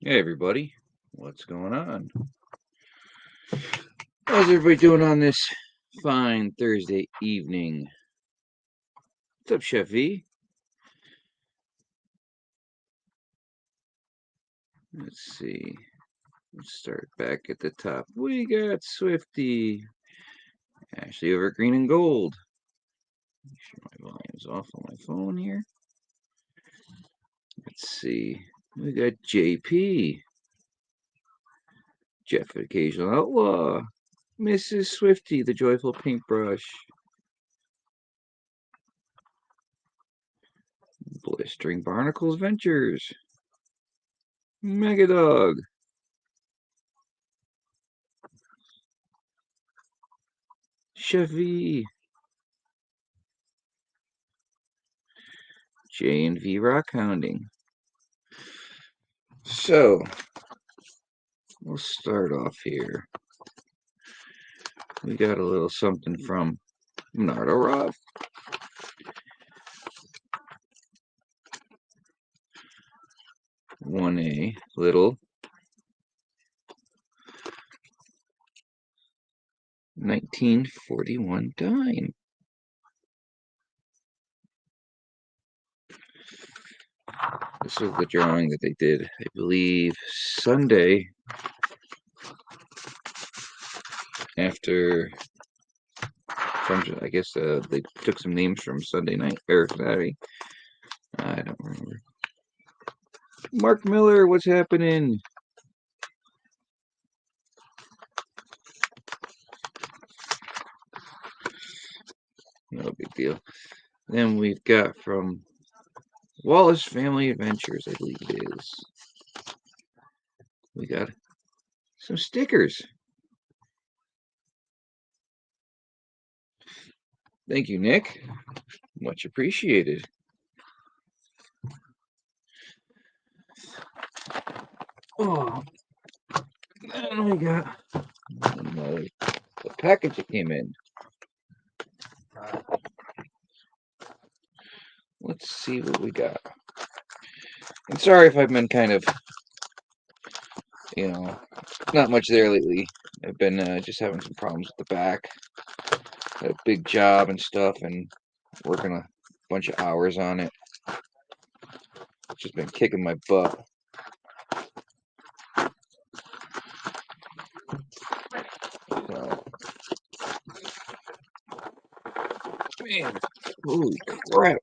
Hey everybody, what's going on? How's everybody doing on this fine Thursday evening? What's up, Chef V? Let's see. Let's start back at the top. We got Swifty, Ashley over Green and Gold. Make sure my volume's off on my phone here. Let's see. We got JP, Jeff Occasional Outlaw, Mrs. Swifty, the Joyful Paintbrush, Blistering Barnacles Ventures, Megadog, Chevy, J&V Rock Hounding. So, we'll start off here. We got a little something from Nardarov. One a little 1941 dime. This is the drawing that they did, I believe, Sunday after. I guess they took some names from Sunday night or Saturday. I don't remember. Mark Miller, what's happening? No big deal. Then we've got from Wallace Family Adventures, I believe it is. We got some stickers. Thank you, Nick. Much appreciated. Oh, and we got the package that came in. Let's see what we got. And sorry if I've been kind of, not much there lately. I've been just having some problems with the back. Had a big job and stuff, and working a bunch of hours on it. It's just been kicking my butt. So, man, holy crap.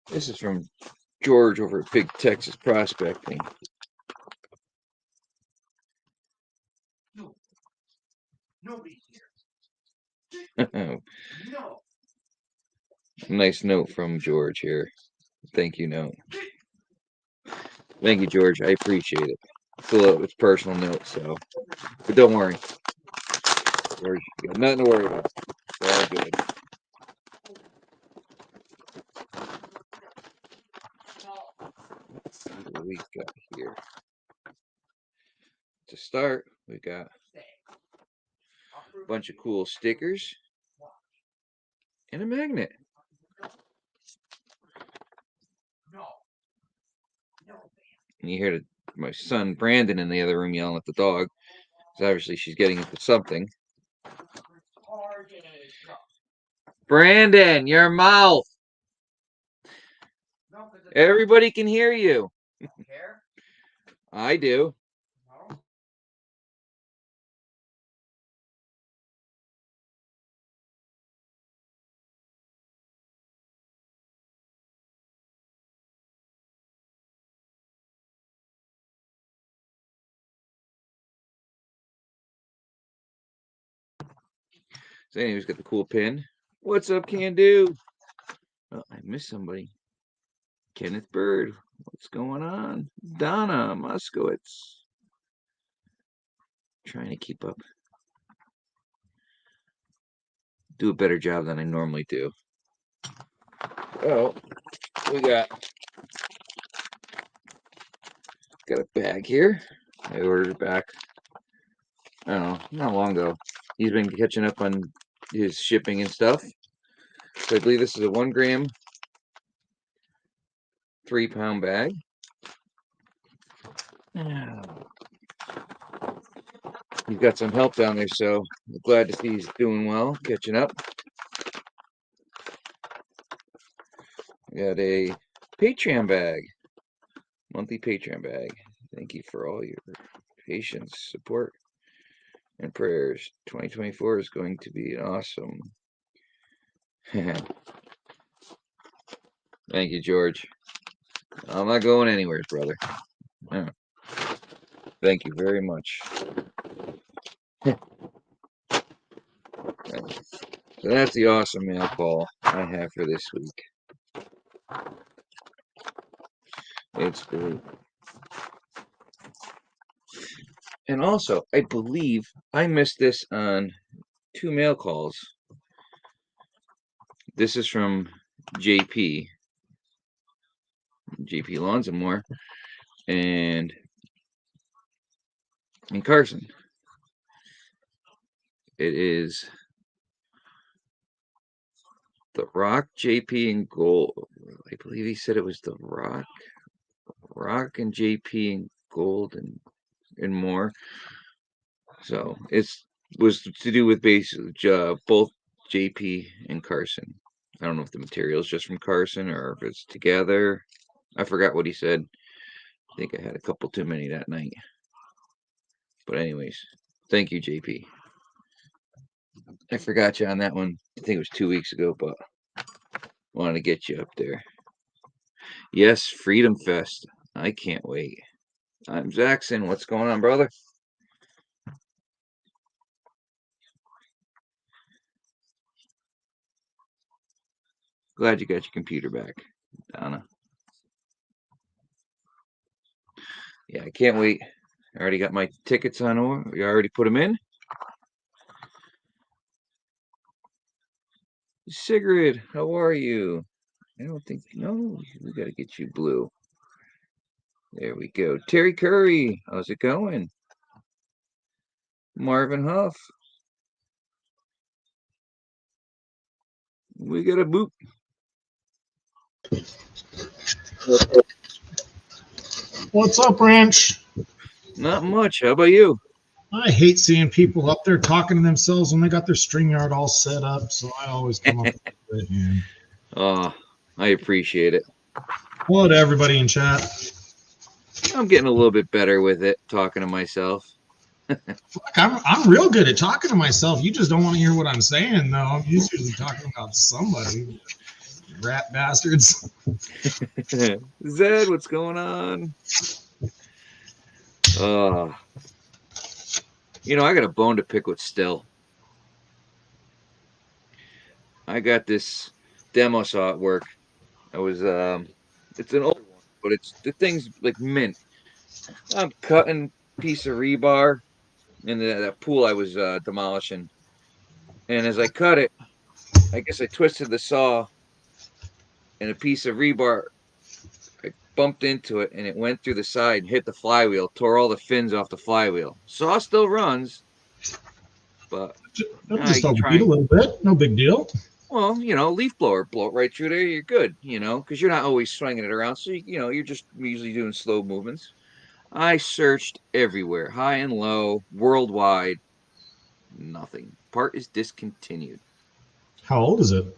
This is from George over at Big Texas Prospecting. No. Nobody's here. No. Nice note from George here. Thank you, note. Thank you, George. I appreciate it. It's personal note, so. But don't worry. George, you got nothing to worry about. It's all good. Let's see what we got here. To start, we got a bunch of cool stickers and a magnet. And you hear my son Brandon in the other room yelling at the dog. Because obviously she's getting into something. Brandon, your mouth! Everybody can hear you. I do. So anyways, got the cool pin. What's up, Can Do? Oh, I missed somebody. Kenneth Bird. What's going on? Donna Moskowitz. Trying to keep up. Do a better job than I normally do. Oh, we got a bag here. I ordered it back. I don't know, not long ago. He's been catching up on his shipping and stuff. So I believe this is a 1 gram 3-pound bag. Yeah. He's got some help down there, so I'm glad to see he's doing well, catching up. Got a Patreon bag, monthly Patreon bag. Thank you for all your patience, support, and prayers. 2024 is going to be awesome. Thank you, George. I'm not going anywhere, brother. Yeah. Thank you very much. So that's the awesome mail call I have for this week. It's great. And also, I believe I missed this on 2 mail calls. This is from JP Lawns and More, and Carson. It is The Rock, JP, and Gold. I believe he said it was The Rock and JP and Gold and More. So was to do with basically both JP and Carson. I don't know if the material is just from Carson or if it's together. I forgot what he said. I think I had a couple too many that night. But anyways, thank you, JP. I forgot you on that one. I think it was 2 weeks ago, but wanted to get you up there. Yes, Freedom Fest. I can't wait. I'm Zaxon. What's going on, brother? Glad you got your computer back, Donna. Yeah, I can't wait. I already got my tickets on order. You already put them in? Sigrid, how are you? I don't think, no, we got to get you blue. There we go. Terry Curry, how's it going? Marvin Huff. We got a boot. What's up, Ranch? Not much. How about you? I hate seeing people up there talking to themselves when they got their StreamYard all set up, so I always come up with it. And Oh, I appreciate it. hello to everybody in chat. I'm getting a little bit better with it, talking to myself. Fuck, I'm real good at talking to myself. You just don't want to hear what I'm saying, though. I'm usually talking about somebody. Rat bastards. Zed, what's going on? I got a bone to pick with Still. I got this demo saw at work. It's an old one, but the thing's like mint. I'm cutting piece of rebar in that pool I was demolishing, and as I cut it, I guess I twisted the saw, and a piece of rebar, I bumped into it, and it went through the side and hit the flywheel, tore all the fins off the flywheel. Saw still runs, but Just overheat a little bit. No big deal. Well, leaf blower, blow it right through there. You're good, because you're not always swinging it around. So, you're just usually doing slow movements. I searched everywhere, high and low, worldwide. Nothing. Part is discontinued. How old is it?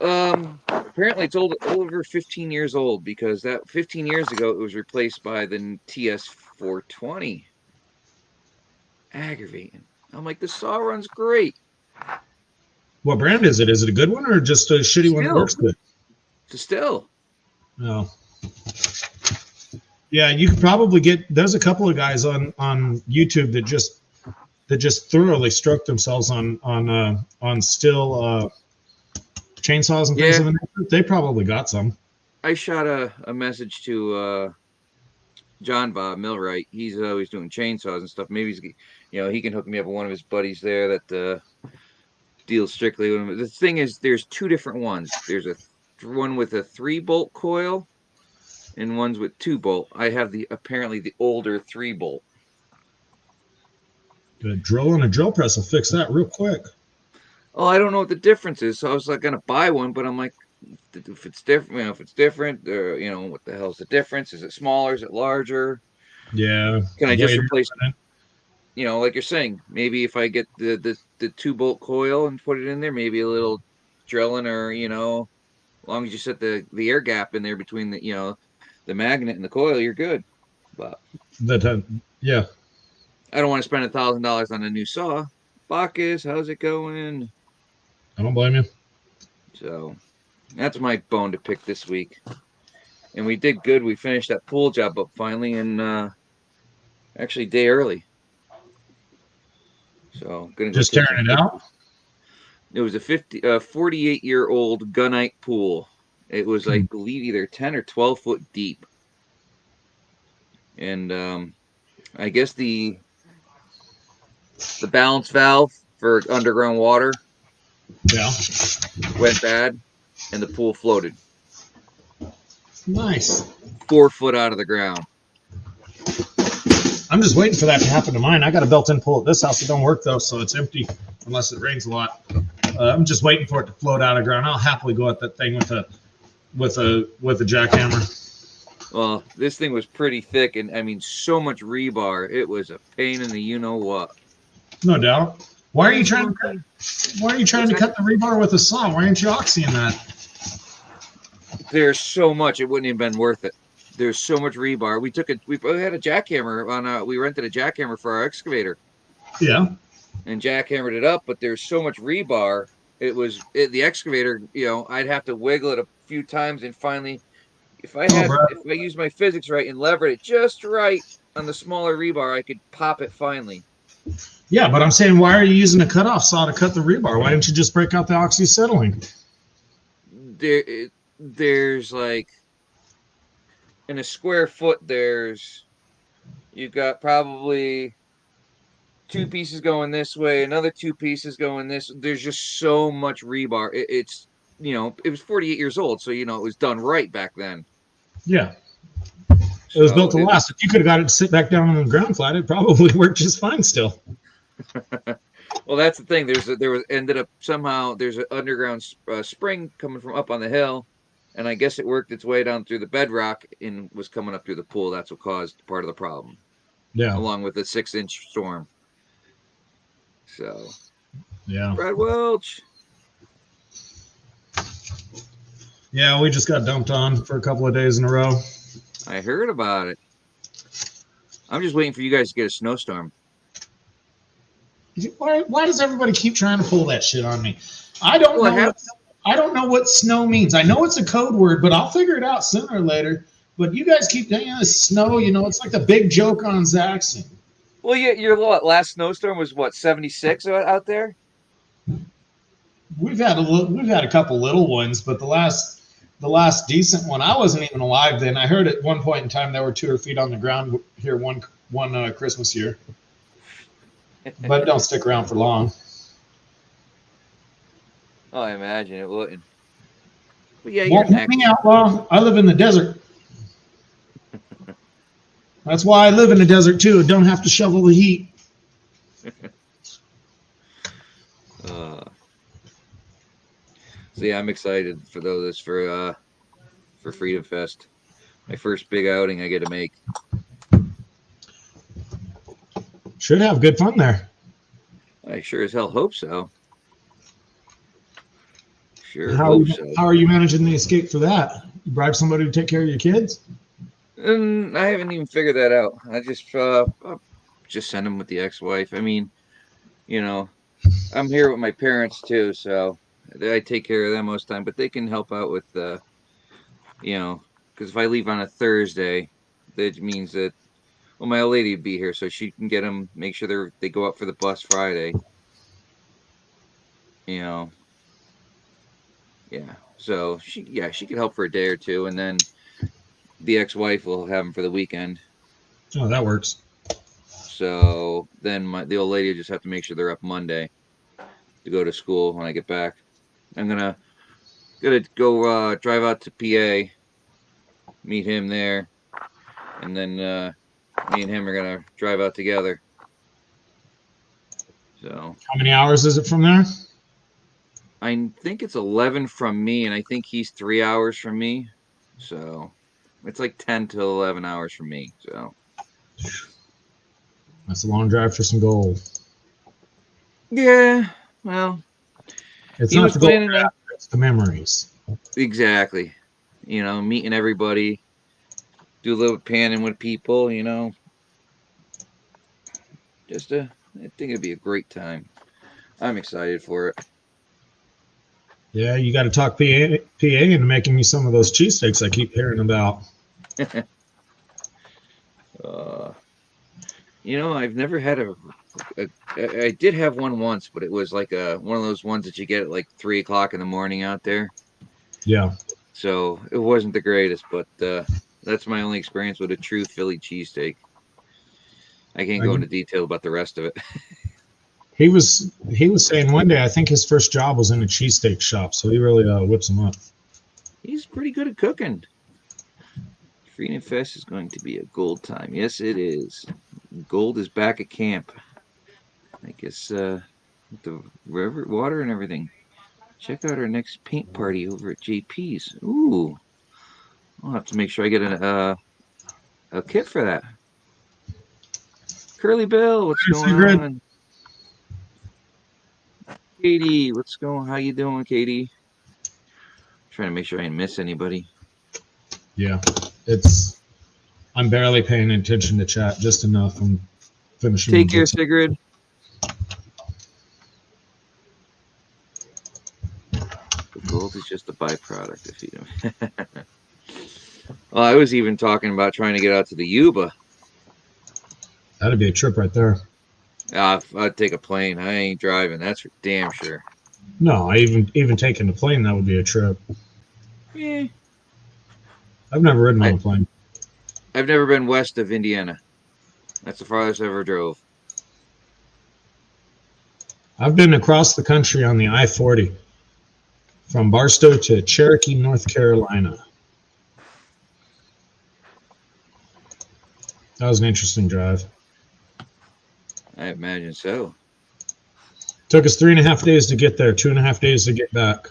Apparently it's over 15 years old because that 15 years ago it was replaced by the TS420. Aggravating. I'm like, the saw runs great. What brand is it? Is it a good one or just a shitty one that works good? It's Still. No. Yeah, you could probably there's a couple of guys on YouTube that just thoroughly stroke themselves on Still chainsaws and things of the nature. They probably got some. I shot a message to John Bob Millwright. He's always doing chainsaws and stuff. Maybe he can hook me up with one of his buddies there that deals strictly with him. The thing is, there's two different ones. There's one with a 3-bolt coil and ones with 2-bolt. I have apparently the older 3-bolt. A drill and a drill press will fix that real quick. Oh, I don't know what the difference is. So I was like going to buy one, but I'm like, if it's different, if it's different, what the hell's the difference? Is it smaller? Is it larger? Yeah. Can I just Way replace, different. like you're saying, maybe if I get the 2-bolt coil and put it in there, maybe a little drilling, or as long as you set the air gap in there between the magnet and the coil, you're good. But Yeah. I don't want to spend $1,000 on a new saw. Bacchus, how's it going? I don't blame you. So that's my bone to pick this week. And we did good. We finished that pool job up finally, and actually day early. So gonna go Just take some tearing it pictures. out. It was a 48-year-old gunite pool. It was, I believe, either 10 or 12 foot deep. And I guess the balance valve for underground water Yeah. went bad, and the pool floated Nice. 4 foot out of the ground. I'm just waiting for that to happen to mine. I got a built-in pool at this house. It don't work though, so it's empty unless it rains a lot. I'm just waiting for it to float out of the ground. I'll happily go at that thing with a jackhammer. Well, this thing was pretty thick, and I mean, so much rebar. It was a pain in the what. No doubt. Why are you trying to cut the rebar with a saw? Why aren't you oxying that? There's so much, it wouldn't even been worth it. There's so much rebar. We had a jackhammer we rented a jackhammer for our excavator. Yeah. And jackhammered it up, but there's so much rebar. The excavator, I'd have to wiggle it a few times, and finally, if I use my physics right and levered it just right on the smaller rebar, I could pop it finally. Yeah, but I'm saying, why are you using a cutoff saw to cut the rebar? Why didn't you just break out the oxyacetylene? There's like, in a square foot, you've got probably 2 pieces going this way, another 2 pieces going this. There's just so much rebar. It was 48 years old, so it was done right back then. Yeah. It was built to last. If you could have got it to sit back down on the ground flat, it probably worked just fine still. Well, that's the thing. There's an underground spring coming from up on the hill, and I guess it worked its way down through the bedrock and was coming up through the pool. That's what caused part of the problem. Yeah. Along with the 6-inch storm. So. Yeah. Brad Welch. Yeah, we just got dumped on for a couple of days in a row. I heard about it. I'm just waiting for you guys to get a snowstorm. Why does everybody keep trying to pull that shit on me? I don't know what snow means. I know it's a code word, but I'll figure it out sooner or later. But you guys keep saying snow. It's like the big joke on Zaxxon. Well, your last snowstorm was 76 out there. We've had a couple little ones, but the last decent one, I wasn't even alive then. I heard at one point in time there were 2 feet on the ground here one Christmas year, but don't stick around for long. Oh, I imagine it wouldn't. But yeah, Won't let me outlaw. I live in the desert. That's why I live in the desert too. Don't have to shovel the heat. So yeah, I'm excited for Freedom Fest. My first big outing I get to make. Should have good fun there. I sure as hell hope so. How are you managing the escape for that? You bribe somebody to take care of your kids? I haven't even figured that out. I just send them with the ex-wife. I mean, I'm here with my parents too, so I take care of them most of the time. But they can help out with because if I leave on a Thursday, that means that my old lady would be here, so she can get them, make sure they go up for the bus Friday. Yeah. So she could help for a day or two, and then the ex-wife will have them for the weekend. Oh, that works. So then the old lady will just have to make sure they're up Monday to go to school when I get back. I'm gonna go drive out to PA, meet him there, and then me and him are gonna drive out together. So how many hours is it from there? I think it's 11 from me, and I think he's 3 hours from me. So it's like 10 to 11 hours from me. So That's a long drive for some gold. yeah, well, It's he not was the gold planning on it's the memories. exactly, meeting everybody, do a little panning with people, I think it'd be a great time. I'm excited for Yeah, you got to talk PA into making me some of those cheesesteaks I keep hearing about. it. uh, I've never had I did have one once, but it was like one of those ones that you get at like 3 o'clock in the morning out there. Yeah. So it wasn't the greatest, but that's my only experience with a true Philly cheesesteak. I can't go into detail about the rest of it. He was saying one day I think his first job was in a cheesesteak shop, so he really whips them up. He's pretty good at cooking. Freedom Fest is going to be a gold time. Yes, it is. Gold is back at camp. I guess with the river, water, and everything. Check out our next paint party over at JP's. Ooh, I'll have to make sure I get a kit for that. Curly Bill, what's going on? Katie, what's going? How you doing, Katie? Trying to make sure I didn't miss anybody. Yeah, I'm barely paying attention to chat, just enough. I'm finishing. Take care, Sigrid. The gold is just a byproduct if you. Well, I was even talking about trying to get out to the Yuba. That'd be a trip right there. I'd take a plane. I ain't driving. That's for damn sure. No, even taking the plane, that would be a trip. Yeah. I've never ridden on a plane. I've never been west of Indiana. That's the farthest I ever drove. I've been across the country on the I-40 from Barstow to Cherokee, North Carolina. That was an interesting drive. I imagine so. Took us 3.5 days to get there, 2.5 days to get back.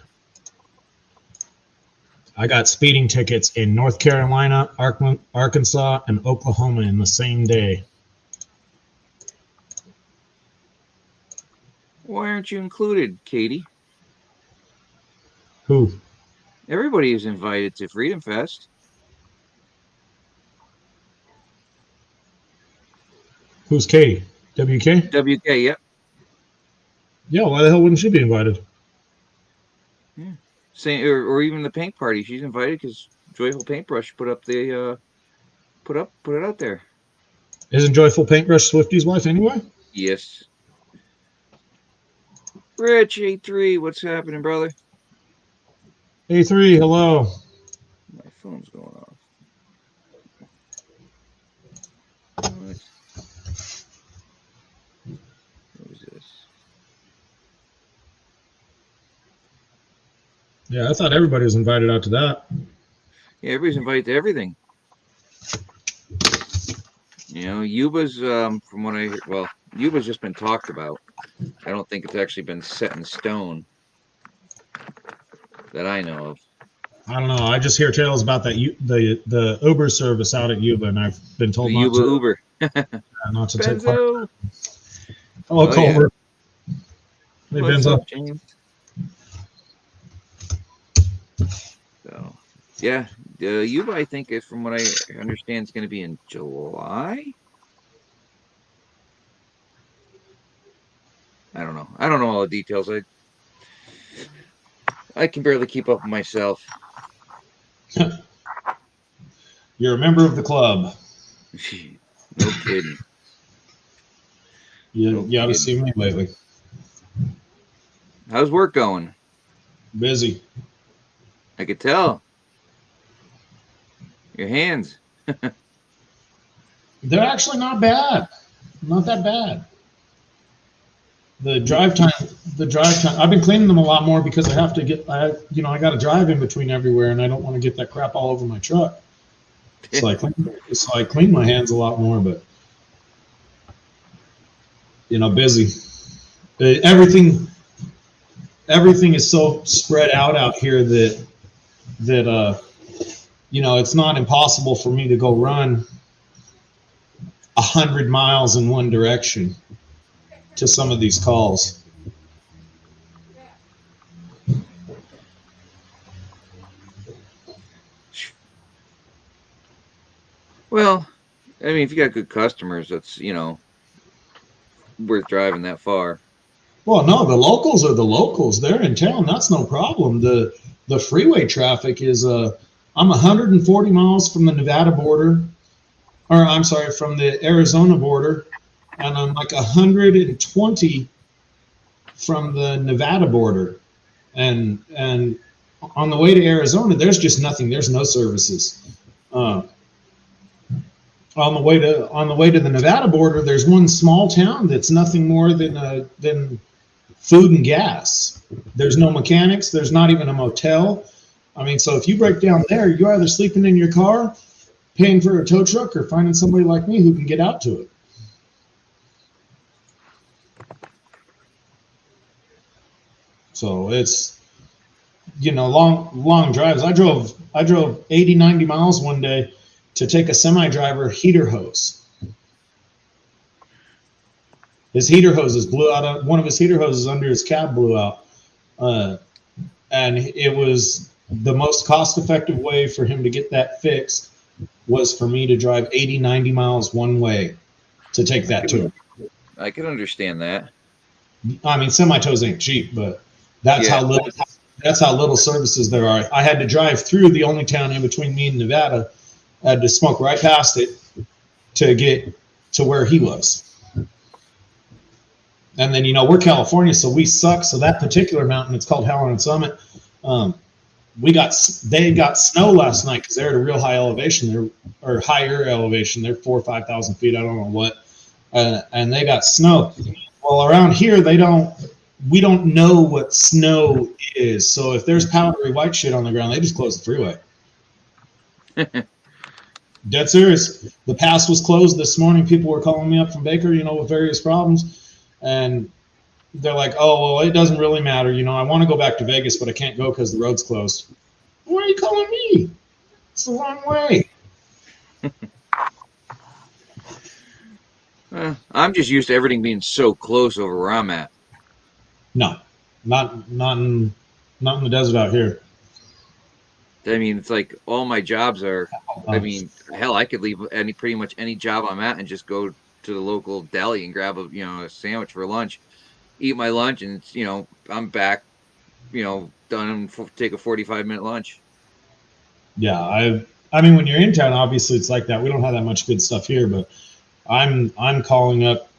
I got speeding tickets in North Carolina, Arkansas, and Oklahoma in the same day. Why aren't you included, Katie? Who? Everybody is invited to Freedom Fest. Who's Katie? WK? WK, yep. Yeah, why the hell wouldn't she be invited? Yeah. Same, or even the paint party. She's invited because Joyful Paintbrush put it out there. Isn't Joyful Paintbrush Swifty's wife anyway? Yes. Rich A3, what's happening, brother? A3, hello. My phone's going off. What is this? Yeah, I thought everybody was invited out to that. Yeah, everybody's invited to everything. Yuba's from what I hear, well, Yuba's just been talked about. I don't think it's actually been set in stone that I know of. I don't know. I just hear tales about that the Uber service out at Yuba, and I've been told The not Yuba to Uber. not to take Benzo. part. Hello, Culver. Yeah. Hey, What's Benzo. up, James? So, yeah, Yuba, I think, from what I understand, is going to be in July. I don't know. I don't know all the details. I can barely keep up with myself. You're a member of the club. No kidding. You ought to see me lately. How's work going? Busy. I could tell. Your hands. They're actually not bad. Not that bad. The drive time. I've been cleaning them a lot more because I have to get. I got to drive in between everywhere, and I don't want to get that crap all over my truck. So I clean my hands a lot more, but busy. Everything everything is so spread out here that it's not impossible for me to go run 100 miles in one direction to some of these calls. Well, I mean, if you got good customers, that's worth driving that far. Well, no, the locals are the locals. They're in town. That's no problem. The freeway traffic is I'm 140 miles from the Nevada border, or I'm sorry, from the Arizona border, and I'm like 120 from the Nevada border. And on the way to Arizona, there's just nothing. There's no services. Uh, on the way to the Nevada border, there's one small town that's nothing more than food and gas. There's no mechanics. There's not even a motel. I mean, so if you break down there, you're either sleeping in your car, paying for a tow truck, or finding somebody like me who can get out to it. So it's, long drives. I drove 80, 90 miles one day to take a semi-driver heater hose. His heater hoses blew out. One of his heater hoses under his cab blew out. And it was the most cost-effective way for him to get that fixed was for me to drive 80, 90 miles one way to take that to him. I can understand that. I mean, semi-tows ain't cheap, but that's how little services there are. I had to drive through the only town in between me and Nevada. I had to smoke right past it to get to where he was. And then, we're California, so we suck. So that particular mountain, it's called Halloran Summit. They got snow last night because they're at a real high elevation. Or higher elevation. They're 4,000 or 5,000 feet. I don't know what. And they got snow. Well, around here, we don't know what snow is. So if there's powdery white shit on the ground, they just close the freeway. Dead serious. The pass was closed this morning. People were calling me up from Baker, with various problems. And they're like, oh, well, it doesn't really matter. I want to go back to Vegas, but I can't go because the road's closed. Why are you calling me? It's the wrong way. I'm just used to everything being so close over where I'm at. No, not in the desert out here. I mean, it's like all my jobs are. I mean, hell, I could leave pretty much any job I'm at and just go to the local deli and grab a sandwich for lunch, eat my lunch, and I'm back, done and take a 45-minute lunch. Yeah, I mean, when you're in town, obviously it's like that. We don't have that much good stuff here, but I'm calling up,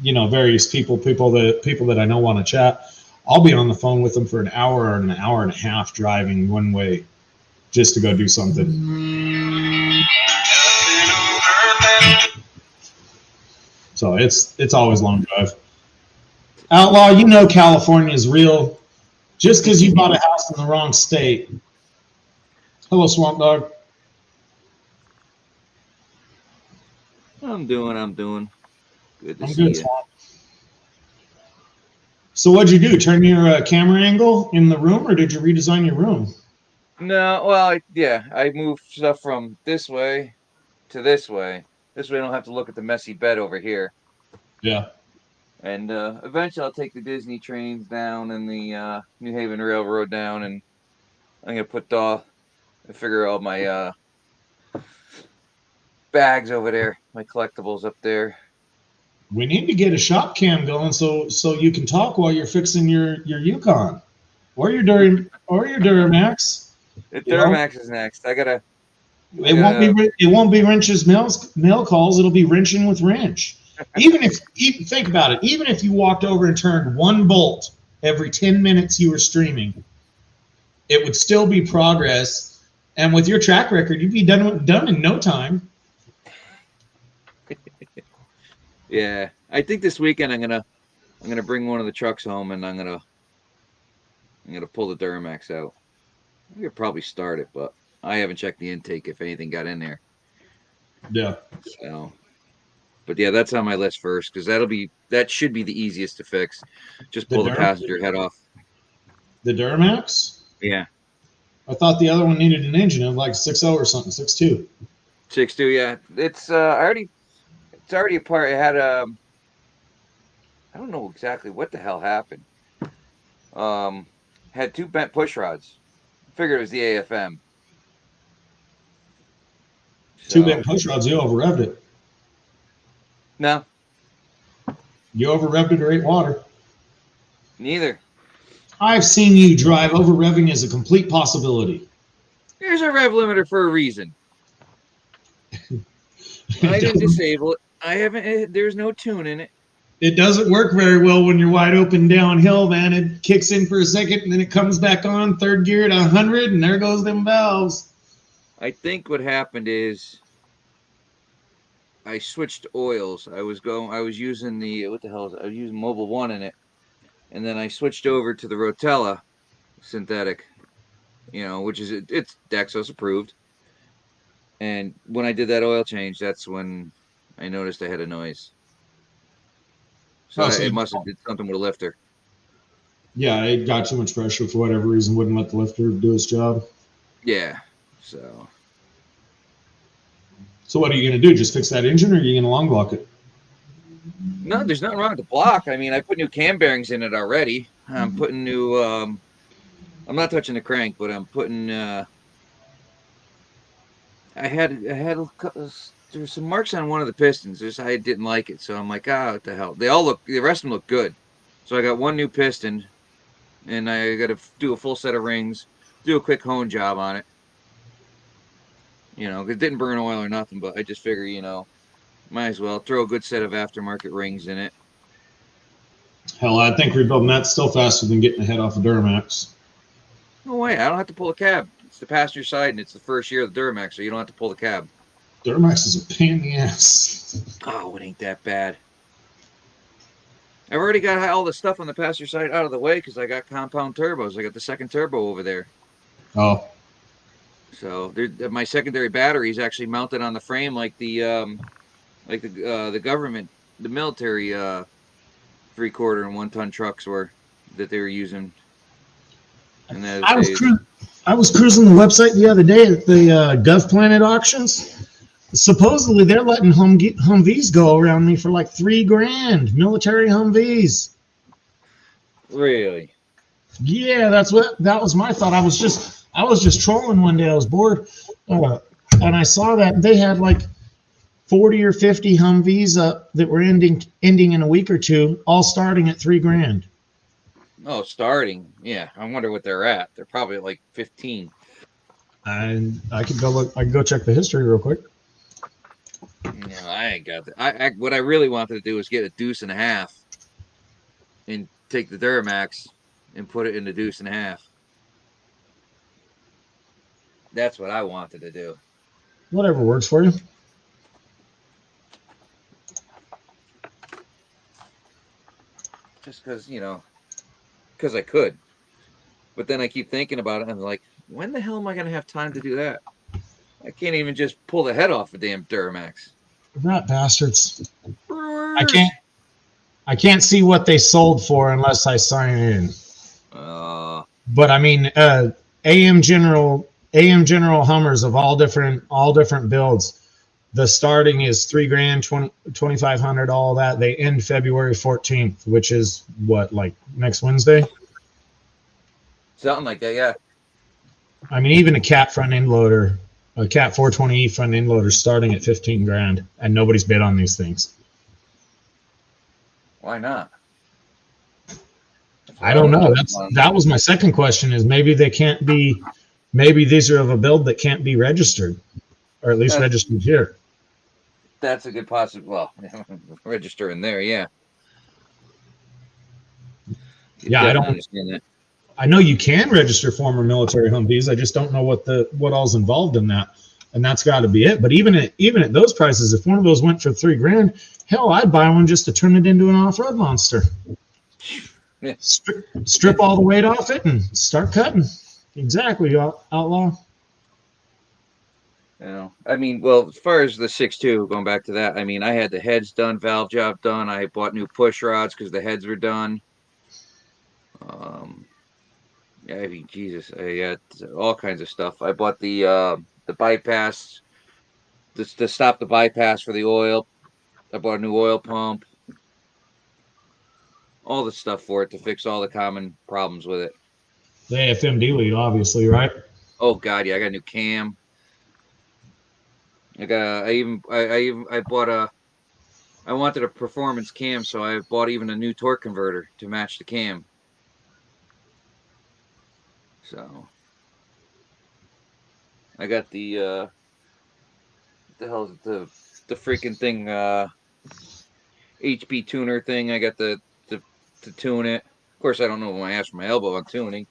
various people that I know want to chat. I'll be on the phone with them for an hour or an hour and a half driving one way just to go do something. So it's always long drive. Outlaw, California is real. Just because you bought a house in the wrong state. Hello, Swamp Dog. I'm doing. Good to I'm see good, you. Swamp. So what'd you do? Turn your camera angle in the room, or did you redesign your room? No, well, I moved stuff from this way to this way. This way I don't have to look at the messy bed over here. Yeah. And eventually I'll take the Disney trains down and the New Haven Railroad down, and I'm going to figure all my bags over there, my collectibles up there. We need to get a shop cam going so you can talk while you're fixing your Yukon or your Duramax. Duramax is next. It won't be Wrench's mail calls. It'll be wrenching with Wrench. Even think about it. Even if you walked over and turned one bolt every 10 minutes you were streaming, it would still be progress. And with your track record, you'd be done in no time. Yeah, I think this weekend I'm gonna bring one of the trucks home, and I'm gonna pull the Duramax out. I could probably start it, but I haven't checked the intake if anything got in there. Yeah. So, but yeah, that's on my list first because that should be the easiest to fix. Just pull the passenger head off. The Duramax? Yeah. I thought the other one needed an engine of like 6.0 or something, 6.2. 6.2, yeah. It's already apart. It had I don't know exactly what the hell happened. Um, had two bent push rods. Figured it was the AFM. Two So bent push rods, you over revved it. no, You over revved it or ate water. neither. I've seen you drive. Over revving is a complete possibility. There's a rev limiter for a reason. I It didn't doesn't, disable it. I haven't. There's no tune in it. it doesn't work very well when you're wide open downhill, man. It kicks in for a second and then it comes back on third gear at 100, and there goes them valves. I think what happened is I switched oils. I was using the what the hell is it? I was using Mobile One in it, and then I switched over to the Rotella synthetic. Which is it's Dexos approved. And when I did that oil change, that's when I noticed I had a noise. So Oh, so it must have did something with a lifter. yeah, it got too much pressure for whatever reason, wouldn't let the lifter do its job. Yeah. So So what are you going to do? Just fix that engine, or are you going to long block it? no, there's nothing wrong with the block. I mean, I put new cam bearings in it already. I'm putting new. I'm not touching the crank, but I'm putting. I had there's some marks on one of the pistons. I didn't like it, so I'm like, what the hell? The rest of them look good. So I got one new piston, and I got to do a full set of rings, do a quick hone job on it. It didn't burn oil or nothing, but I just figure, might as well throw a good set of aftermarket rings in it. Hell, I think rebuilding that's still faster than getting the head off a Duramax. No way, I don't have to pull a cab. It's the passenger side, and it's the first year of the Duramax, so you don't have to pull the cab. Duramax is a pain in the ass. Oh, it ain't that bad. I've already got all the stuff on the passenger side out of the way because I got compound turbos. I got the second turbo over there. Oh, So my secondary battery is actually mounted on the frame like the government, the military 3/4 and 1 ton trucks that they were using. And I was cruising the website the other day at the GovPlanet auctions. Supposedly they're letting Humvees go around me for like $3,000. Military Humvees. Really? Yeah, that was my thought. I was just trolling one day. I was bored, and I saw that they had like 40 or 50 Humvees that were ending in a week or two, all starting at $3,000. Oh, starting. Yeah, I wonder what they're at. They're probably at like 15. And I could go look. I could go check the history real quick. No, I ain't got that. What I really wanted to do was get a deuce and a half, and take the Duramax and put it in the deuce and a half. That's what I wanted to do. Whatever works for you. Just because because I could. But then I keep thinking about it, and I'm like, when the hell am I going to have time to do that? I can't even just pull the head off a damn Duramax. Not bastards. I can't see what they sold for unless I sign in. But I mean, AM General Hummers of all different builds. The starting is $3,000, 2,500, all that. They end February 14th, which is what, like next Wednesday? Something like that, yeah. I mean, even a Cat front end loader, a Cat 420E front end loader, starting at $15,000, and nobody's bid on these things. Why not? I don't know. That was my second question. Is maybe they can't be. Maybe these are of a build that can't be registered, or at least registered here. That's a good possible. Well, register in there, yeah. Yeah, I don't understand that. I know you can register former military Humvees. I just don't know what all's involved in that, and that's got to be it. But even at those prices, if one of those went for $3,000, hell, I'd buy one just to turn it into an off-road monster. Yeah. Strip all the weight off it and start cutting. Exactly, outlaw. I mean, well, as far as the 6.2, going back to that, I mean, I had the heads done, valve job done. I bought new push rods because the heads were done. Yeah, I mean, Jesus, I got all kinds of stuff. I bought the bypass to stop the bypass for the oil. I bought a new oil pump. All the stuff for it to fix all the common problems with it. The AFMD lead, obviously, right? Oh God, yeah, I got a new cam. I bought a. I wanted a performance cam, so I bought even a new torque converter to match the cam. So I got what the hell is it, the freaking thing HB tuner thing. I got the to tune it. Of course, I don't know my ass from my elbow on tuning.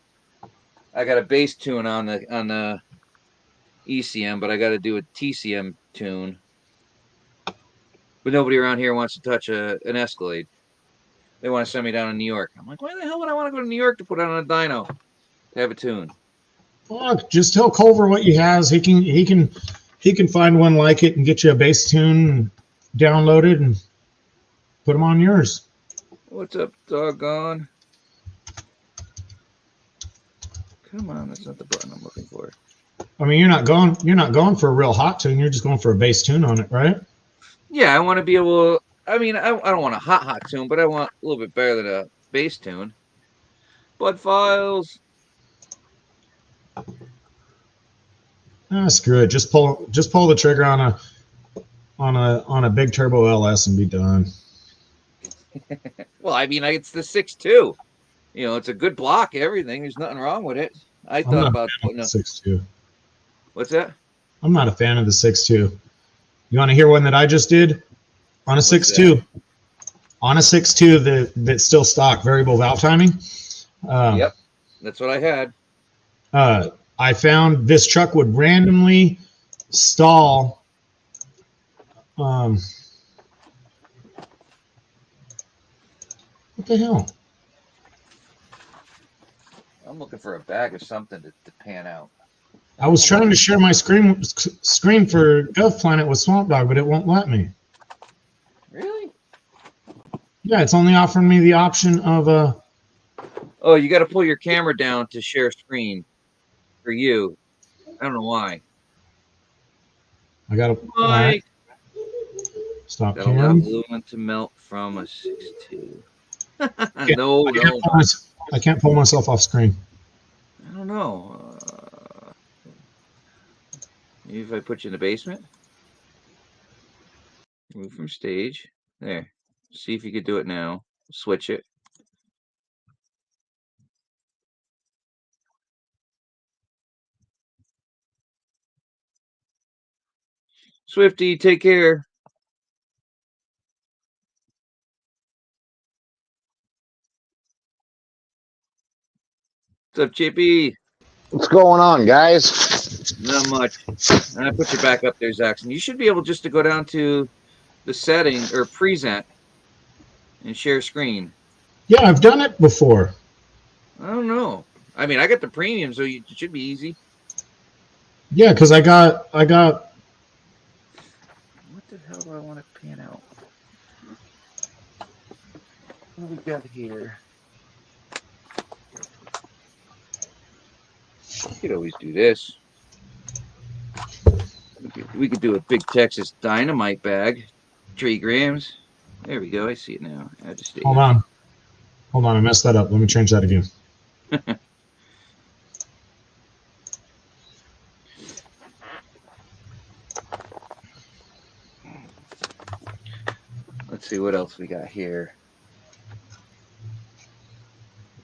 I got a bass tune on the ECM, but I got to do a TCM tune. But nobody around here wants to touch an Escalade. They want to send me down to New York. I'm like, why the hell would I want to go to New York to put on a dyno to have a tune? Look, just tell Culver what you has. He can find one like it and get you a bass tune downloaded and put them on yours. What's up, doggone? Come on, that's not the button I'm looking for. I mean, you're not going for a real hot tune. You're just going for a bass tune on it, right? Yeah, I want to be able. I mean, I don't want a hot tune, but I want a little bit better than a bass tune. Bud files. Screw it. Just pull the trigger on a big turbo LS and be done. Well, I mean, it's the 6.2. You know, it's a good block. Everything. There's nothing wrong with it. I thought about putting a 6.2. What's that? I'm not a fan of the 6.2. You want to hear one that I just did on a 6.2? On a 6.2 that's still stock, variable valve timing. Yep, that's what I had. I found this truck would randomly stall. What the hell? I'm looking for a bag of something to pan out. I was trying to share my screen for GovPlanet with Swamp Dog, but it won't let me. Really? Yeah, it's only offering me the option of a. Oh, you got to pull your camera down to share screen for you. I don't know why. I got to. Right. Stop Got a lot cam. of aluminum to melt from a 6.2. No. I can't pull myself off screen. I don't know. Maybe if I put you in the basement. Move from stage. There. See if you could do it now. Switch it. Swifty, take care. What's up, Chippy? What's going on, guys? Not much. And I put you back up there, Zaxxon. You should be able just to go down to the setting or present and share screen. Yeah, I've done it before. I don't know. I mean, I got the premium, so it should be easy. Yeah, because I got. What the hell do I want to pan out? What do we got here? We could always do this. We could do a big Texas Dynamite bag, 3 grams. There we go. I see it now. I just Hold on. I messed that up. Let me change that again. Let's see what else we got here.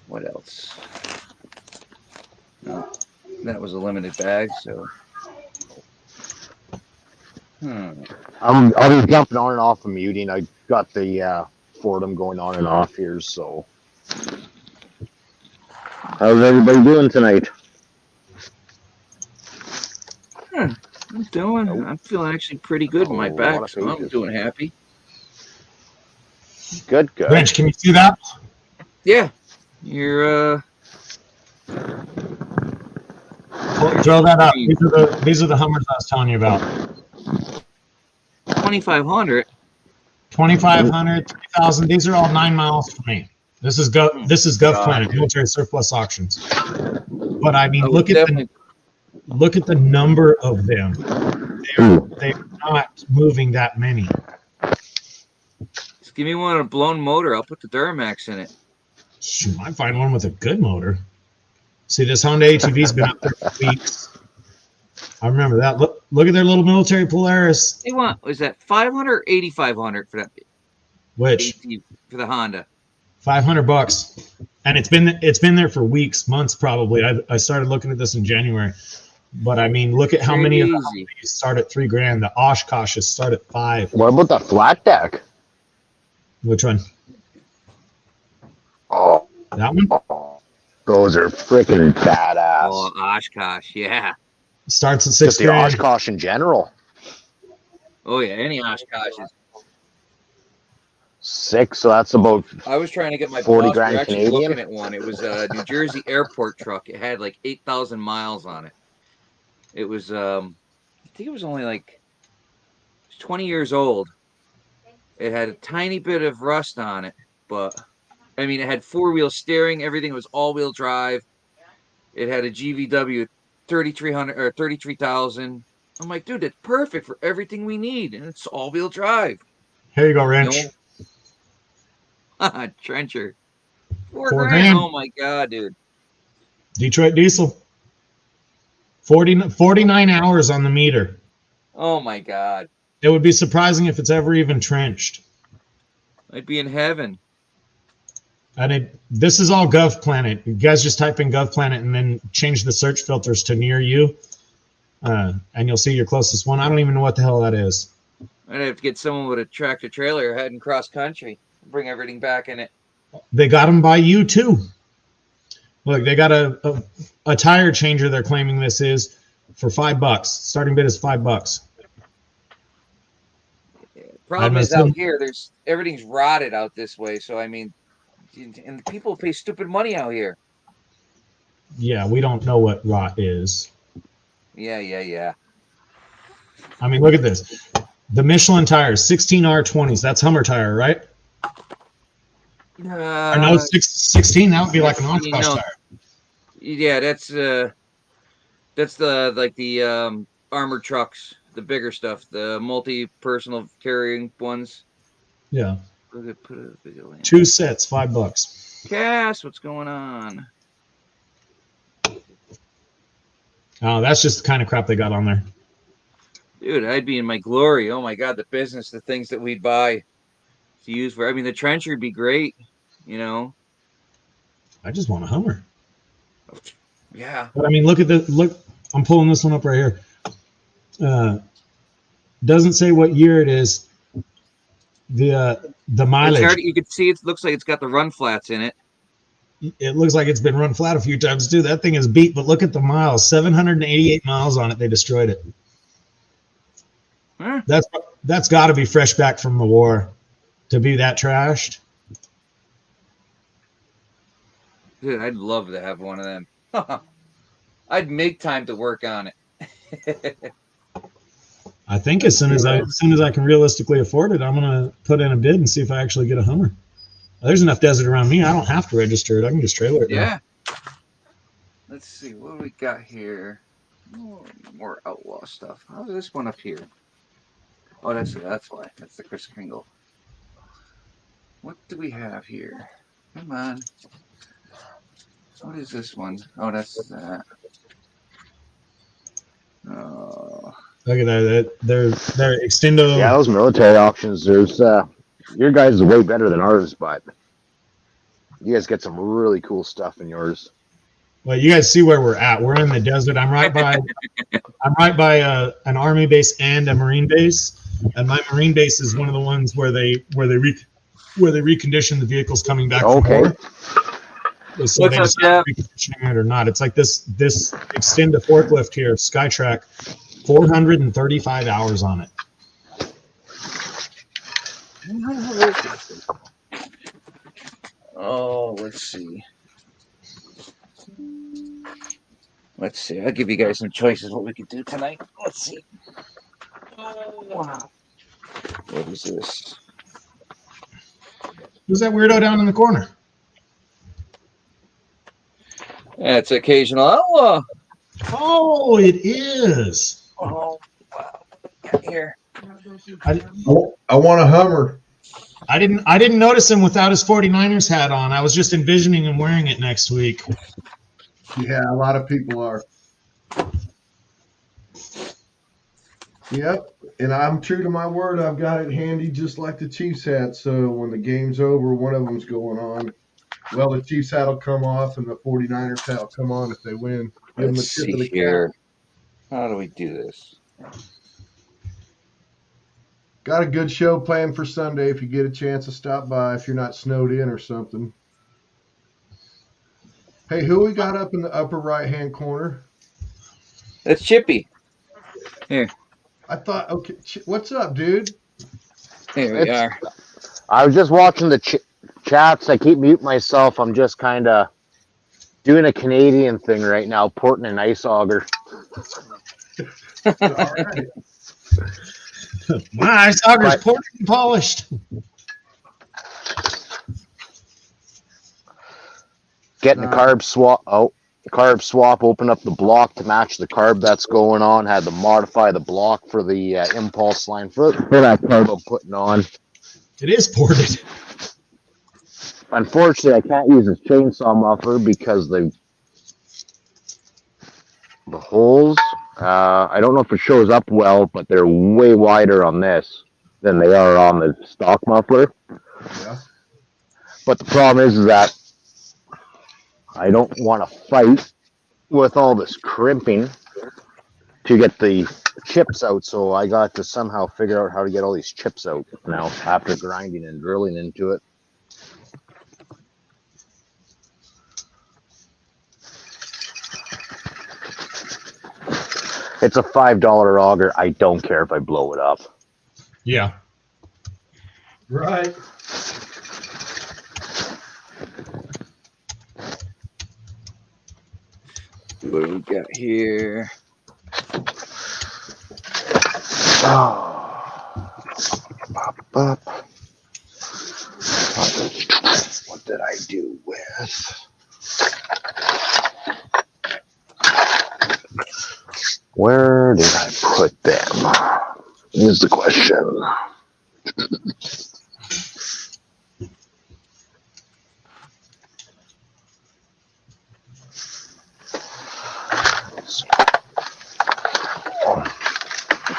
What else? No, that was a limited bag, so. I'll be jumping on and off of muting. I got the Fordham going on and off here, so. How's everybody doing tonight? I'm feeling actually pretty good in my back, so I'm doing happy. Good. Rich, can you see that? Yeah. You're Throw that up. These are the Hummers I was telling you about. 2,500. 2,500, 3,000. These are all 9 miles for me. This is Gov Planet Military Surplus Auctions. But I mean, I would definitely. look at the number of them. They're not moving that many. Just give me one with a blown motor. I'll put the Duramax in it. Shoot, I might find one with a good motor. See, this Honda ATV's been up there for weeks. I remember that. Look at their little military Polaris. They want, was that 500 or 8,500 for that Which ATV, for the Honda? $500, and it's been there for weeks, months probably. I started looking at this in January, but I mean, look at how many of them start at $3,000. The Oshkoshes start at $5,000. What about the flat deck? Which one? Oh, That one those are freaking badass. Oh, Oshkosh, yeah. starts at Just the $6,000. Oshkosh in general. Oh yeah, any Oshkoshes. 6, so that's about I was trying to get my 40 boss. We were grand actually Canadian. looking at one. It was a New Jersey airport truck. It had like 8,000 miles on it. It was, I think it was only like 20 years old. It had a tiny bit of rust on it, but I mean, it had 4-wheel steering. Everything was all-wheel drive. It had a GVW 3,300 or 33,000. I'm like, dude, that's perfect for everything we need, and it's all-wheel drive. Here you go, Wrench. Trencher. $4 $4,000. grand. Oh my god, dude. Detroit diesel. 49 hours on the meter. Oh my god. It would be surprising if it's ever even trenched. I'd be in heaven. And this is all Gov Planet. You guys just type in Gov Planet and then change the search filters to near you, and you'll see your closest one. I don't even know what the hell that is. I'd have to get someone with a tractor trailer heading cross country. Bring everything back in it. They got them by you too. Look, they got a tire changer. They're claiming this is for $5. Starting bid is $5. Problem is out here, everything's rotted out this way. So I mean, and people pay stupid money out here. Yeah, we don't know what rot is. Yeah. I mean, look at this. The Michelin tires, 16R20s. That's Hummer tire, right? Or no, 16. That would be like an Oshkosh tire. Yeah, that's the armored trucks, the bigger stuff, the multi-personal carrying ones. Yeah. Put a video in. 2 sets, $5. Cass, what's going on? Oh, that's just the kind of crap they got on there. Dude, I'd be in my glory. Oh my god, the business, the things that we'd buy to use for. I mean, the trencher would be great, you know. I just want a Hummer. Yeah. But I mean, look. I'm pulling this one up right here. Doesn't say what year it is. The mileage. You could see it looks like it's got the run flats in it. It looks like it's been run flat a few times too. That thing is beat, but look at the miles. 788 miles on it. They destroyed it. Huh? That's got to be fresh back from the war to be that trashed. Dude, I'd love to have one of them. I'd make time to work on it. I think as soon as I can realistically afford it, I'm gonna put in a bid and see if I actually get a Hummer. There's enough desert around me. I don't have to register it. I can just trailer it. Yeah. Let's see what do we got here. More outlaw stuff. How's this one up here? Oh, that's why. That's the Kris Kringle. What do we have here? Come on. What is this one? Oh, that's that. Oh. Look at that. They're extendo. Yeah, those military auctions. There's your guys is way better than ours, but you guys get some really cool stuff in yours. Well, you guys see where we're at. We're in the desert. I'm right by an army base and a marine base. And my marine base is one of the ones where they recondition the vehicles coming back from war. So What's they up, decide reconditioning it or not. It's like this extend a forklift here, Skytrack, 435 hours on it. Oh, let's see. I'll give you guys some choices what we could do tonight. Let's see. Oh, wow. What is this? Who's that weirdo down in the corner? That's occasional outlaw. Oh, it is. Oh, wow. Here. I, I want a Hummer. I didn't notice him without his 49ers hat on. I was just envisioning him wearing it next week. Yeah, a lot of people are. Yep, and I'm true to my word. I've got it handy just like the Chiefs hat. So when the game's over, one of them's going on. Well, the Chiefs hat will come off, and the 49ers hat will come on if they win. Give them a Let's tip of see the cap. here. How do we do this? Got a good show planned for Sunday if you get a chance to stop by if you're not snowed in or something. Hey, who we got up in the upper right-hand corner? That's Chippy. I thought, okay, what's up, dude? Here we It's- are. I was just watching the chats. I keep muting myself. I'm just kind of doing a Canadian thing right now, porting an ice auger. All right. My ice auger's Right. ported and polished. Getting the carb swap. Oh, carb swap. Open up the block to match the carb that's going on. Had to modify the block for the impulse line for that carb I'm putting on. It is ported. Unfortunately, I can't use this chainsaw muffler because the holes. I don't know if it shows up well, but they're way wider on this than they are on the stock muffler. Yeah. But the problem is that I don't want to fight with all this crimping to get the chips out. So I got to somehow figure out how to get all these chips out now after grinding and drilling into it. It's a $5 auger. I don't care if I blow it up. Yeah. Right. What do we got here? What did I do with? Where did I put them? Is the question.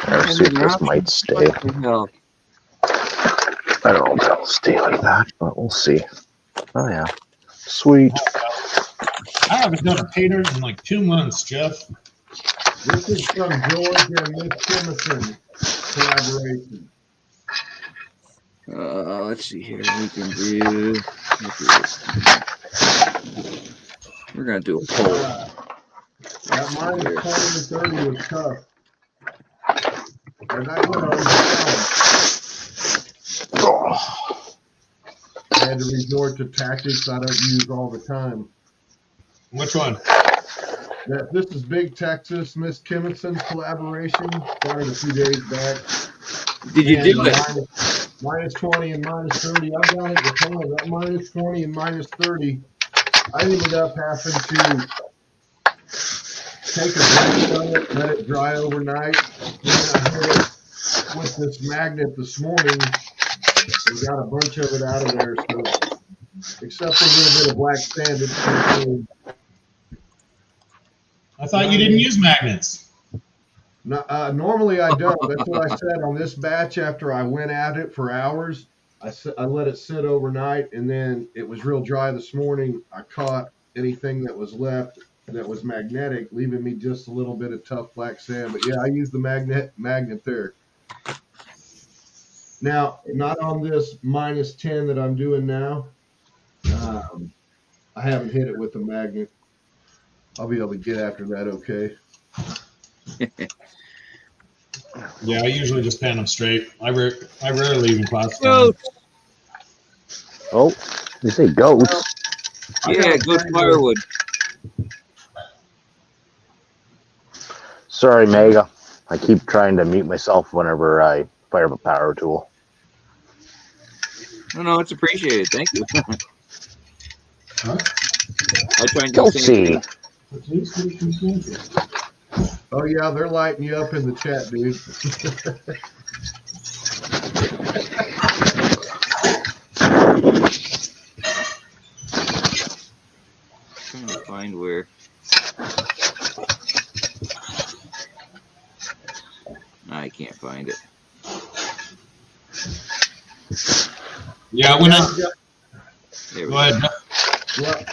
Let's see if this might stay. What the hell? I don't know if that'll stay like that, but we'll see. Oh yeah. Sweet. I haven't done a pater in like 2 months, Jeff. This is from George and Miss Timothy collaboration. Let's see here. We can do. We're gonna do a poll. That minus 20 to 30 was tough. And I went on the I had to resort to tactics I don't use all the time. Which one? This is Big Texas, Miss Kimmison's collaboration. Started a few days back. Did you do it? Minus 20 and minus 30. I've got it. That minus 20 and minus 30. I ended up having to take a break on it, let it dry overnight. Then I hit it with this magnet this morning and got a bunch of it out of there. So, except for a little bit of black sand, it's pretty clean. I thought you didn't use magnets. No, normally I don't. That's what I said on this batch. After I went at it for hours, I let it sit overnight, and then it was real dry this morning. I caught anything that was left that was magnetic, leaving me just a little bit of tough black sand. But yeah, I used the magnet there. Now, not on this minus 10 that I'm doing now. I haven't hit it with the magnet. I'll be able to get after that, okay? Yeah, I usually just pan them straight. I rarely even classify Goat. them. Oh, you say goats? Yeah, good firewood. Sorry, Mega. I keep trying to mute myself whenever I fire up a power tool. No, it's appreciated. Thank you. Huh? I try and do Go the same see. thing. Oh yeah, they're lighting you up in the chat, dude. Trying to find where. I can't find it. Yeah, when I There we go ahead. Well,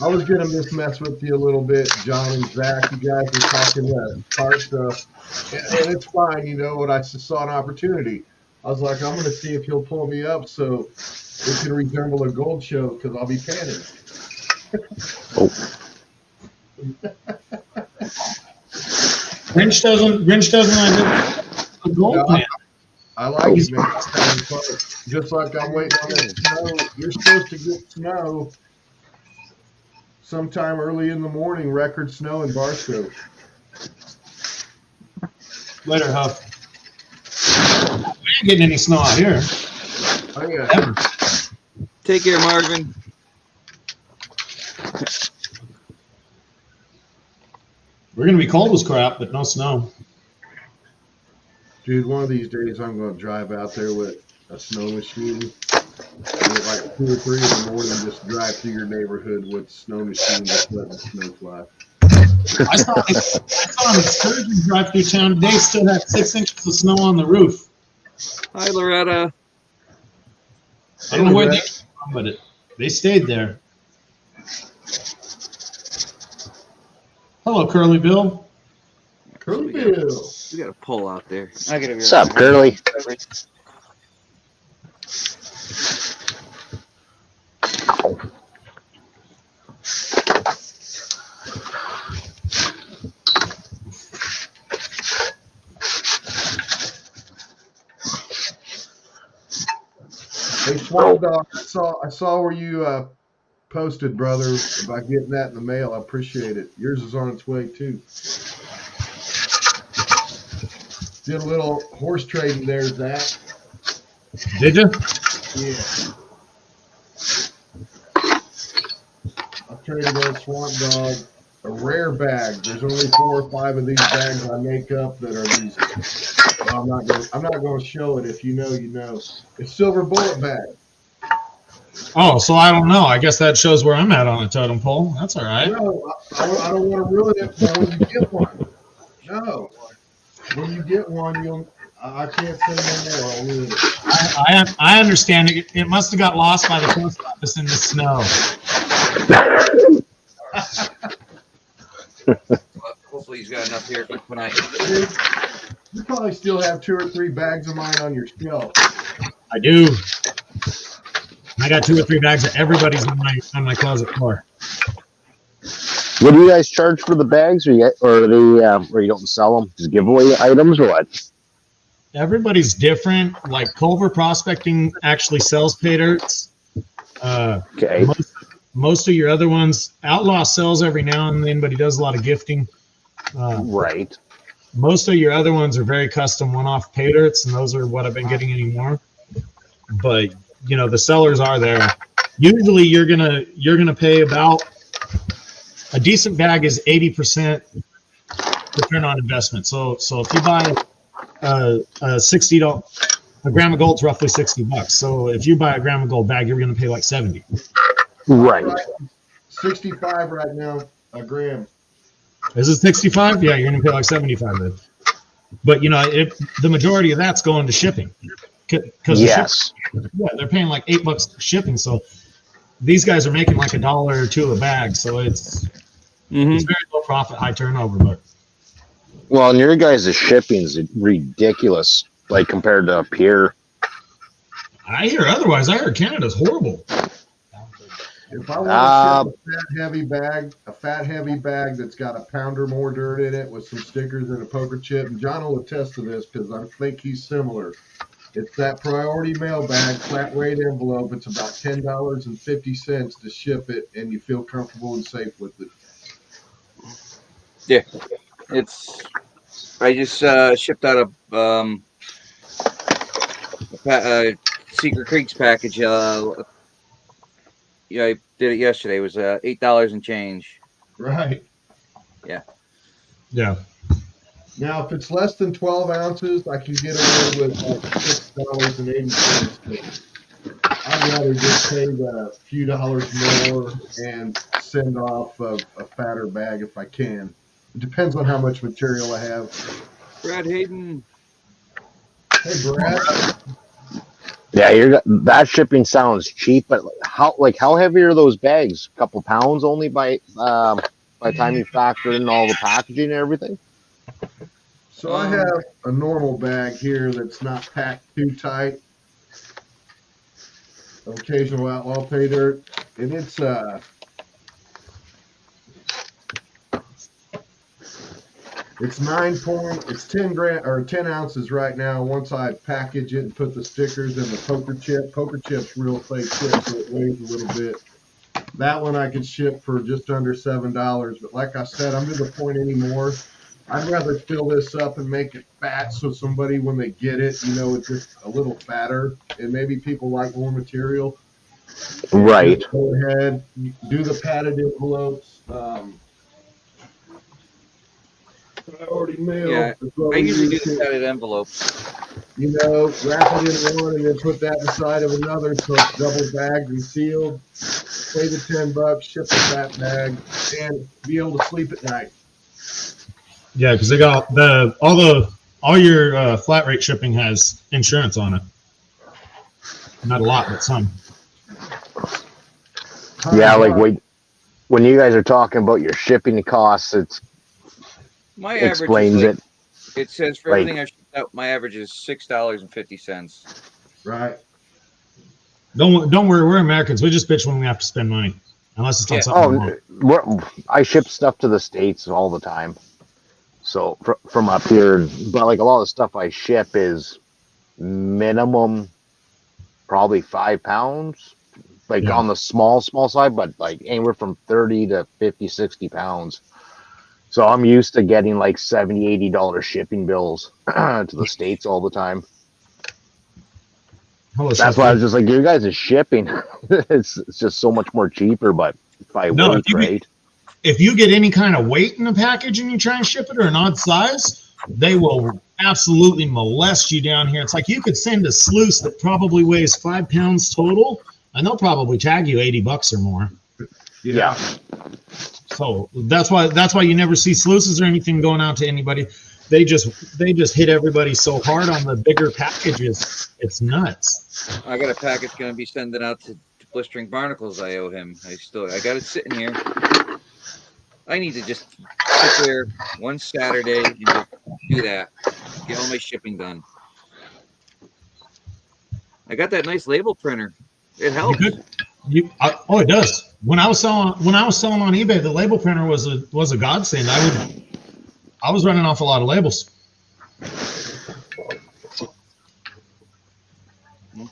I was gonna mess with you a little bit, John and Zach. You guys were talking car stuff, and it's fine. You know what? I saw an opportunity. I was like, I'm gonna see if he'll pull me up so it can resemble a gold show because I'll be panning. Grinch doesn't like a gold No, pan. I like it, man. It's having fun. Just like I'm waiting on that snow. You're supposed to get snow sometime early in the morning. Record snow in Barstow. Later, Huff. We ain't getting any snow out here. Oh yeah. Ever. Take care, Marvin. We're gonna be cold as crap, but no snow. Dude, one of these days I'm going to drive out there with a snow machine. And at like 2 or 3 in the morning, just drive through your neighborhood with snow machine, just letting snow fly. I saw an excursion drive through town today. Still had 6 inches of snow on the roof. Hi, Loretta. I don't know where they came from, but they stayed there. Hello, Curly Bill. Curly Bill. We got a pull out there. I gotta What's up, Curly? Hey, Swamp Dog, I saw where you posted, brother, about getting that in the mail. I appreciate it. Yours is on its way, too. Did a little horse trading there, Zach. Did you? Yeah. I traded old Swamp Dog a rare bag. There's only 4 or 5 of these bags I make up that are these. Well, I'm not going to show it. If you know, you know. It's silver bullet bag. Oh, so I don't know. I guess that shows where I'm at on the totem pole. That's all right. No, I don't want to ruin it for when you get one. No. When you get one, I can't say no more. I'll ruin it. I understand it. It must have got lost by the post office in the snow. Hopefully he's got enough here for tonight. You probably still have 2 or 3 bags of mine on your shelf. I do. I got 2 or 3 bags of everybody's on my closet floor. What do you guys charge for the bags, or you don't sell them? Just giveaway items, or what? Everybody's different. Like Culver Prospecting actually sells pay dirts. Okay. Most of your other ones, Outlaw sells every now and then, but he does a lot of gifting. Right. Most of your other ones are very custom one-off pay dirts, and those are what I've been getting anymore. But the sellers are there. Usually, you're gonna pay about a decent bag is 80% return on investment. So if you buy a $60, a gram of gold's roughly $60. So if you buy a gram of gold bag, you're gonna pay like 70. Right. 65 right now, a gram. Is it 65? Yeah, you're gonna pay like 75 then. But the majority of that's going to shipping. Yes. They're paying like $8 for shipping. So these guys are making like $1 or $2 a bag. So it's very low profit, high turnover. But Well, and your guys' shipping's ridiculous, like compared to up here. I hear otherwise. I heard Canada's horrible. If I want to ship a fat heavy bag that's got a pound or more dirt in it with some stickers and a poker chip, and John will attest to this because I think he's similar. It's that priority mail bag, flat rate envelope. It's about $10.50 to ship it, and you feel comfortable and safe with it. Yeah, I just shipped out a Secret Creeks package I did it yesterday. It was $8 and change. Right. Yeah. Now, if it's less than 12 ounces, I can get away with like $6.80. I'd rather just pay the few dollars more and send off a fatter bag if I can. It depends on how much material I have. Brad Hayden. Hey, Brad. Yeah, that shipping sounds cheap, but how heavy are those bags? A couple pounds only by the time you factor in all the packaging and everything. So I have a normal bag here that's not packed too tight. Occasional outlaw pay dirt, and it's 10 grand or 10 ounces right now. Once I package it and put the stickers and the poker chip's real fake chip, so it weighs a little bit. That one I could ship for just under $7, but like I said, I'm to the point anymore. I'd rather fill this up and make it fat so somebody, when they get it, it's just a little fatter, and maybe people like more material. Right. Go ahead, do the padded envelopes. Priority mail. Yeah, I usually do the padded envelopes. Wrap it in one and then put that inside of another so it's double bagged and sealed. Pay the $10, ship the fat bag, and be able to sleep at night. Yeah, because they got all your flat rate shipping has insurance on it. Not a lot, but some. Yeah, like when you guys are talking about your shipping costs, My explains average is it. It says for everything I shipped out, my average is $6.50. Right. Don't worry, we're Americans. We just bitch when we have to spend money, unless it's on something wrong. I ship stuff to the States all the time. So from up here, but like a lot of the stuff I ship is minimum probably 5 pounds, like on the small side, but like anywhere from 30 to 50, 60 pounds. So I'm used to getting like $70, $80 shipping bills to the States all the time. That's why I was just like, you guys is shipping. it's just so much more cheaper, but by weight, right? If you get any kind of weight in a package and you try and ship it or an odd size, they will absolutely molest you down here. It's like you could send a sluice that probably weighs 5 pounds total, and they'll probably tag you $80 or more. Yeah. So that's why you never see sluices or anything going out to anybody. They just hit everybody so hard on the bigger packages. It's nuts. I got a package going to be sending out to Blistering Barnacles. I owe him. I got it sitting here. I need to just sit there one Saturday and just do that. Get all my shipping done. I got that nice label printer. It helps. It does. When I was selling on eBay, the label printer was a godsend. I was running off a lot of labels.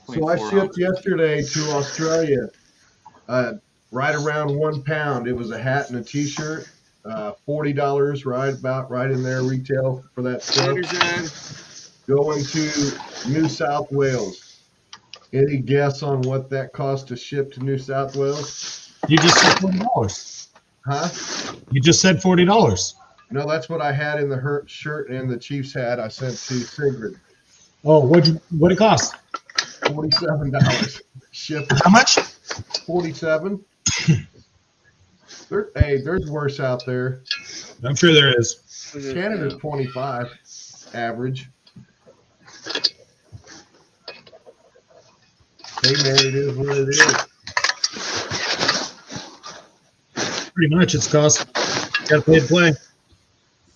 So I shipped yesterday to Australia, right around 1 pound. It was a hat and a T-shirt, $40, right in there retail for that stuff. Going to New South Wales. Any guess on what that cost to ship to New South Wales? You just said $40. Huh? You just said $40. No, that's what I had in the shirt and the Chiefs hat I sent to Sigrid. Oh, what'd it cost? $47. Ship. How much? 47. There's worse out there. I'm sure there is. Canada's 25 average. Hey man, it is what it is. Pretty much, it's cost. Got to pay to play.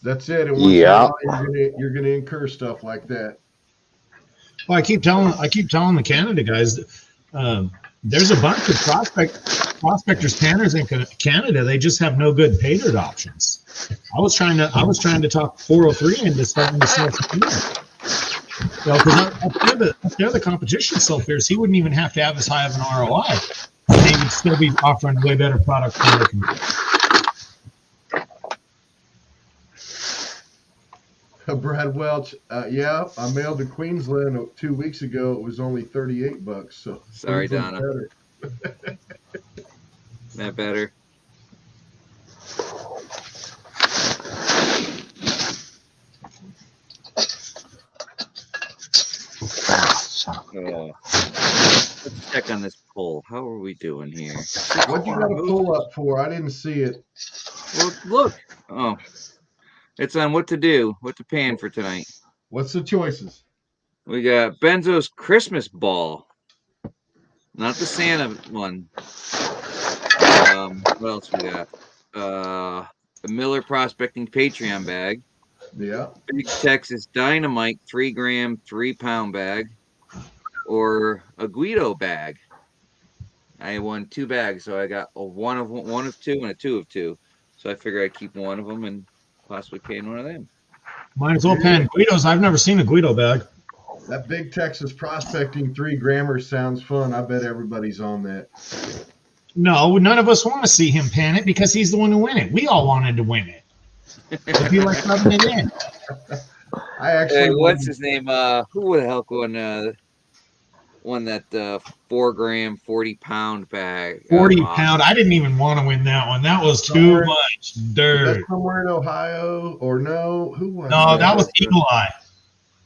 That's it. And once in a while, you're gonna incur stuff like that. Well, I keep telling the Canada guys, there's a bunch of prospectors, panners in Canada. They just have no good pay dirt options. I was trying to talk 403 into starting to sell some pay. Because up there the competition's so fierce, he wouldn't even have to have as high of an ROI. And he would still be offering way better product than they can do. Brad Welch, I mailed to Queensland 2 weeks ago. It was only $38. So sorry, Donna. That better? Oh. Let's check on this poll. How are we doing here? What you got a pull up for? I didn't see it. Well, look. Oh, it's on what to do, what to pan for tonight. What's the choices? We got Benzo's Christmas ball, not the Santa one. What else we got? The Miller Prospecting Patreon bag. Yeah. Big Texas Dynamite 3-gram, 3-pound bag, or a Guido bag. I won 2 bags, so I got a one of 2 and a 2 of 2. So I figure I'd keep one of them and possibly pan one of them. Might as well pan Guidos. I've never seen a Guido bag. That Big Texas Prospecting 3-grammer sounds fun. I bet everybody's on that. No, none of us want to see him pan it because he's the one who win it. We all wanted to win it. If you like rubbing it in. I actually. Hey, what's his name? Who the hell won that 4-gram, 40-pound bag? 40-pound. I didn't even want to win that one. That was too much Was dirt. that somewhere in Ohio or no? Who won? No, that was Eagle Eye.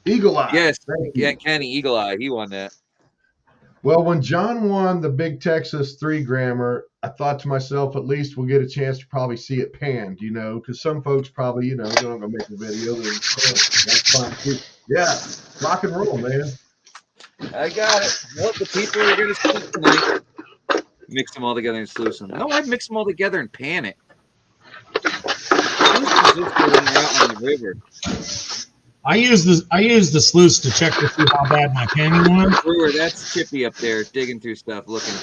Eagle Eye. Yes, Thank yeah, you. Kenny Eagle Eye. He won that. Well, when John won the Big Texas 3-grammer, I thought to myself, at least we'll get a chance to probably see it panned, because some folks probably, they're not going to make a video. That's fine too. Yeah, rock and roll, man. I got it. What the people are going to see tonight? Mix them all together and sluice them. No, I'd mix them all together and pan it. Sluice is just when you're out on the river. I use the sluice to check to see how bad my panning was. Brewer, that's Chippy up there digging through stuff, looking.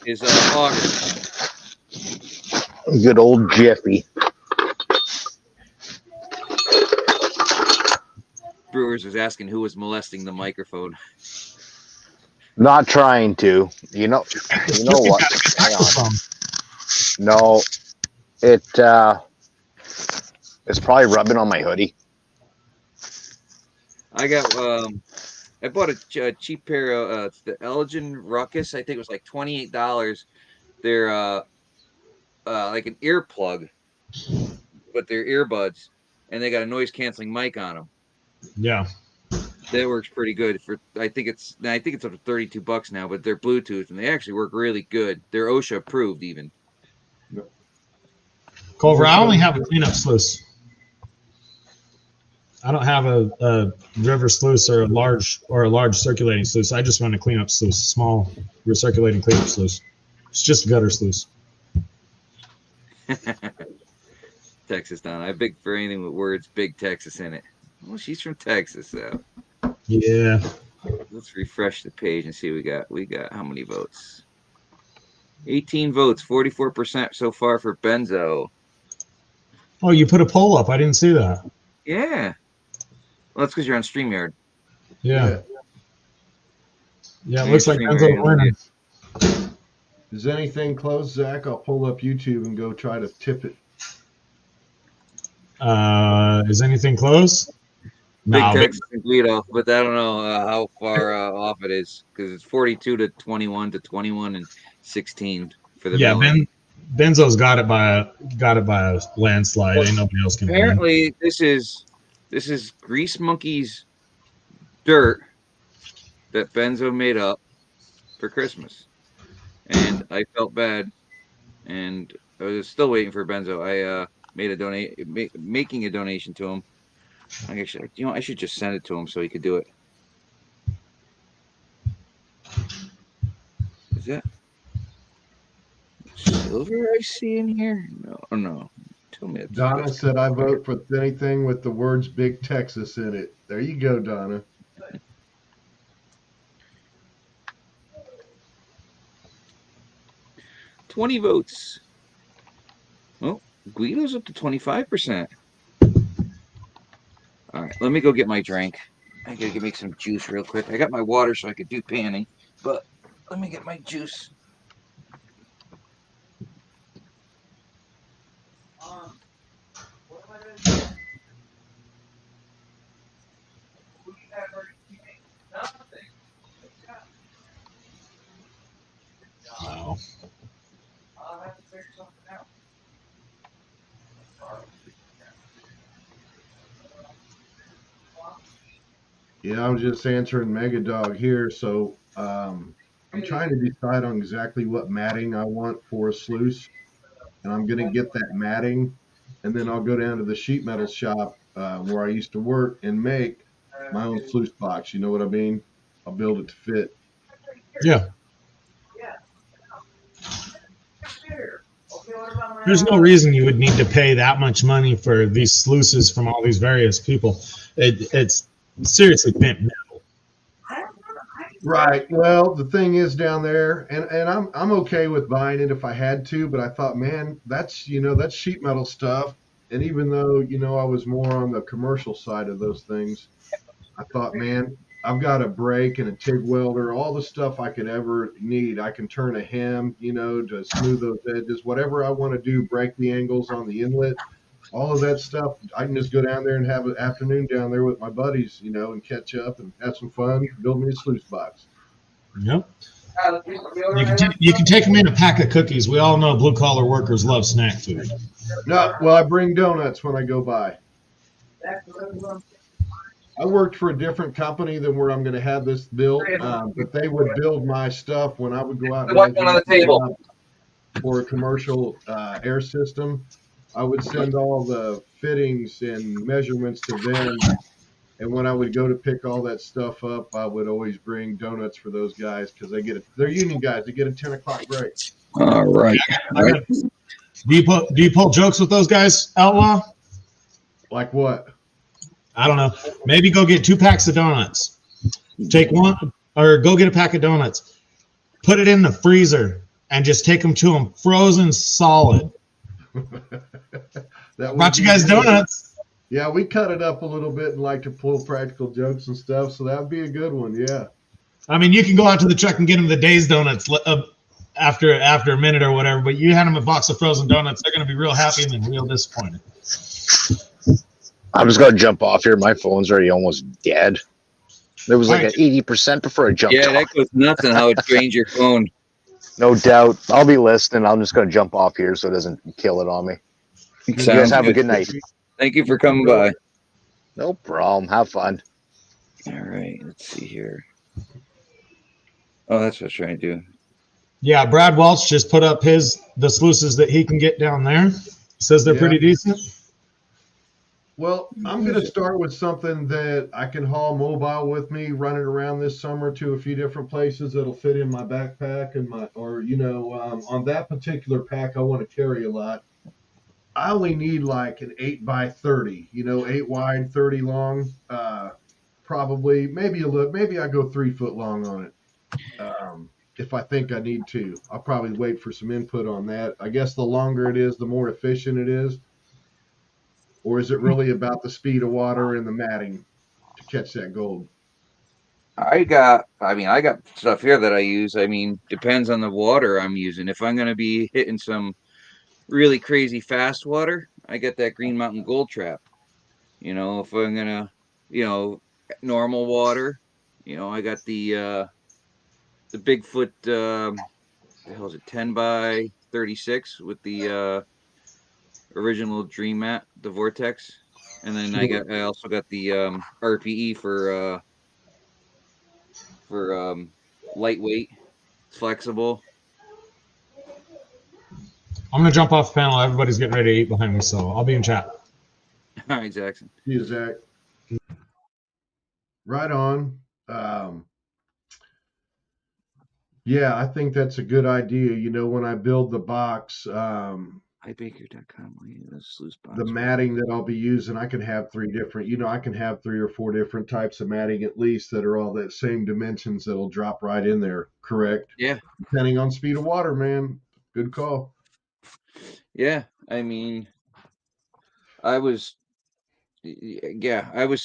His auger. Good old Jiffy. Brewers was asking who was molesting the microphone. Not trying to. You know what? Hang on. No, it's probably rubbing on my hoodie. I got I bought a cheap pair of it's the Elgin Ruckus. I think it was like $28. They're like an earplug, but they're earbuds, and they got a noise canceling mic on them. Yeah. That works pretty good I think it's up to $32 now, but they're Bluetooth and they actually work really good. They're OSHA approved even. Culver, I only have a cleanup sluice. I don't have a river sluice or a large circulating sluice. I just run a cleanup sluice, small recirculating cleanup sluice. It's just a gutter sluice. Texas down. I'm big for anything with words Big Texas in it. Well, she's from Texas though. Yeah. Let's refresh the page and see what we got how many votes. 18 votes, 44% so far for Benzo. Oh, you put a poll up. I didn't see that. Yeah. Well, that's because you're on StreamYard. Yeah, it looks like Benzo's winning. Is anything closed, Zach? I'll pull up YouTube and go try to tip it. Is anything close? Big Texas and Guido, but I don't know how far off it is because it's 42 to 21 to 21 and 16 for the Miller. Benzo's got it by a landslide. Ain't nobody else can. Apparently, this is Grease Monkey's dirt that Benzo made up for Christmas, and I felt bad, and I was still waiting for Benzo. I making a donation to him. I should just send it to him so he could do it. Is that silver I see in here? No. Tell me. Donna said I vote for anything with the words Big Texas in it. There you go, Donna. $20 votes. Well, Guido's up to 25%. All right, let me go get my drink. I gotta make some juice real quick. I got my water so I could do panning, but let me get my juice. Yeah, I'm just answering Mega Dog here. So I'm trying to decide on exactly what matting I want for a sluice, and I'm going to get that matting, and then I'll go down to the sheet metal shop where I used to work and make my own sluice box. You know what I mean? I'll build it to fit. Yeah. There's no reason you would need to pay that much money for these sluices from all these various people. It's seriously bent metal. Right. Well, the thing is down there, and I'm okay with buying it if I had to, but I thought, man, that's sheet metal stuff. And even though I was more on the commercial side of those things, I thought, man, I've got a brake and a TIG welder, all the stuff I could ever need. I can turn a hem, to smooth those edges, whatever I want to do, break the angles on the inlet, all of that stuff. I can just go down there and have an afternoon down there with my buddies, and catch up and have some fun, build me a sluice box. Yep. You can take them in a pack of cookies. We all know blue collar workers love snack food. No, well, I bring donuts when I go by. I worked for a different company than where I'm going to have this built, but they would build my stuff when I would go out and One on the table. for a commercial air system. I would send all the fittings and measurements to them. And when I would go to pick all that stuff up, I would always bring donuts for those guys because they're union guys. They get a 10 o'clock break. All right. Do you pull jokes with those guys, Outlaw? Like what? I don't know. Maybe go get 2 packs of donuts. Take one, or go get a pack of donuts. Put it in the freezer and just take them to them frozen solid. Brought you guys donuts. Yeah, we cut it up a little bit and like to pull practical jokes and stuff, so that would be a good one. Yeah. I mean, you can go out to the truck and get them the Days donuts after a minute or whatever, but you hand them a box of frozen donuts, they're going to be real happy and then real disappointed. I'm just going to jump off here. My phone's already almost dead. There was like an 80% before I jumped off. Yeah, that goes nuts on how it drains your phone. No doubt. I'll be listening. I'm just going to jump off here so it doesn't kill it on me. You guys have a good night. Thank you for coming by. No problem. Have fun. All right, let's see here. Oh, that's what I was trying to do. Yeah, Brad Welch just put up the sluices that he can get down there. Says they're pretty decent. Well, I'm going to start with something that I can haul mobile with me, running around this summer to a few different places that'll fit in my backpack and on that particular pack, I want to carry a lot. I only need like an 8x30, 8 wide, 30 long, probably, maybe I go 3 foot long on it. If I think I need to, I'll probably wait for some input on that. I guess the longer it is, the more efficient it is. Or is it really about the speed of water and the matting to catch that gold? I got stuff here that I use. I mean, depends on the water I'm using. If I'm going to be hitting some really crazy fast water, I get that Green Mountain Gold Trap. If I'm going to, normal water, I got the Bigfoot, the hell is it, 10 by 36 with the original Dream Mat, the Vortex. And then I also got the RPE for lightweight, flexible. I'm going to jump off the panel. Everybody's getting ready to eat behind me, so I'll be in chat. All right, Jackson. See you, Zach. Right on. Yeah, I think that's a good idea. When I build the box, Highbaker.com. the matting that I'll be using, I can have 3 different, I can have 3 or 4 different types of matting at least that are all the same dimensions that'll drop right in there. Correct? Yeah. Depending on speed of water, man. Good call. Yeah. I mean, I was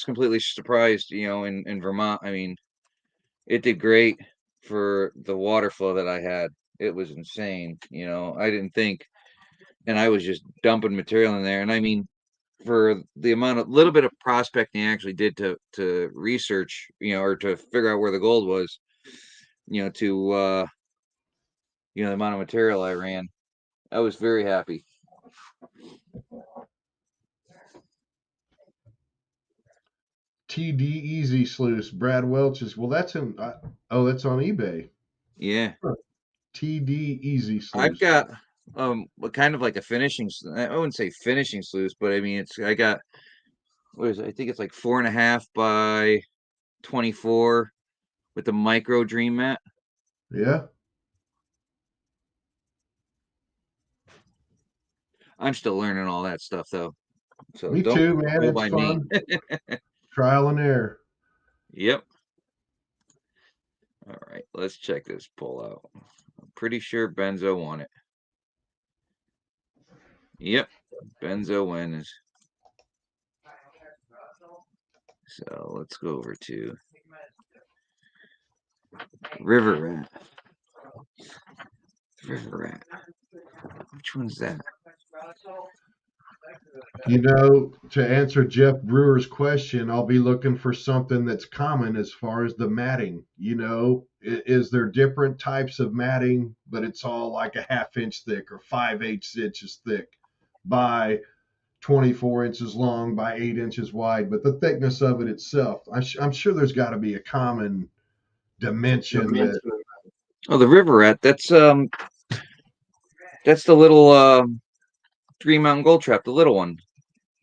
completely surprised, in Vermont. I mean, it did great for the water flow that I had. It was insane. I didn't think, and I was just dumping material in there. And I mean, for the little bit of prospecting I actually did to research, or to figure out where the gold was, to the amount of material I ran, I was very happy. TD Easy Sluice, Brad Welch's. Well, that's in. That's on eBay. Yeah. TD Easy I've Sluice. got kind of like a finishing. I wouldn't say finishing sluice, but I mean I got what is it? I think it's like 4.5 by 24 with the micro dream mat. Yeah. I'm still learning all that stuff though, so Me don't too, man. go It's by me. fun. Trial and error. Yep. All right, let's check this pull out. I'm pretty sure Benzo won it. Yep, Benzo wins. So let's go over to River Rat. River Rat. Which one's that? To answer Jeff Brewer's question, I'll be looking for something that's common as far as the matting. Is there different types of matting, but it's all like a 1/2 inch thick or 5/8 inches thick by 24 inches long by 8 inches wide, but the thickness of it itself, I'm sure there's got to be a common dimension that. Oh, the River Rat. That's the little Green Mountain Gold Trap, the little one.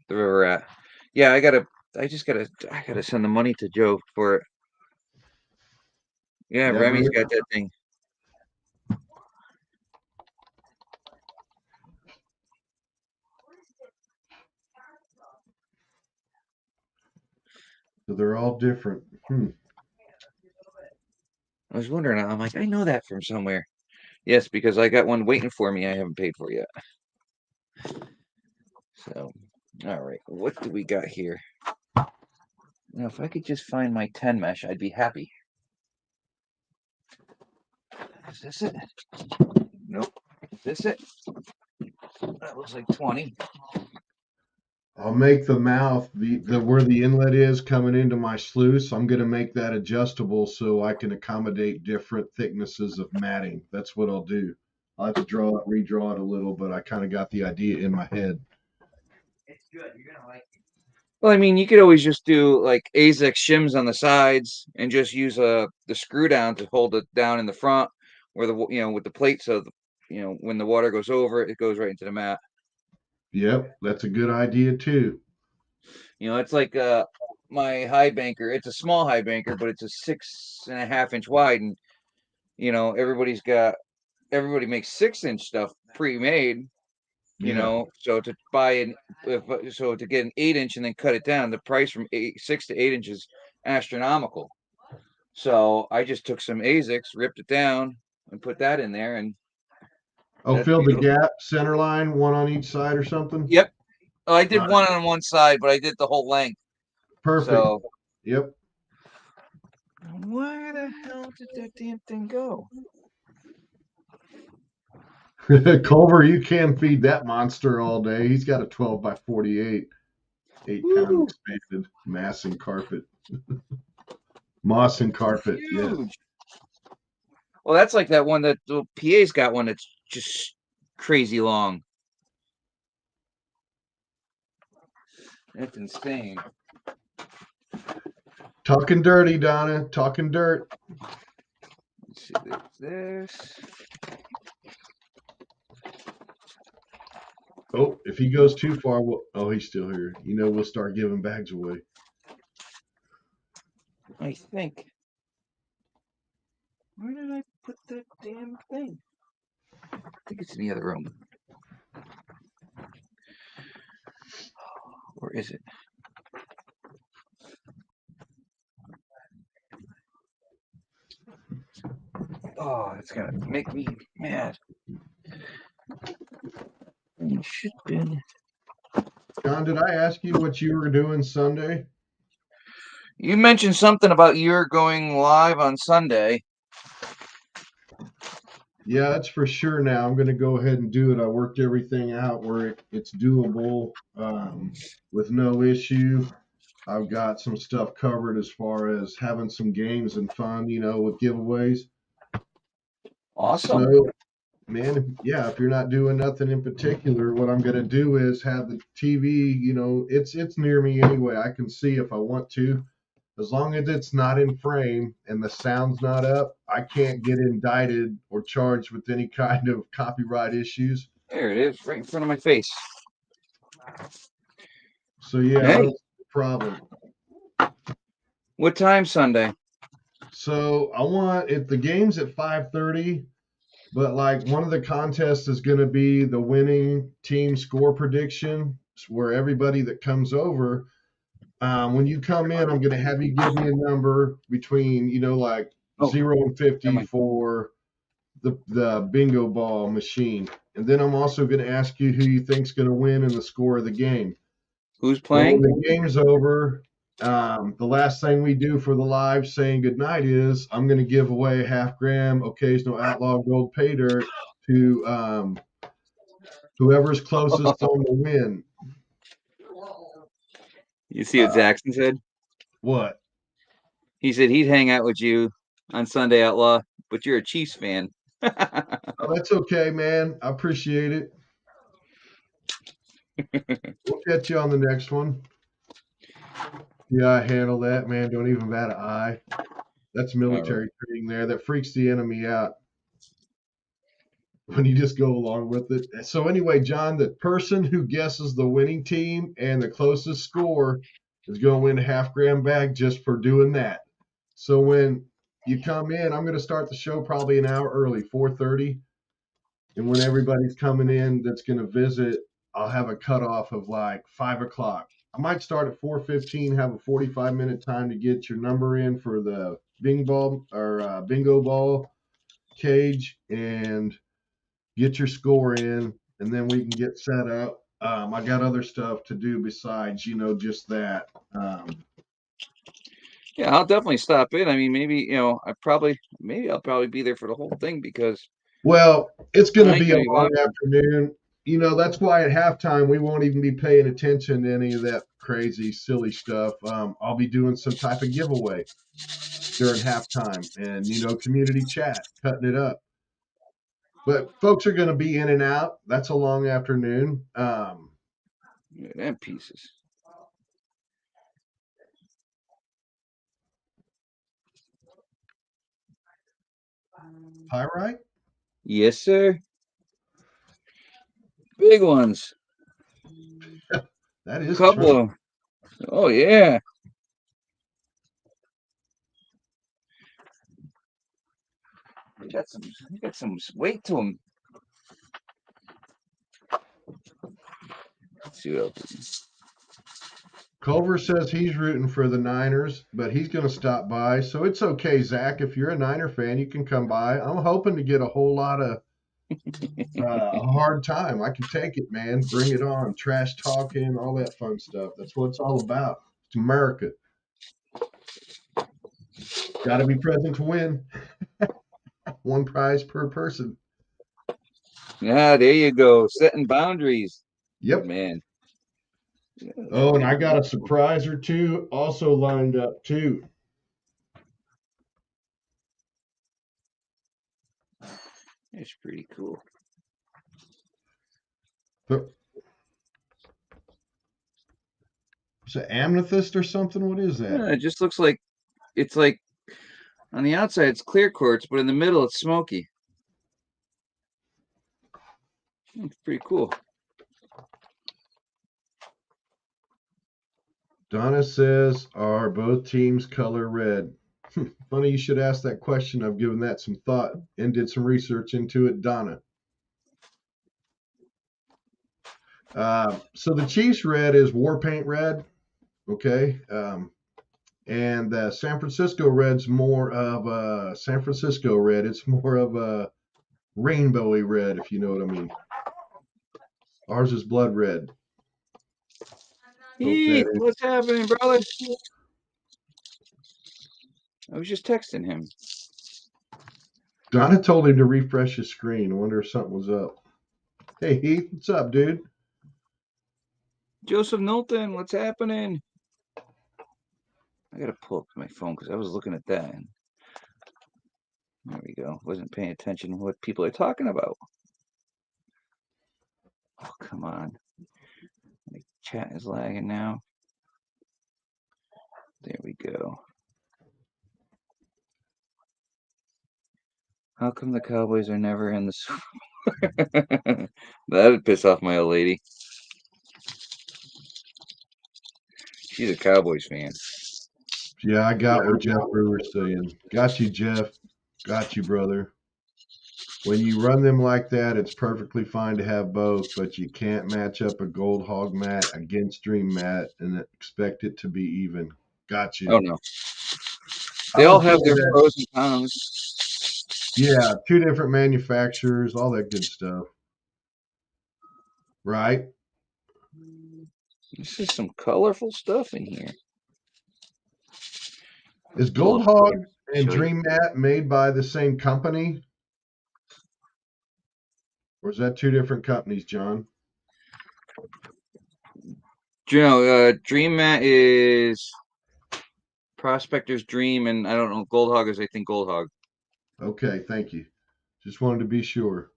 The River Rat. Yeah, I gotta send the money to Joe for it. Yeah, Yeah, Remy's got that thing. so they're all different. I was wondering. I'm like, I know that from somewhere. Yes, because I got one waiting for me. I haven't paid for yet. So, all right. What do we got here? Now, if I could just find my 10 mesh, I'd be happy. Is this it? Nope. Is this it? That looks like 20. I'll make the mouth the where the inlet is coming into my sluice. I'm going to make that adjustable so I can accommodate different thicknesses of matting. That's what I'll do. I'll have to redraw it a little, but I kind of got the idea in my head. It's good. You're gonna like it. Well, I mean, you could always just do like AZEK shims on the sides and just use the screw down to hold it down in the front, where with the plate, so when the water goes over, it goes right into the mat. Yep, that's a good idea too. It's like my high banker. It's a small high banker, but it's a 6.5 inch wide, and everybody makes 6-inch stuff pre-made. Yeah. So to to get an 8-inch and then cut it down, the price from 6 to 8 inches is astronomical. So I just took some AZEKs, ripped it down, and put that in there, and that's Fill the beautiful. gap, center line, one on each side or something. Yep. Oh, I did Nice. one on one side, but I did the whole length. Perfect. So Yep. where the hell did that damn thing go? Culver, you can feed that monster all day. He's got a 12 by 48, 8-pound Woo! expanded mass and carpet. Moss and carpet, yes. Huge. Well, that's like that one that the PA's got one that's just crazy long. That's insane. Talking dirty, Donna. Talking dirt. Let's see, there's this. Oh, if he goes too far, he's still here. We'll start giving bags away. I think. Where did I put that damn thing? I think it's in the other room. Where is it? Oh, it's gonna make me mad. It should have been. John, did I ask you what you were doing Sunday? You mentioned something about you're going live on Sunday. Yeah, that's for sure now. I'm going to go ahead and do it. I worked everything out where it's doable with no issue. I've got some stuff covered as far as having some games and fun, with giveaways. Awesome. So, man, if you're not doing nothing in particular, what I'm going to do is have the TV, it's near me anyway. I can see if I want to. as long as it's not in frame and the sound's not up, I can't get indicted or charged with any kind of copyright issues. There it is, right in front of my face. So yeah, I Hey. don't see the problem. What time Sunday? So I want if the game's at 5:30, but like one of the contests is going to be the winning team score prediction, where everybody that comes over, when you come in, I'm going to have you give me a number between like Oh, 0 and 50 never mind. for the bingo ball machine, and then I'm also going to ask you who you think's going to win and the score of the game. Who's Well, when playing? the game's over, the last thing we do for the live saying goodnight is I'm going to give away a half-gram occasional outlaw gold pay dirt to whoever's closest on the win. You see what Zaxton said? What? He said he'd hang out with you on Sunday Outlaw, but you're a Chiefs fan. Oh, that's okay, man. I appreciate it. We'll catch you on the next one. Yeah, I handle that, man. Don't even bat an eye. That's military training there. That freaks the enemy out when you just go along with it. So anyway, John, the person who guesses the winning team and the closest score is going to win a half-gram bag just for doing that. So when you come in, I'm going to start the show probably an hour early, 4:30. And when everybody's coming in that's going to visit, I'll have a cutoff of like 5 o'clock. I might start at 4:15, have a 45-minute time to get your number in for the bingo ball cage and get your score in, and then we can get set up. I got other stuff to do besides, just that. Yeah, I'll definitely stop in. I mean, maybe I'll probably be there for the whole thing because Well, it's going I to ain't be a gonna be long watching. afternoon. That's why at halftime we won't even be paying attention to any of that crazy, silly stuff. I'll be doing some type of giveaway during halftime and, community chat, cutting it up. But folks are going to be in and out. That's a long afternoon. Yeah, them pieces. Pyrite? Yes, sir. Big ones. That is Couple chunky. of. Oh yeah. Got some weight to them. Let's see what else. Culver says he's rooting for the Niners, but he's going to stop by. So it's okay, Zach. If you're a Niner fan, you can come by. I'm hoping to get a whole lot of a hard time. I can take it, man. Bring it on. Trash talking, all that fun stuff. That's what it's all about. It's America. Got to be present to win. One prize per person. Yeah, there you go. Setting boundaries. Good Yep. man. Yeah, Oh, and I got a surprise or two also lined up too. it's pretty cool. Is it amethyst or something? What is that? Yeah, it just looks like it's like on the outside it's clear quartz, but in the middle it's smoky. It's pretty cool. Donna says, are both teams color red? Funny you should ask that question. I've given that some thought and did some research into it, Donna. So the Chiefs red is war paint red, okay? And the San Francisco red's more of a San Francisco red. It's more of a rainbowy red, if you know what I mean. Ours is blood red. Heath, what's happening, brother? I was just texting him. Donna told him to refresh his screen. I wonder if something was up. Hey, Heath, what's up, dude? Joseph Knowlton, what's happening? I gotta pull up my phone because I was looking at that. There we go. Wasn't paying attention to what people are talking about. Oh, come on. My chat is lagging now. There we go. How come the Cowboys are never in the Super Bowl? That'd piss off my old lady. She's a Cowboys fan. Yeah, I got what Jeff Brewer's saying. Got you, Jeff. Got you, brother. When you run them like that, it's perfectly fine to have both, but you can't match up a Gold Hog mat against Dream mat and expect it to be even. Got you. Oh no, I they all was have saying their that, pros and cons. yeah, 2 different manufacturers, all that good stuff. Right? This is some colorful stuff in here. Is Pull Gold up Hog here, and show you. Dream Mat made by the same company? Or is that 2 different companies, John? Dream Mat is Prospector's Dream, and I don't know, Gold Hog is, I think, Gold Hog. Okay, thank you. Just wanted to be sure.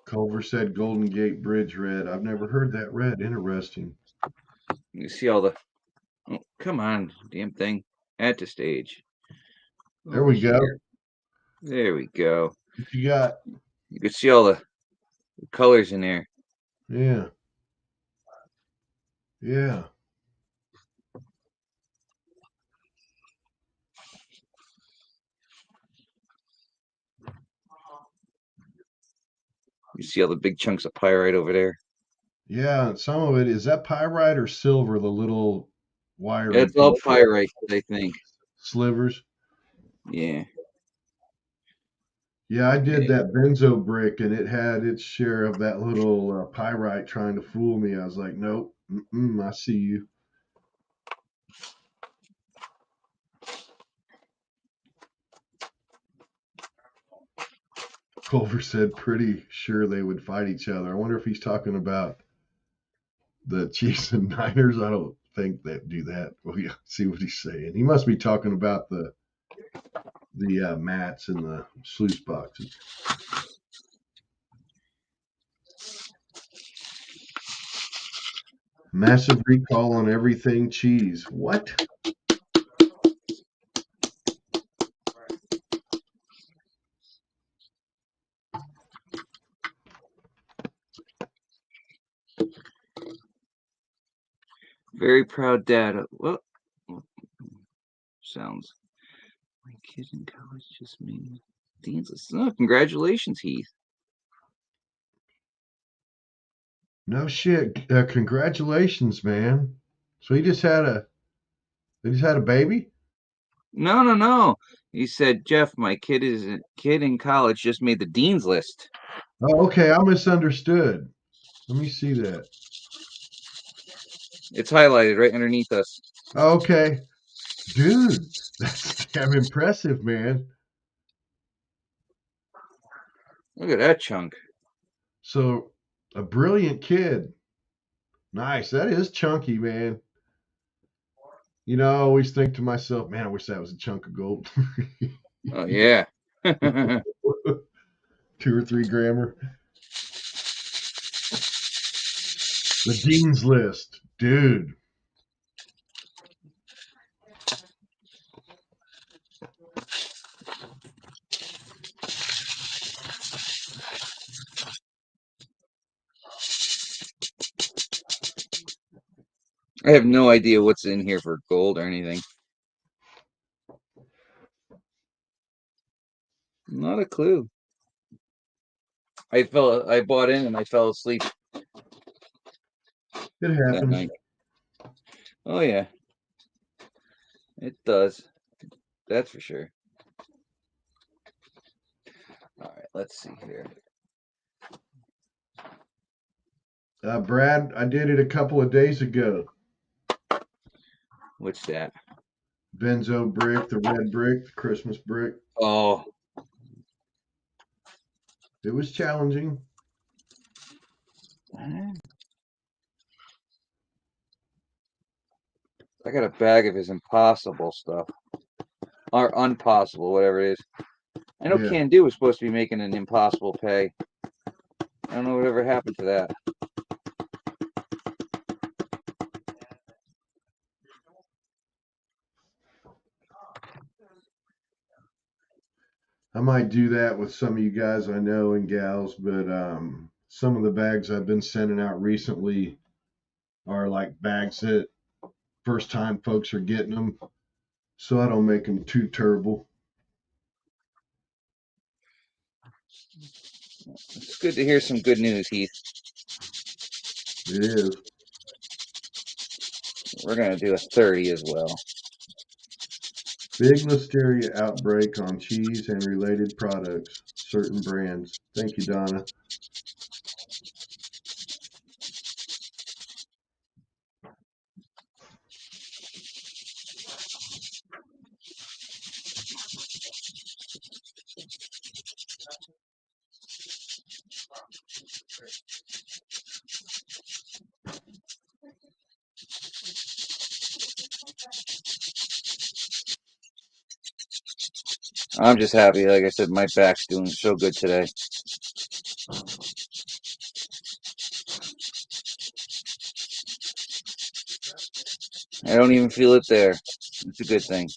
Culver said Golden Gate Bridge red. I've never heard that red. Interesting. You see all the. Oh, come on, damn thing. Add to stage. There we go. Share. There we go. What you got? You can see all the colors in there. Yeah. Yeah. You see all the big chunks of pyrite over there. Yeah. Some of it, is that pyrite or silver? The little wiry It's all pyrite, I think. slivers. Yeah. Yeah, I did that benzo brick, and it had its share of that little pyrite trying to fool me. I was like, nope, I see you. Culver said, pretty sure they would fight each other. I wonder if he's talking about the Chiefs and Niners. I don't think they do that. Well, yeah, see what he's saying. He must be talking about the mats and the sluice boxes. Massive recall on everything cheese. What? Very proud dad. What sounds? My kid in college just made Dean's list. Oh, congratulations, Heath. No shit. Congratulations, man. So they just had a baby? No. He said, Jeff, my kid in college just made the Dean's list. Oh, okay. I misunderstood. Let me see that. It's highlighted right underneath us. Okay. Dude, that's damn impressive, man. Look at that chunk. So, a brilliant kid. Nice. That is chunky, man. You know, I always think to myself, man, I wish that was a chunk of gold. Oh, yeah. 2 or 3 grammer. The Dean's List. Dude. I have no idea what's in here for gold or anything. Not a clue. I bought in and I fell asleep It that happens. night. Oh yeah, it does. That's for sure. All right, let's see here. Brad, I did it a couple of days ago. What's that? Benzo brick, the red brick, the Christmas brick. Oh, It was challenging. I got a bag of his impossible stuff. Or unpossible, whatever it is. I know Yeah. Can Do was supposed to be making an impossible pay. don't know whatever happened to that. I might do that with some of you guys I know and gals, but some of the bags I've been sending out recently are like bags that first time folks are getting them, so I don't make them too terrible. It's good to hear some good news, Heath. It is. We're gonna do a 30 as well. Big listeria outbreak on cheese and related products, certain brands. Thank you, Donna. I'm just happy. Like I said, my back's doing so good today. I don't even feel it there. It's a good thing.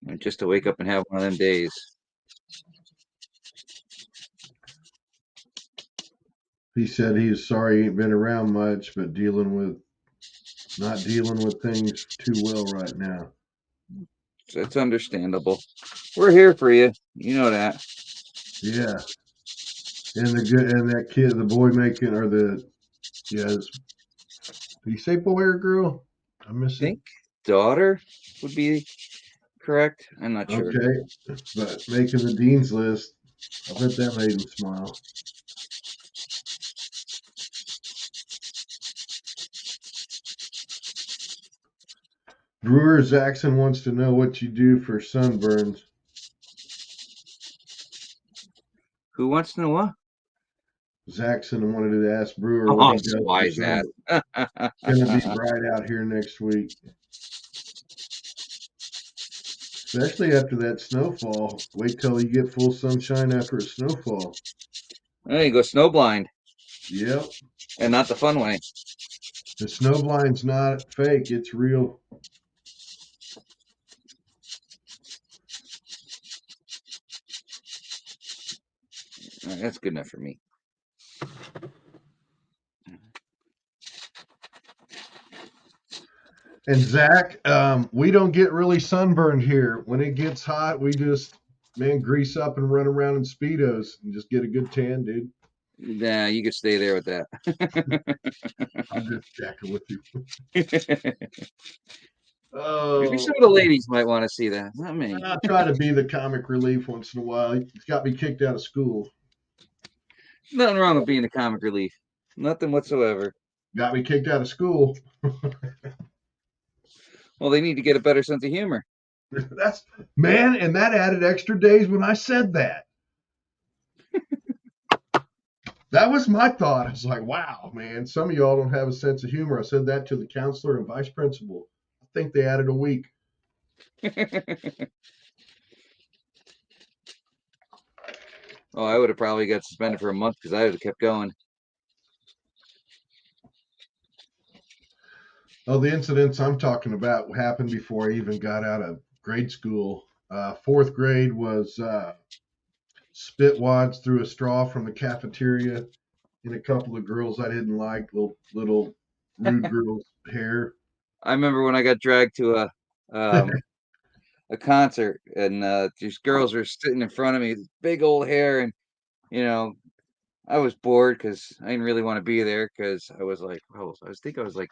And just to wake up and have one of them days. He said he's sorry he ain't been around much, but not dealing with things too well right now. So it's understandable. We're here for you. You know that. Yeah. And that kid, the boy making or the yes. Did you say boy or girl? I I miss it. think daughter would be correct. I'm not sure. Okay. But making the dean's list, I bet that made him smile. Brewer Zaxxon wants to know what you do for sunburns. Who wants to know what? Zaxxon wanted to ask Brewer what Oh, he does for wise sun. ass. It's gonna be bright out here next week. Especially after that snowfall. Wait till you get full sunshine after a snowfall. There you go, snowblind, Yep. and not the fun way. The snow blind's not fake, it's real. That's good enough for me. And Zach, we don't get really sunburned here. When it gets hot, we just grease up and run around in speedos and just get a good tan, dude. Nah, you could stay there with that. I'm just checking with you. Maybe some Oh, of the ladies might want to see that. Not me. I try to be the comic relief once in a while. He's got me kicked out of school. Nothing wrong with being a comic relief. Nothing whatsoever. Got me kicked out of school. Well, they need to get a better sense of humor. That's and that added extra days when I said that. That was my thought. I was like, wow, man, some of y'all don't have a sense of humor. I said that to the counselor and vice principal. I think they added a week. Oh, I would have probably got suspended for a month because I would have kept going. Oh, the incidents I'm talking about happened before I even got out of grade school. Fourth grade was spit wads through a straw from the cafeteria in a couple of girls I didn't like, little rude girls' hair. I remember when I got dragged to a concert and these girls were sitting in front of me, big old hair, and you know, I was bored because I didn't really want to be there because I was like, oh, I think I was like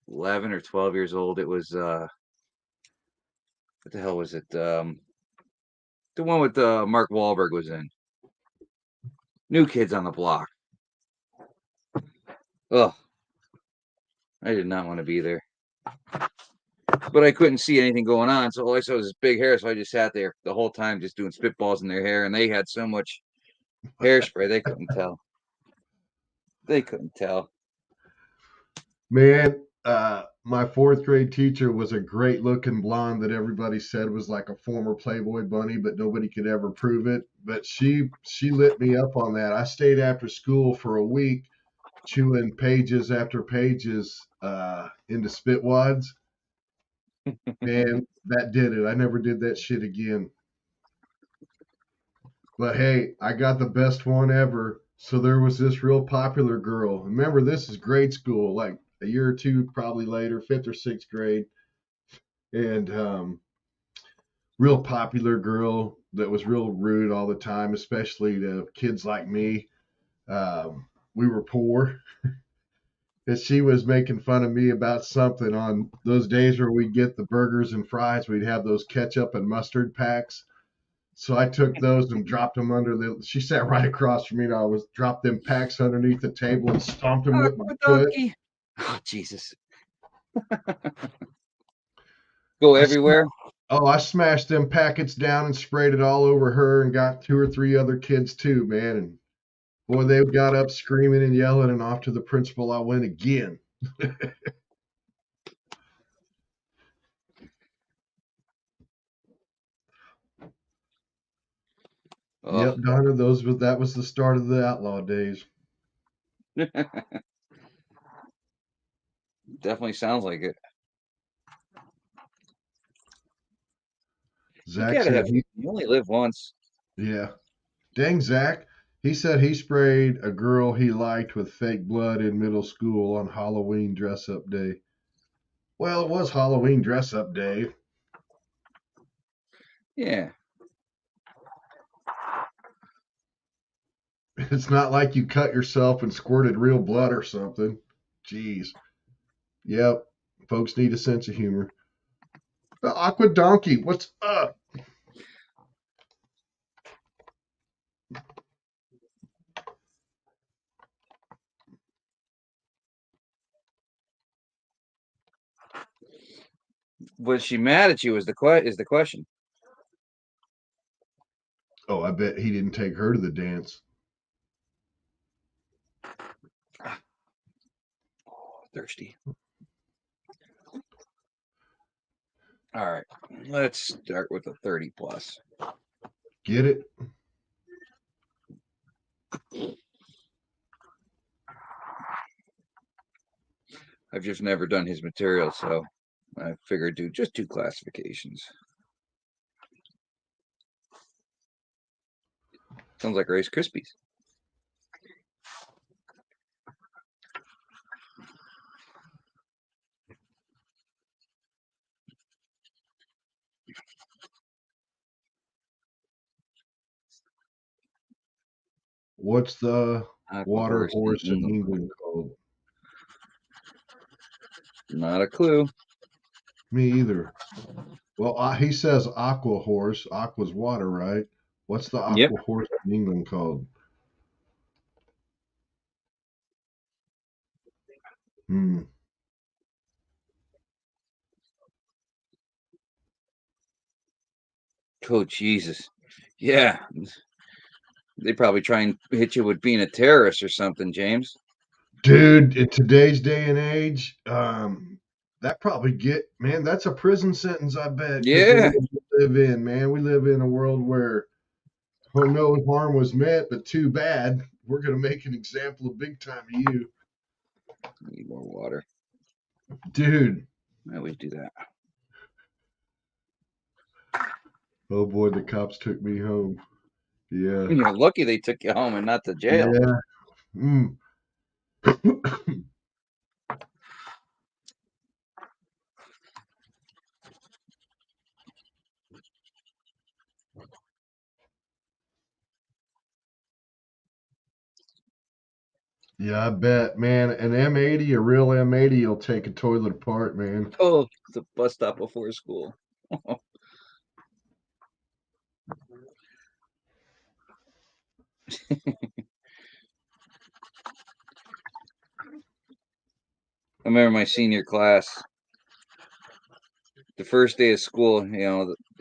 11 or 12 years old. It was what the hell was it? The one with Mark Wahlberg was in. New Kids on the Block. Oh, I did not want to be there. But I couldn't see anything going on, so all I saw was this big hair, so I just sat there the whole time just doing spitballs in their hair, and they had so much hairspray they couldn't tell. They couldn't tell. Man, My fourth grade teacher was a great looking blonde that everybody said was like a former Playboy bunny, but nobody could ever prove it. But she lit me up on that. I stayed after school for a week chewing pages after pages into spitwads. Man, that did it. I never did that shit again. But hey, I got the best one ever. So there was this real popular girl. Remember, this is grade school, like a year or two probably later, fifth or sixth grade. And real popular girl that was real rude all the time, especially to kids like me. We were poor. And she was making fun of me about something on those days where we'd get the burgers and fries. We'd have those ketchup and mustard packs. So I took those and dropped them under the. She sat right across from me, and I was dropped them packs underneath the table and stomped them with my foot. Donkey. Oh, Jesus. Go everywhere. I smashed them packets down and sprayed it all over her, and got 2 or 3 other kids too, man. And boy, they got up screaming and yelling, and off to the principal I went again. Oh. Yep, Donna, that was the start of the outlaw days. Definitely sounds like it. Zach You said you only live once. yeah. Dang, Zach. He said he sprayed a girl he liked with fake blood in middle school on Halloween dress up day. Well, it was Halloween dress up day. Yeah. It's not like you cut yourself and squirted real blood or something. Jeez. Yep. Folks need a sense of humor. The Aqua Donkey, what's up? Was she mad at you? Is the question? Oh, I bet he didn't take her to the dance. Oh, thirsty. All right, let's start with a 30 plus. Get it? I've just never done his material, so I figured do just 2 classifications. Sounds like Rice Krispies. What's the water horse in England. England called? Not a clue. Me either. Well, he says aqua horse. Aqua's water, right? What's the aqua Yep. horse in England called? Oh, Jesus. Yeah. They probably try and hit you with being a terrorist or something, James. Dude, in today's day and age, that probably that's a prison sentence, I bet. 'Cause the Yeah. world we live in, man. We live in a world where no harm was meant, but too bad. We're going to make an example of big time of you. Need more water. Dude. I always do that. Oh, boy, the cops took me home. Yeah. You're lucky they took you home and not to jail. Yeah. Yeah, I bet, man. An M80, a real M80 will take a toilet apart, man. Oh, the bus stop before school. I remember my senior class. The first day of school,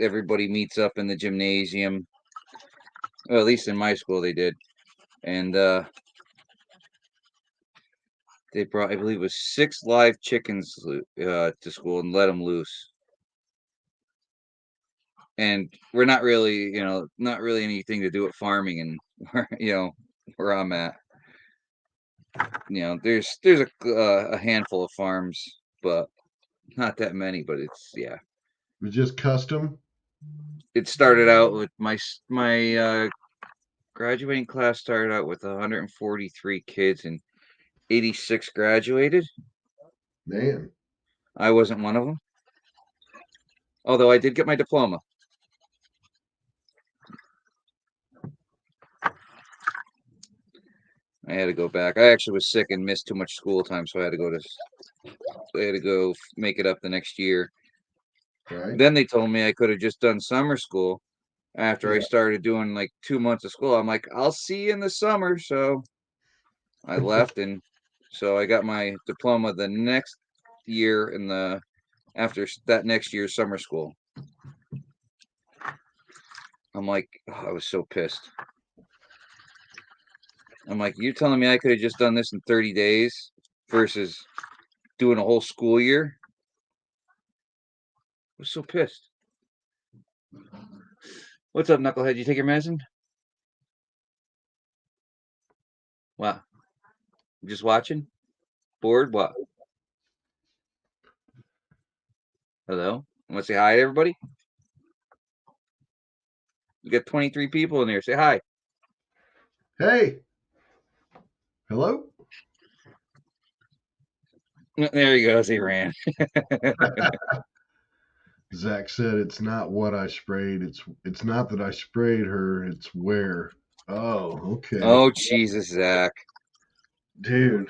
everybody meets up in the gymnasium. Well, at least in my school they did. And They brought, I believe, it was 6 live chickens to school and let them loose. And we're not really, not really anything to do with farming, and where I'm at. There's a handful of farms, but not that many. But It was just custom. It started out with my graduating class started out with 143 kids, and 86 graduated. Man, I wasn't one of them, although I did get my diploma. I had to go back. I actually was sick and missed too much school time, so I had to go make it up the next year. right? Then they told me I could have just done summer school after I Yeah. started doing like 2 months of school. I'm like, I'll see you in the summer. So I left, and so I got my diploma the next year after that next year's summer school. I'm like, oh, I was so pissed. I'm like, you're telling me I could have just done this in 30 days versus doing a whole school year? I was so pissed. What's up, knucklehead? You take your medicine? Wow. Just watching? Bored? What? Hello? Want to say hi to everybody? You got 23 people in here. Say hi. Hey, hello. There he goes. He ran. Zach said it's not what I sprayed. It's not that I sprayed her. It's where. Oh, okay. Oh, Jesus, Zach. Dude.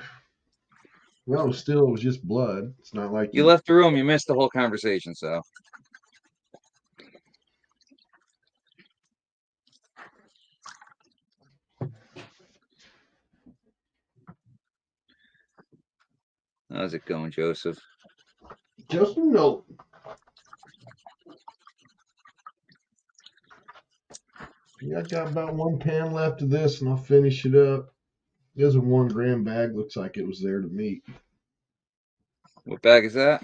Well, still, it was just blood. It's not like You left the room. You missed the whole conversation, so. How's it going, Joseph? Just no. Yeah, I got about 1 pan left of this, and I'll finish it up. There's a 1 gram bag. Looks like it was there to meet. What bag is that?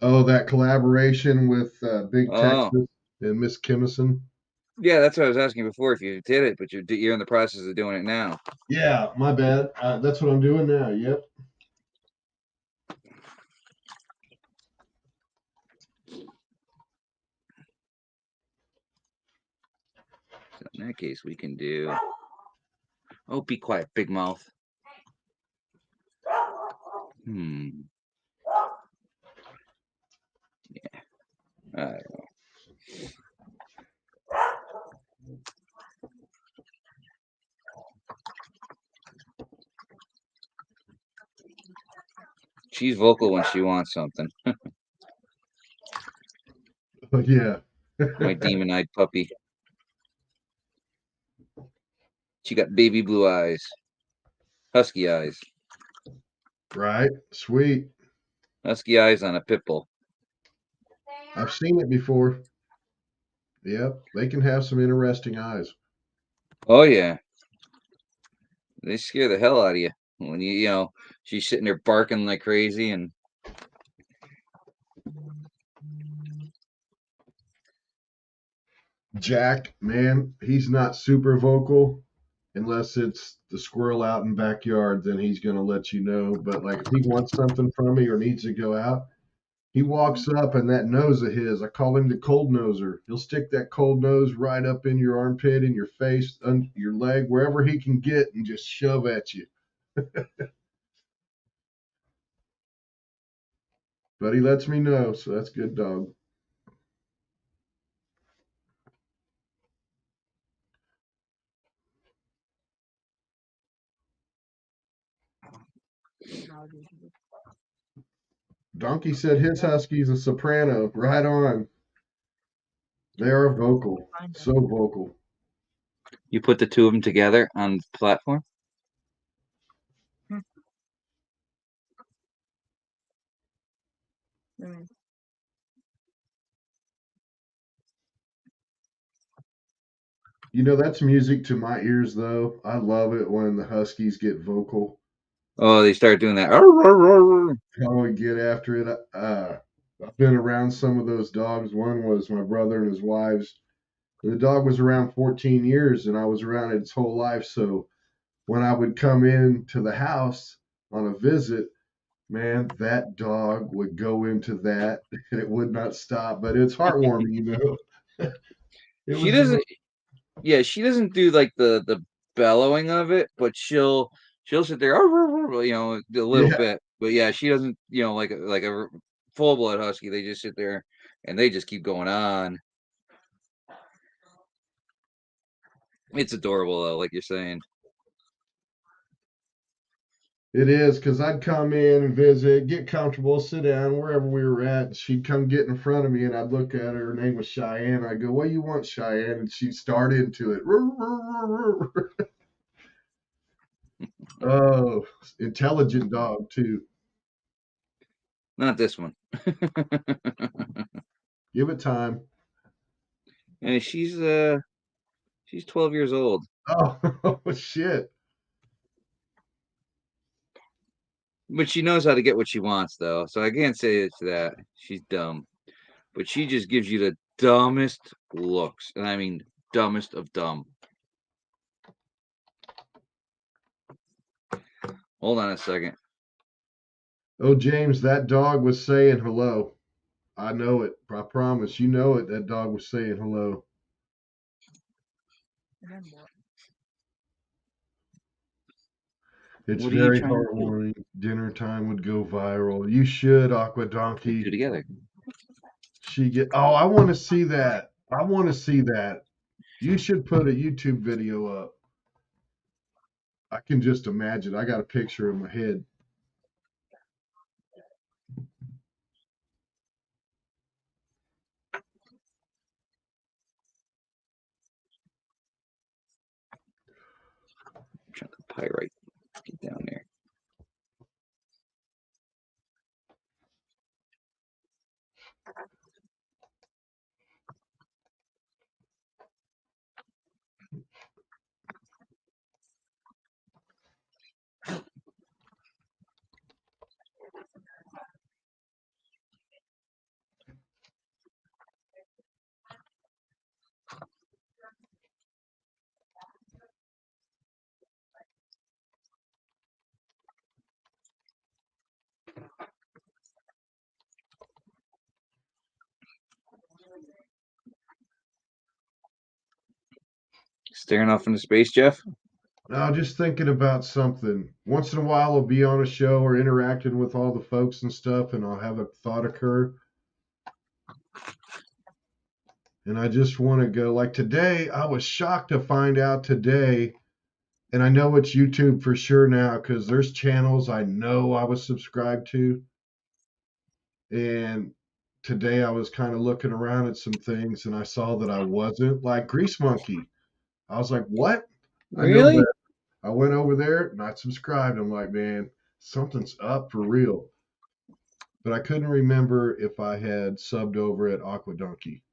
Oh, that collaboration with Big Oh. Texas and Miss Kimmison. Yeah, that's what I was asking before, if you did it, but you're in the process of doing it now. Yeah, my bad. That's what I'm doing now. Yep. So in that case, we can do. Oh, be quiet, big mouth. Hmm. Yeah. I don't know. She's vocal when she wants something. Yeah. My demon-eyed puppy. She got baby blue eyes. Husky eyes. Right. Sweet. Husky eyes on a pit bull. I've seen it before. Yep. They can have some interesting eyes. Oh, yeah. They scare the hell out of you. When she's sitting there barking like crazy, and Jack, man, he's not super vocal unless it's the squirrel out in backyard, then he's going to let you know. But like if he wants something from me or needs to go out, he walks up and that nose of his, I call him the cold noser. He'll stick that cold nose right up in your armpit, in your face, your leg, wherever he can get and just shove at you. But he lets me know, so that's good dog. Donkey said his husky's a soprano. Right on. They are vocal. So vocal. you put the two of them together on the platform. You know, that's music to my ears, though. I love it when the Huskies get vocal. Oh, they start doing that. How we get after it. I've been around some of those dogs. One was my brother and his wife's. The dog was around 14 years, and I was around it its whole life. So when I would come in to the house on a visit, man, that dog would go into that, and it would not stop. But it's heartwarming, you know. It She was. doesn't. Yeah, she doesn't do like the bellowing of it, but she'll sit there, you know, a little Yeah. bit. But yeah, she doesn't, you know, like a full blood husky. They just sit there and they just keep going on. It's adorable though, like you're saying. It is because I'd come in and visit, get comfortable, sit down wherever we were at. She'd come get in front of me, and I'd look at her. Her name was Cheyenne. I'd go, "What do you want, Cheyenne?" And she'd start into it. Oh, intelligent dog too. Not this one. Give it time. And she's 12 years old. Oh, shit. But she knows how to get what she wants though. So I can't say it's that. She's dumb. But she just gives you the dumbest looks. And I mean dumbest of dumb. Hold on a second. Oh, James, that dog was saying hello. I know it. I promise. You know it. That dog was saying hello. It's What are you very trying to do? heartwarming. Dinner time would go viral. You should, Aqua Put Donkey. two together. She get. Oh, I want to see that. I want to see that. You should put a YouTube video up. I can just imagine. I got a picture in my head. I'm trying to pyrite. Get down there. Staring off into space, Jeff? Now, just thinking about something. Once in a while, I'll be on a show or interacting with all the folks and stuff, and I'll have a thought occur. And I just want to go, like today, I was shocked to find out today, and I know it's YouTube for sure now because there's channels I know I was subscribed to. And today I was kind of looking around at some things and I saw that I wasn't, like Grease Monkey. I was like, what? I know Really? that. I went over there, not subscribed. I'm like, man, something's up for real. But I couldn't remember if I had subbed over at Aqua Donkey.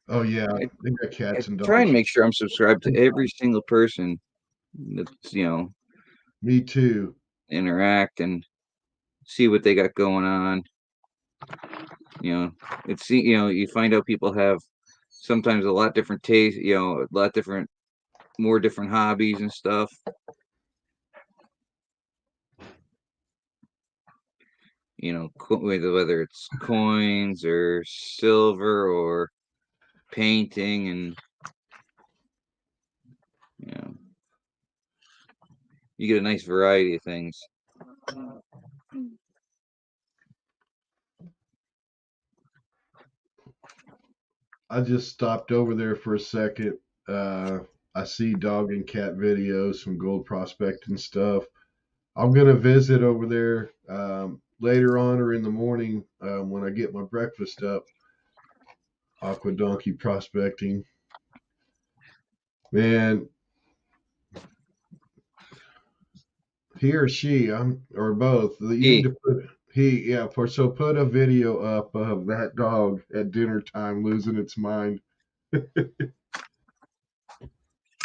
Oh yeah, I, they got I cats and try and dogs. make sure I'm subscribed to every single person that's, you know, Me too. interact and see what they got going on. You know, it's, you know, you find out people have sometimes a lot different taste, you know, a lot different, more different hobbies and stuff. You know, whether it's coins or silver or painting, and you know, you get a nice variety of things. I just stopped over there for a second. I see dog and cat videos, some gold prospecting stuff. I'm gonna visit over there later on or in the morning when I get my breakfast up. Aqua Donkey prospecting, man. He or she, or both. You need to put yeah. Put a video up of that dog at dinner time losing its mind.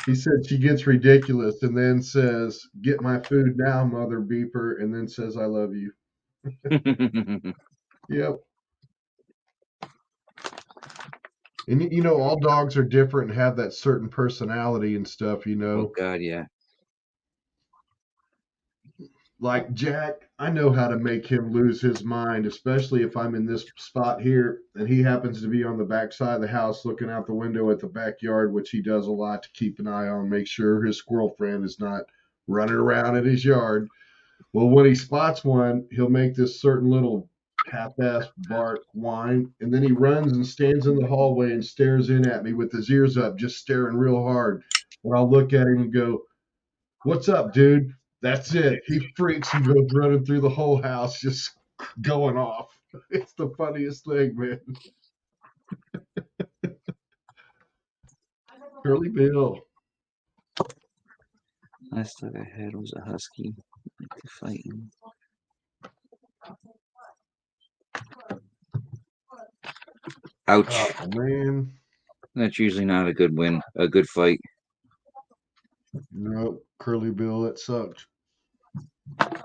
He said she gets ridiculous and then says, "Get my food now, mother beeper," and then says, "I love you." Yep. And you know, all dogs are different and have that certain personality and stuff, you Oh know. God, yeah. Like Jack, I know how to make him lose his mind, especially if I'm in this spot here and he happens to be on the back side of the house looking out the window at the backyard, which he does a lot to keep an eye on, make sure his squirrel friend is not running around in his yard. Well, when he spots one, he'll make this certain little half-ass bark whine, and then he runs and stands in the hallway and stares in at me with his ears up, just staring real hard. And I'll look at him and go, "What's up, dude?" That's it. He freaks and goes running through the whole house, just going off. It's the funniest thing, man. Curly Bill. Last dog I had was a husky. Like to fight him. Ouch. Oh man. That's usually not a good win. A good fight. Nope. Curly Bill, that sucked. I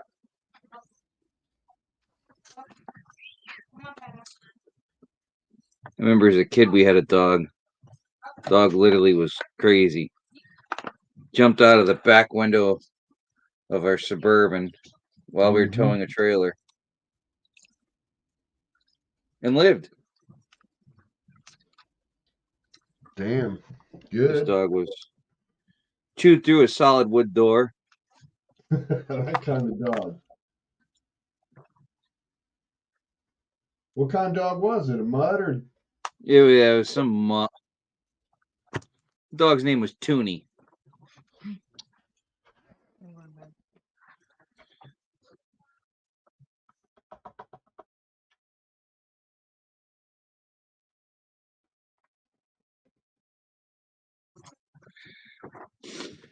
remember as a kid we had a dog. Dog literally was crazy. Jumped out of the back window of our Suburban while we were towing a trailer. And lived. Damn. This Good. dog was chewed through a solid wood door. That kind of dog. What kind of dog was it? A mutt or? Yeah, it was some dog's name was Toonie.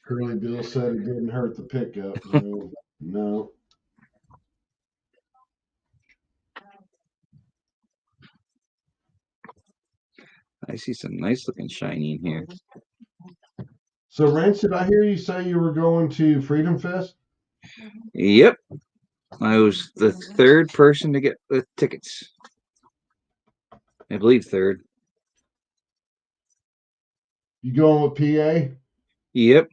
Curly Bill said it didn't hurt the pickup. No, no. I see some nice looking shiny in here. So, Rance, did I hear you say you were going to Freedom Fest? Yep. I was the third person to get the tickets. I believe third. You going with PA? Yep.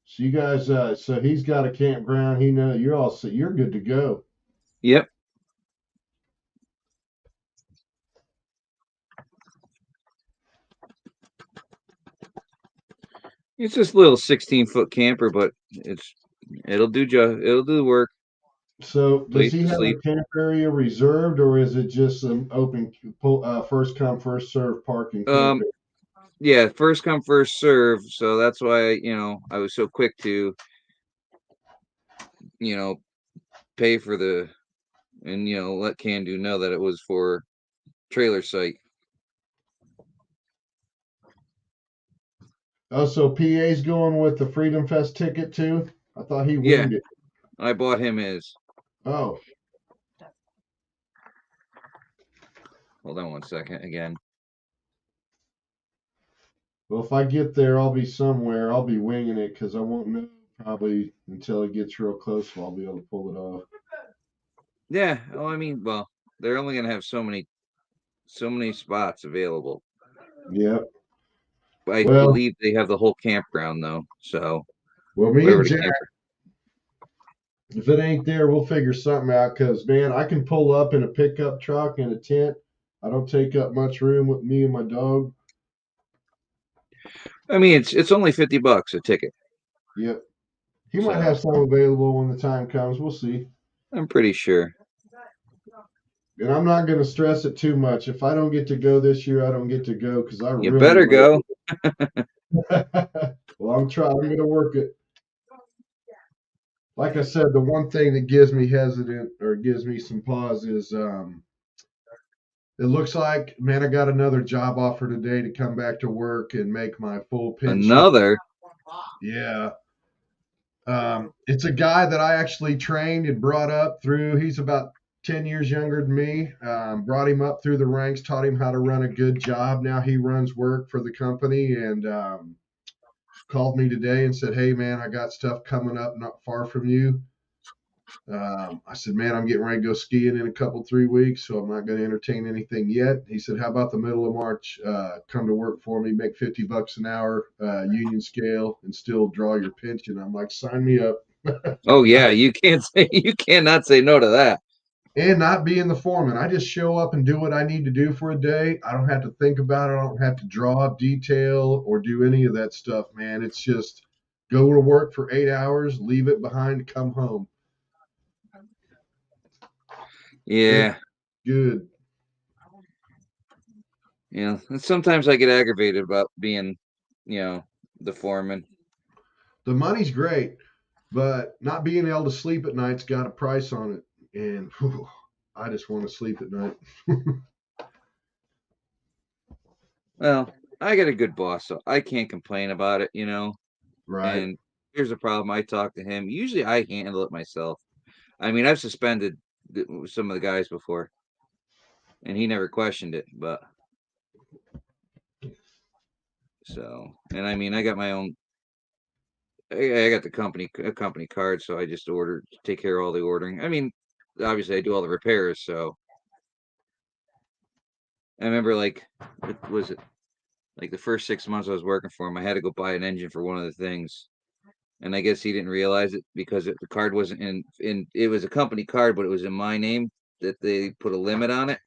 So you guys, so he's got a campground. He know you're all set. You're good to go. Yep. It's this little 16-foot camper, but it'll do the work. So does Place he to have sleep. a camp area reserved, or is it just an open, first come first serve parking camping? Yeah, first come first serve. So that's why I was so quick to pay for and let Can-Do know that it was for trailer site. Oh, so PA's going with the Freedom Fest ticket too? I thought he Yeah. winged it. I bought him his. Oh, Hold on one second again. well, if I get there, I'll be somewhere. I'll be winging it because I won't know probably until it gets real close. I'll be able to pull it off. Yeah. Oh, I mean, well, they're only gonna have so many spots available. Yep. I Well, believe they have the whole campground though. So well, me wherever and the Jack, camper. if it ain't there, we'll figure something out. Cause man, I can pull up in a pickup truck and a tent. I don't take up much room with me and my dog. I mean, it's only $50 a ticket. Yep. He might So have some available when the time comes. We'll see. I'm pretty sure. And I'm not going to stress it too much. If I don't get to go this year, I don't get to go because I You really better go. Well, I'm trying. I'm going to work it. Like I said, the one thing that gives me hesitant or gives me some pause is it looks like, man, I got another job offer today to come back to work and make my full pension. Another. Yeah. It's a guy that I actually trained and brought up through. He's about 10 years younger than me. Brought him up through the ranks, taught him how to run a good job. Now he runs work for the company, and called me today and said, "Hey, man, I got stuff coming up not far from you." I said, "Man, I'm getting ready to go skiing in a couple, 3 weeks, so I'm not going to entertain anything yet." He said, "How about the middle of March? Come to work for me, make $50 an hour, union scale, and still draw your pension." I'm like, "Sign me up." Oh yeah, you can't say you cannot say no to that. And not being the foreman. I just show up and do what I need to do for a day. I don't have to think about it. I don't have to draw detail or do any of that stuff, man. It's just go to work for 8 hours, leave it behind, come home. Yeah. Good. Yeah. And sometimes I get aggravated about being, the foreman. The money's great, but not being able to sleep at night's got a price on it. And whew, I just want to sleep at night. Well, I got a good boss, so I can't complain about it, Right. And here's the problem. I talk to him. Usually I handle it myself. I mean, I've suspended some of the guys before, and he never questioned it. But and I mean, I got my own. I got the company card, so I just take care of all the ordering. I mean, obviously I do all the repairs. So I remember, like, what was it? Like the first 6 months I was working for him, I had to go buy an engine for one of the things. And I guess he didn't realize it because the card wasn't in it was a company card, but it was in my name that they put a limit on it.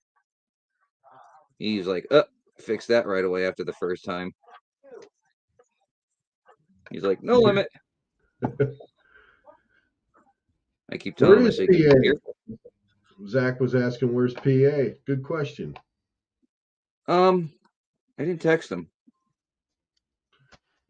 He's like, fix that right away after the first time. He's like, no limit. I keep telling Where him, I is say, be PA? careful. Zach was asking, "Where's PA?" Good question. I didn't text him.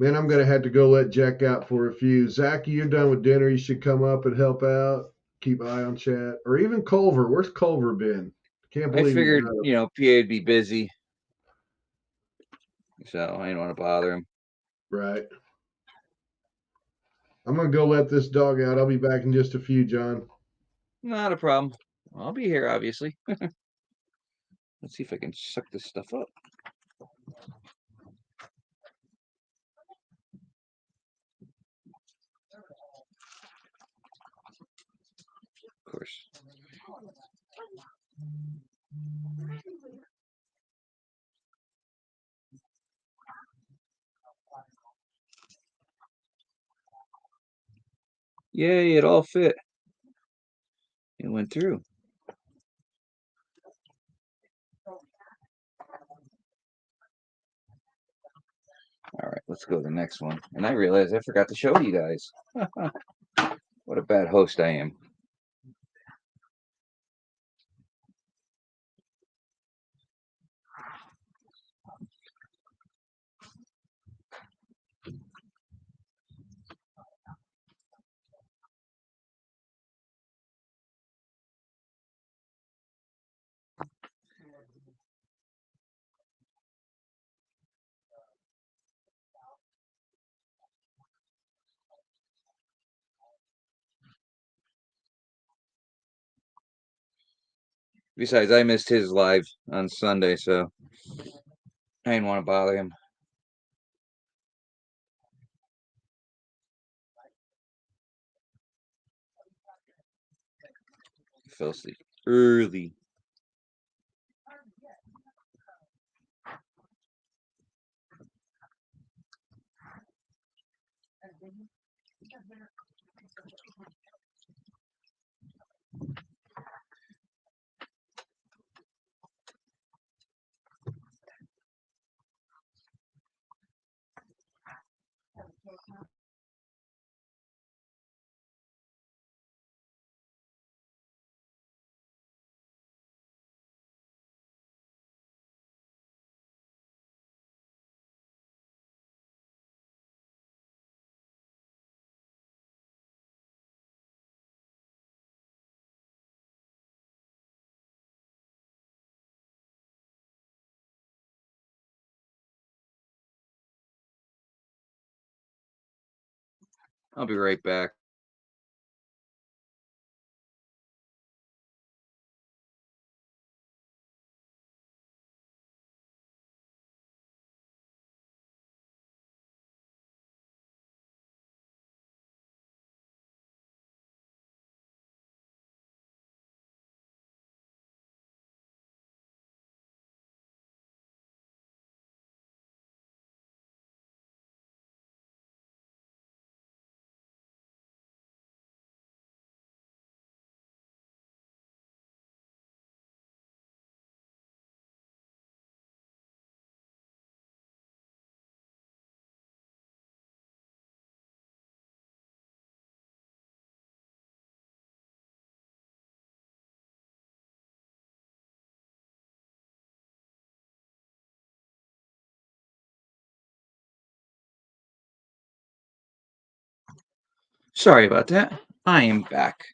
Man, I'm gonna have to go let Jack out for a few. Zach, you're done with dinner. You should come up and help out. Keep an eye on chat, or even Culver. Where's Culver been? Can't I believe he's figured, not. PA'd be busy, so I didn't want to bother him. Right. I'm gonna go let this dog out. I'll be back in just a few, John. Not a problem. I'll be here, obviously. Let's see if I can suck this stuff up. Of course. Yay, it all fit. It went through. All right, let's go to the next one. And I realized I forgot to show you guys. What a bad host I am. Besides, I missed his live on Sunday, so I didn't want to bother him. He fell asleep early. I'll be right back. Sorry about that. I am back.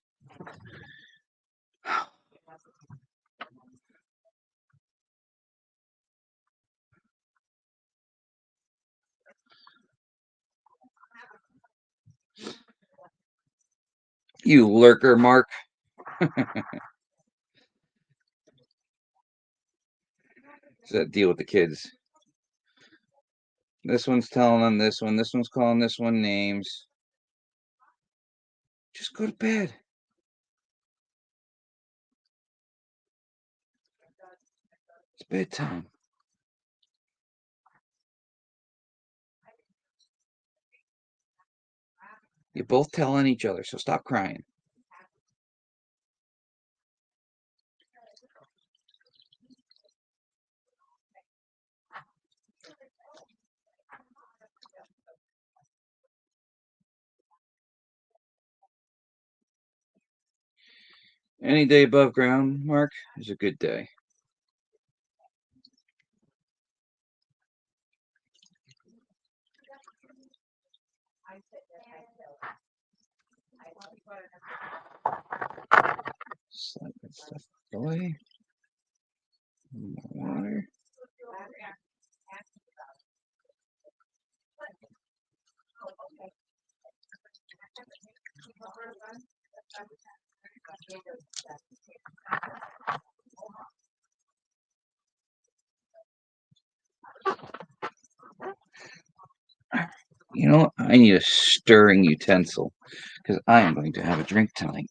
You lurker, Mark. What's that deal with the kids? This one's telling on this one. This one's calling this one names. Just go to bed. It's bedtime. You're both telling each other, so stop crying. Any day above ground, Mark, is a good day. Slide that stuff away. Water. You know what? I need a stirring utensil because I am going to have a drink tonight.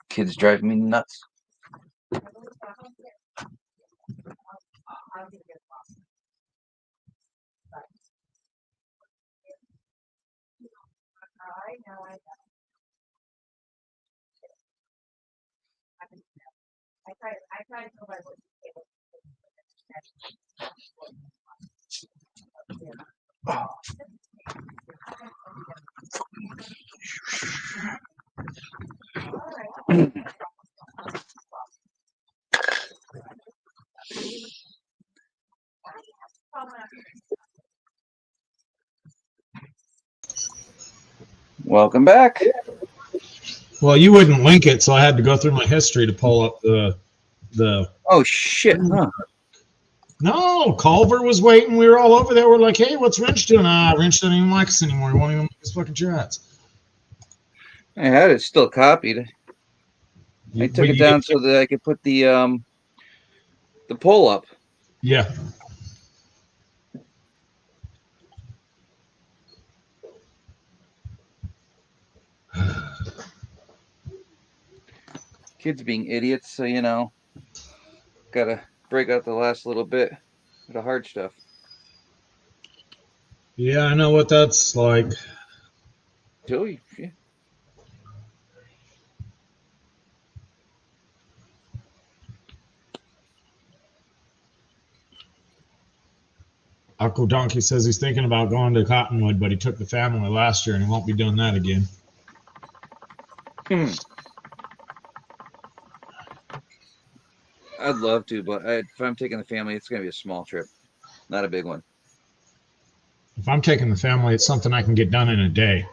Kids drive me nuts. Welcome back. Well, you wouldn't link it, so I had to go through my history to pull up the. Oh shit! Huh? No, Culver was waiting. We were all over there. We're like, hey, what's Wrench doing? Wrench doesn't even like us anymore. He won't even make his fucking chats. I had it still copied. I took But it you down did- so that I could put the poll up. Yeah. Kids being idiots, so gotta break out the last little bit of the hard stuff. Yeah, I know what that's like. Joey, yeah. Uncle Donkey says he's thinking about going to Cottonwood, but he took the family last year and he won't be doing that again. I'd love to, but if I'm taking the family, it's gonna be a small trip, not a big one. If I'm taking the family, it's something I can get done in a day.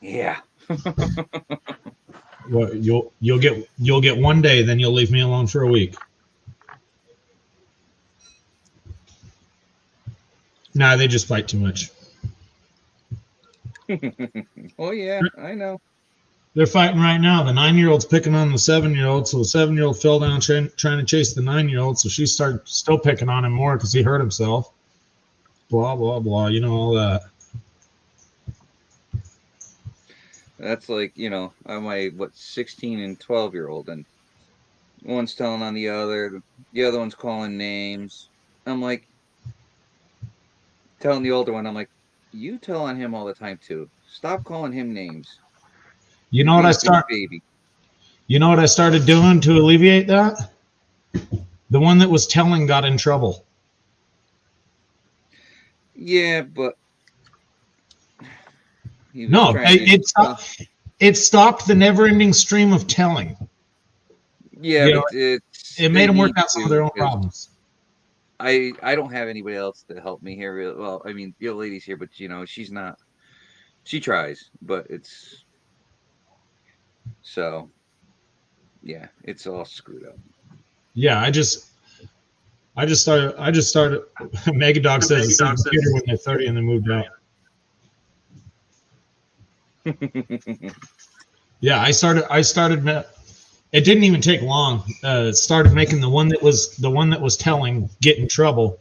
Yeah. Well, you'll get 1 day, then you'll leave me alone for a week. Nah, they just fight too much. Oh yeah, I know. They're fighting right now. The 9-year-old's picking on the 7-year-old, so the 7-year-old fell down trying to chase the 9-year-old, so she started still picking on him more because he hurt himself. Blah blah blah. You know all that. That's like I'm my 16 and 12-year-old, and one's telling on the other one's calling names. I'm like telling the older one, I'm like, you tell on him all the time too. Stop calling him names. You know what I start? Baby. You know what I started doing to alleviate that? The one that was telling got in trouble. Yeah, but No, it stopped the never-ending stream of telling. Yeah, You but know, it made them work out some of their own problems. I don't have anybody else to help me here. Well, I mean, the old lady's here, but she's not She tries, but it's so yeah, it's all screwed up. Yeah, I just started. Megadog says the same computer when they're 30 and they moved out. Yeah, I started. It didn't even take long. Started making the one that was telling get in trouble,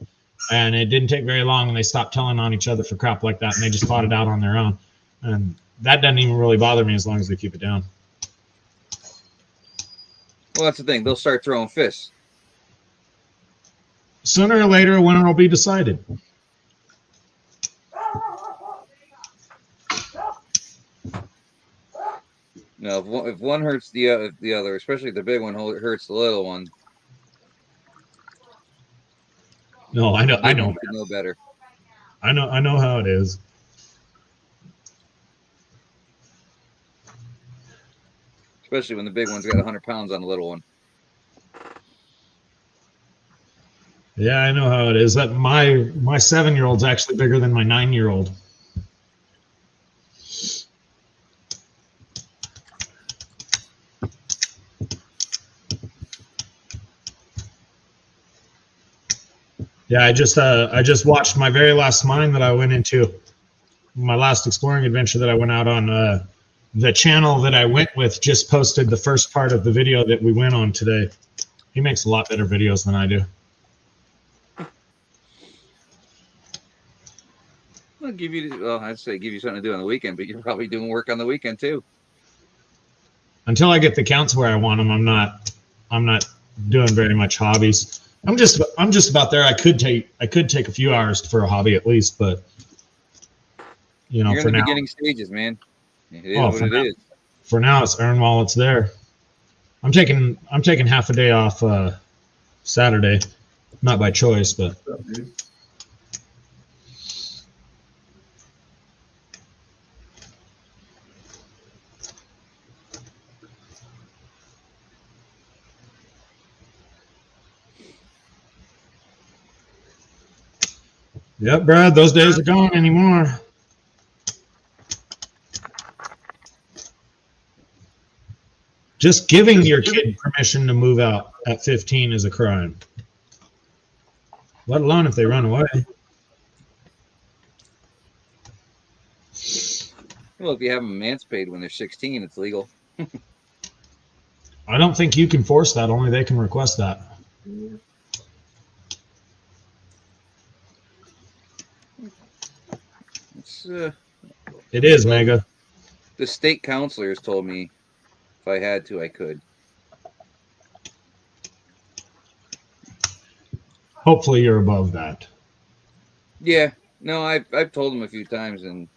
and it didn't take very long, and they stopped telling on each other for crap like that, and they just fought it out on their own, and that doesn't even really bother me as long as they keep it down. Well, that's the thing. They'll start throwing fists. Sooner or later, a winner will be decided. No, if one hurts the other, especially if the big one hurts the little one. No, I know. Know better. I know how it is. Especially when the big one's got 100 pounds on the little one. Yeah, I know how it is. That my 7-year-old's actually bigger than my 9-year-old. Yeah, I just watched my very last mine that I went into, my last exploring adventure that I went out on. The channel that I went with just posted the first part of the video that we went on today. He makes a lot better videos than I do. I'd say give you something to do on the weekend, but you're probably doing work on the weekend too. Until I get the counts where I want them, I'm not doing very much hobbies. I'm just about there. I could take a few hours for a hobby at least, but You're in for the now, beginning stages, man. It is what it is. For now, it's earn while it's there. I'm taking half a day off Saturday, not by choice, but. What's up, dude? Yep, Brad, those days are gone anymore. Just giving your kid permission to move out at 15 is a crime. Let alone if they run away. Well, if you have them emancipated when they're 16, it's legal. I don't think you can force that. Only they can request that. It is, Mega. The state counselors told me if I had to, I could. Hopefully you're above that. Yeah. No, I've told him a few times, and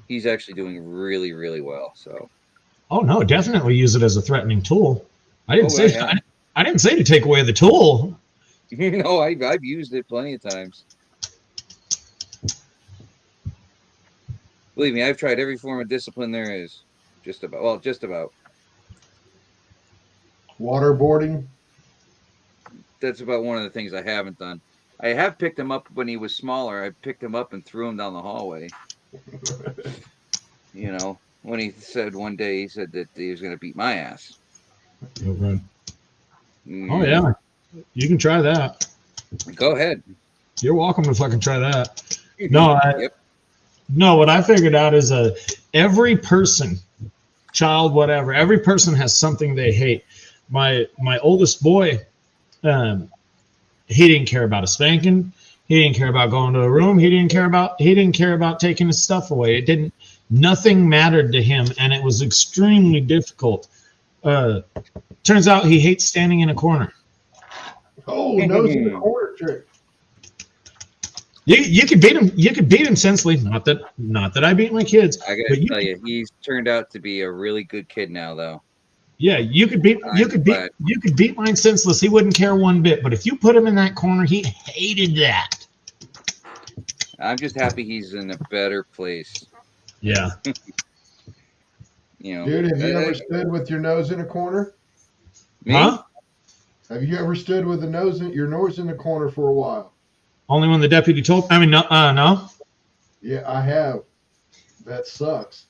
he's actually doing really, really well. So. Oh no, definitely use it as a threatening tool. I didn't say to take away the tool. No, I've used it plenty of times. Believe me, I've tried every form of discipline there is. Just about. Waterboarding. That's about one of the things I haven't done. I have picked him up when he was smaller. I picked him up and threw him down the hallway. When he said one day, he said that he was going to beat my ass. Okay. Oh, yeah. You can try that. Go ahead. You're welcome to fucking try that. No, Yep. No, what I figured out is every person, child, whatever, every person has something they hate. My oldest boy, he didn't care about a spanking. He didn't care about going to a room. He didn't care about taking his stuff away. Nothing mattered to him, and it was extremely difficult. Turns out he hates standing in a corner. Oh, nose in the corner trick. You could beat him. You could beat him sensibly. Not that I beat my kids. I gotta tell you, he's turned out to be a really good kid now, though. Yeah, you could beat mine senseless. He wouldn't care one bit. But if you put him in that corner, he hated that. I'm just happy he's in a better place. Yeah. Dude, have you ever stood with your nose in a corner? Me? Huh? Have you ever stood with your nose in the corner for a while? Only when the deputy told. I mean, no. Yeah, I have. That sucks.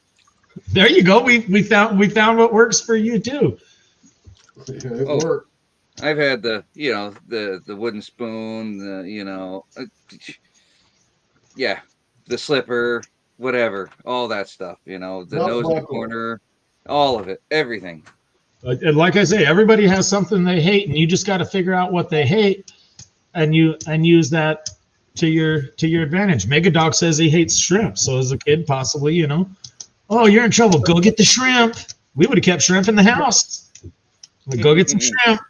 There you go. We found what works for you too. It Oh. worked. I've had the wooden spoon, yeah, the slipper, whatever, all that stuff. The Belt nose in the buckle. corner, all of it, everything. And like I say, everybody has something they hate, and you just got to figure out what they hate, and use that to your advantage. Megadog says he hates shrimp, so as a kid, possibly, oh, you're in trouble. Go get the shrimp. We would have kept shrimp in the house. We'd go get some shrimp.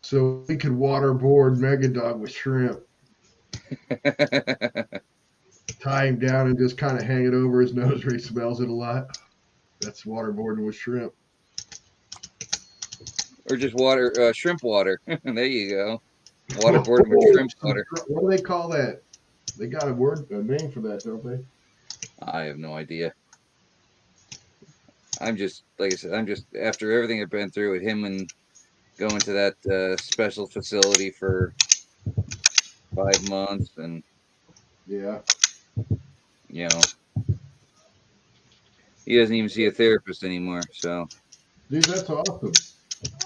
So we could waterboard Megadog with shrimp, tie him down, and just kind of hang it over his nose where he smells it a lot. That's waterboarding with shrimp. Or just shrimp water. There you go. Waterboarding with shrimp water. What do they call that? They got a name for that, don't they? I have no idea. I'm just, like I said, after everything I've been through with him and going to that special facility for 5 months, and Yeah. he doesn't even see a therapist anymore. So, Dude, that's awesome.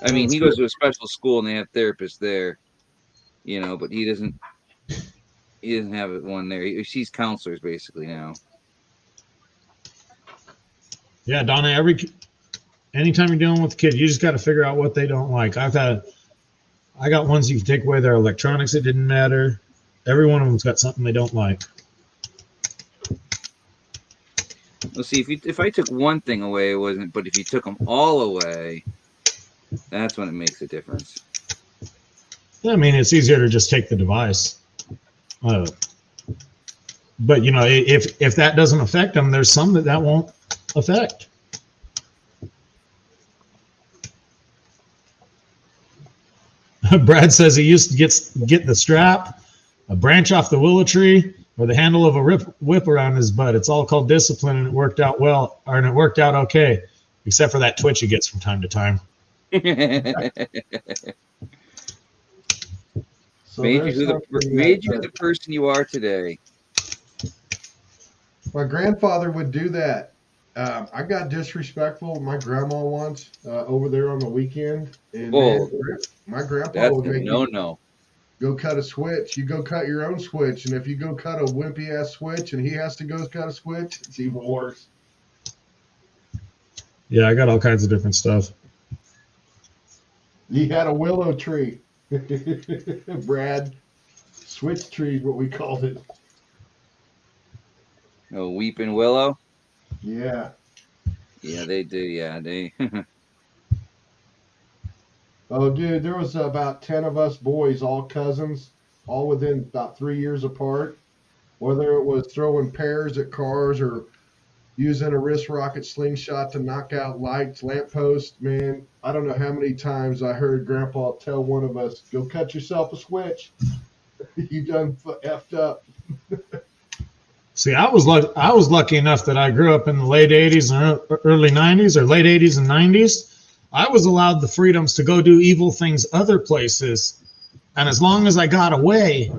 I mean, he goes to a special school and they have therapists there, but he doesn't have one there. He sees counselors basically now. Yeah, Donna. Anytime you're dealing with a kid, you just got to figure out what they don't like. I got ones you can take away their electronics. It didn't matter. Every one of them's got something they don't like. Let's see, if I took one thing away, it wasn't. But if you took them all away, that's when it makes a difference. I mean, it's easier to just take the device. But if that doesn't affect them, there's some that won't affect. Brad says he used to get the strap, a branch off the willow tree, or the handle of a whip around his butt. It's all called discipline, and it worked out well, and it worked out okay, except for that twitch he gets from time to time. So made you the person you are today. My grandfather would do that. I got disrespectful with my grandma once over there on the weekend, and man, my grandpa would make me go cut a switch. You go cut your own switch, and if you go cut a wimpy ass switch, and he has to go cut a switch, it's even worse. Yeah, I got all kinds of different stuff. He had a willow tree, Brad. Switch tree is what we called it. Oh, weeping willow. Yeah. Yeah, they do. Yeah, they. Oh, dude, there was about 10 of us boys, all cousins, all within about 3 years apart. Whether it was throwing pears at cars or using a wrist rocket slingshot to knock out lights, lampposts, man, I don't know how many times I heard Grandpa tell one of us, "Go cut yourself a switch. You done effed up." See, I was lucky enough that I grew up in the late 80s and early 90s, or late 80s and 90s. I was allowed the freedoms to go do evil things other places, and as long as I got away,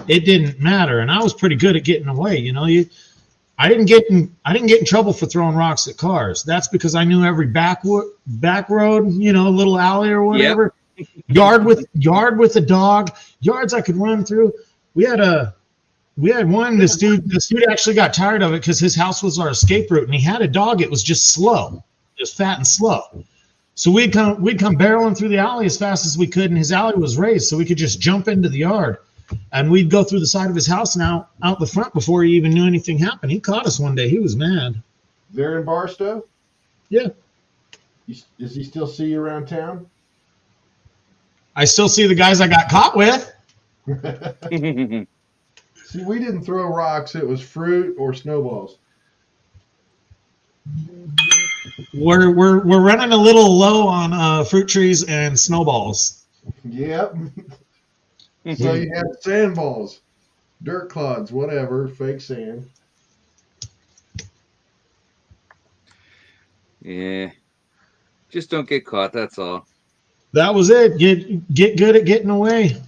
it didn't matter. And I was pretty good at getting away. I didn't get in trouble for throwing rocks at cars. That's because I knew every back road, little alley or whatever. Yep. yard with a dog, yards I could run through. We had one. This dude actually got tired of it because his house was our escape route, and he had a dog. It was just slow, just fat and slow. So we'd come barreling through the alley as fast as we could, and his alley was raised, so we could just jump into the yard. And we'd go through the side of his house and out the front before he even knew anything happened. He caught us one day. He was mad. There in Barstow? Yeah. Does he still see you around town? I still see the guys I got caught with. See, we didn't throw rocks. It was fruit or snowballs. We're running a little low on fruit trees and snowballs. Yep. So you had sandballs, dirt clods, whatever, fake sand. Yeah. Just don't get caught, that's all. That was it. Get good at getting away.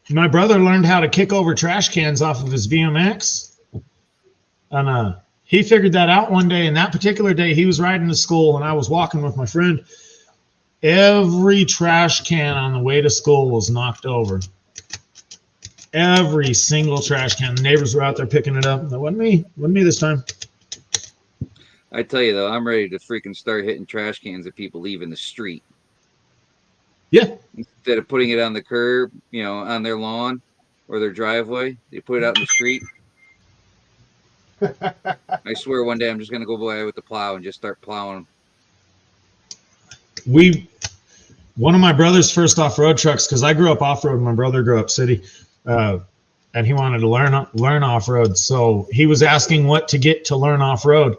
My brother learned how to kick over trash cans off of his BMX. And he figured that out one day. And that particular day, he was riding to school, and I was walking with my friend. Every trash can on the way to school was knocked over. Every single trash can. The neighbors were out there picking it up. That wasn't me. Wasn't me this time. I tell you though, I'm ready to freaking start hitting trash cans of people leaving the street. Yeah. Instead of putting it on the curb, on their lawn or their driveway, they put it out in the street. I swear one day I'm just going to go by with the plow and just start plowing them. One of my brother's first off-road trucks, because I grew up off-road, my brother grew up city, and he wanted to learn off-road. So he was asking what to get to learn off-road,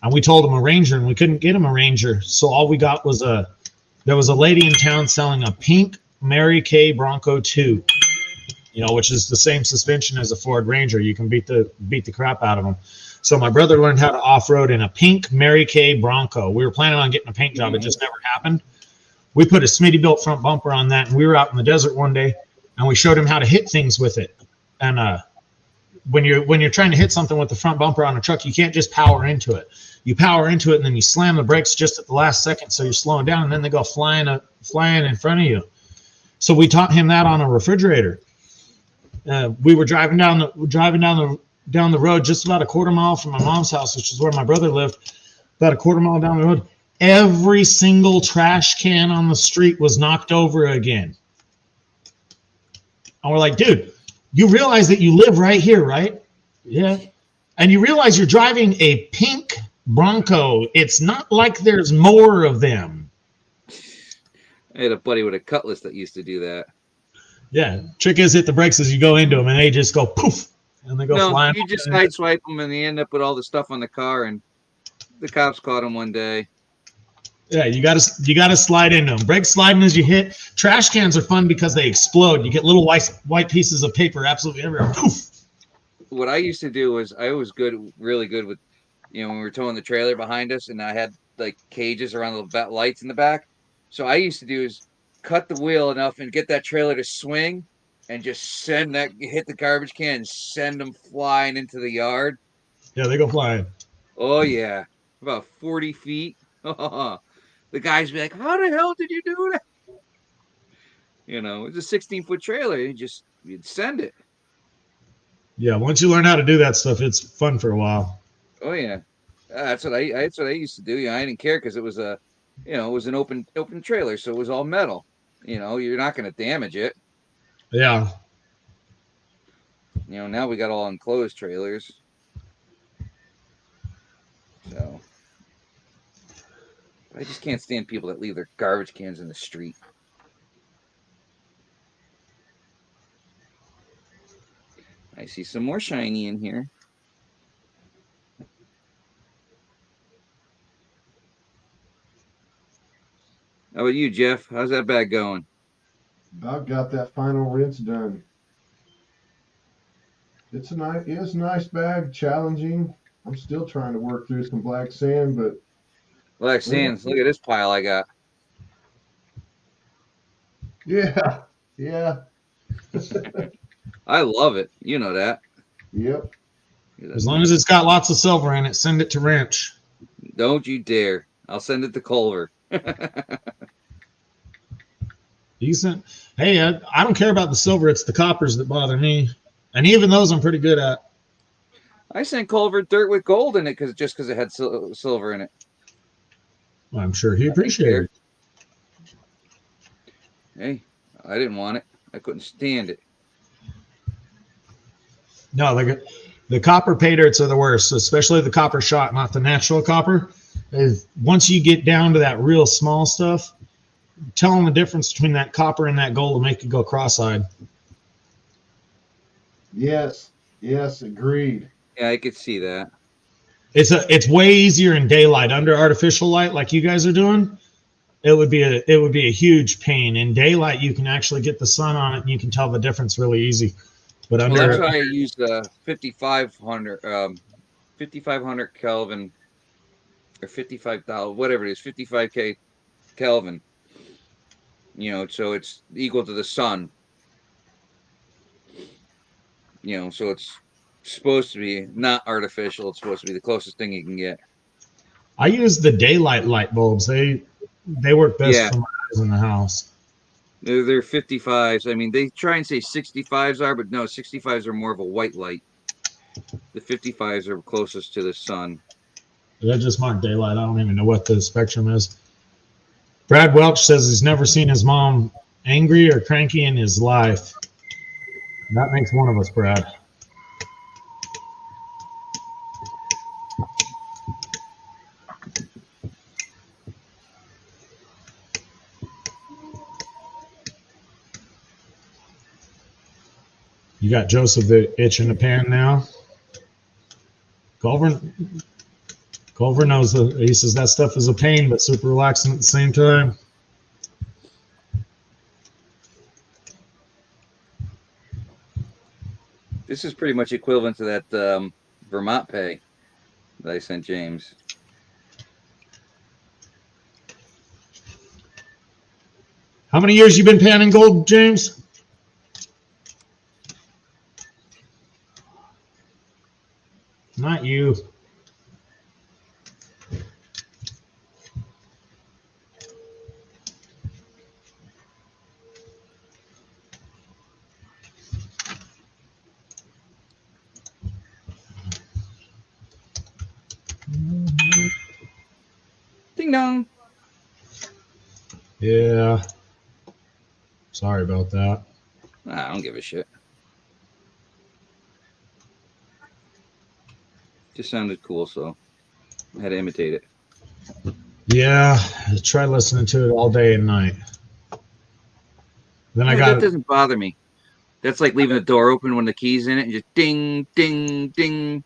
and we told him a Ranger, and we couldn't get him a Ranger. So all we got was there was a lady in town selling a pink Mary Kay Bronco 2, which is the same suspension as a Ford Ranger. You can beat the crap out of them. So my brother learned how to off-road in a pink Mary Kay Bronco. We were planning on getting a paint job. It just never happened. We put a Smitty-built front bumper on that, and we were out in the desert one day, and we showed him how to hit things with it. And when you're trying to hit something with the front bumper on a truck, you can't just power into it. You power into it, and then you slam the brakes just at the last second, so you're slowing down, and then they go flying in front of you. So we taught him that on a refrigerator. We were driving down the road just about a quarter mile from my mom's house, which is where my brother lived. About a quarter mile down the road, every single trash can on the street was knocked over again. And we're like, dude, you realize that you live right here, right? Yeah. And you realize you're driving a pink Bronco. It's not like there's more of them. I had a buddy with a Cutlass that used to do that. Yeah. Trick is hit the brakes as you go into them, and they just go poof, and they go flying. You just sideswipe them, and they end up with all the stuff on the car, and the cops caught him one day. Yeah, you gotta slide into them. Brake sliding as you hit. Trash cans are fun because they explode. You get little white pieces of paper absolutely everywhere. Poof. What I used to do was I was really good with, when we were towing the trailer behind us, and I had like cages around the lights in the back. So I used to do is cut the wheel enough and get that trailer to swing, and just hit the garbage can and send them flying into the yard. Yeah, they go flying. Oh yeah, about 40 feet. The guys be like, "How the hell did you do that?" It's a 16-foot trailer. You'd send it. Yeah, once you learn how to do that stuff, it's fun for a while. Oh yeah, that's what I used to do. I didn't care because it was it was an open trailer, so it was all metal. You're not going to damage it. Yeah. Now we got all enclosed trailers. So I just can't stand people that leave their garbage cans in the street. I see some more shiny in here. How about you, Jeff? How's that bag going? About got that final rinse done. It's a nice bag, challenging. I'm still trying to work through some black sand, but Black sands. Look at this pile I got. yeah. I love it. You know that. Yep. As long as it's got lots of silver in it, send it to Wrench. Don't you dare. I'll send it to Culver. Decent. Hey, I don't care about the silver. It's the coppers that bother me. And even those I'm pretty good at. I sent Culver dirt with gold in it because it had silver in it. Well, I'm sure he appreciated it. Hey, I didn't want it. I couldn't stand it. No, the copper pay dirts are the worst, especially the copper shot, not the natural copper. Once you get down to that real small stuff, tell them the difference between that copper and that gold will make you go cross-eyed. Yes, agreed. Yeah, I could see that. It's way easier in daylight. Under artificial light, like you guys are doing, it would be a huge pain. In daylight, you can actually get the sun on it, and you can tell the difference really easy. But that's why I use the 5500 Kelvin or 55,000, whatever it is, 55K Kelvin. So it's equal to the sun. So it's supposed to be not artificial. It's supposed to be the closest thing you can get. I use the daylight light bulbs. They work best Yeah. for my eyes in the house. They're 55s. I mean, they try and say 65s are, but no, 65s are more of a white light. The 55s are closest to the sun. They're just marked daylight. I don't even know what the spectrum is. Brad Welch says he's never seen his mom angry or cranky in his life. That makes one of us, Brad. You got Joseph the itch in the pan now. Culver knows that. He says that stuff is a pain, but super relaxing at the same time. This is pretty much equivalent to that Vermont pay that I sent James. How many years you been panning gold, James? Not you. Ding dong. Yeah. Sorry about that. I don't give a shit. Just sounded cool, so I had to imitate it. Yeah, I tried listening to it all day and night. Then I That got doesn't bother me. That's like leaving the door open when the key's in it and just ding, ding, ding.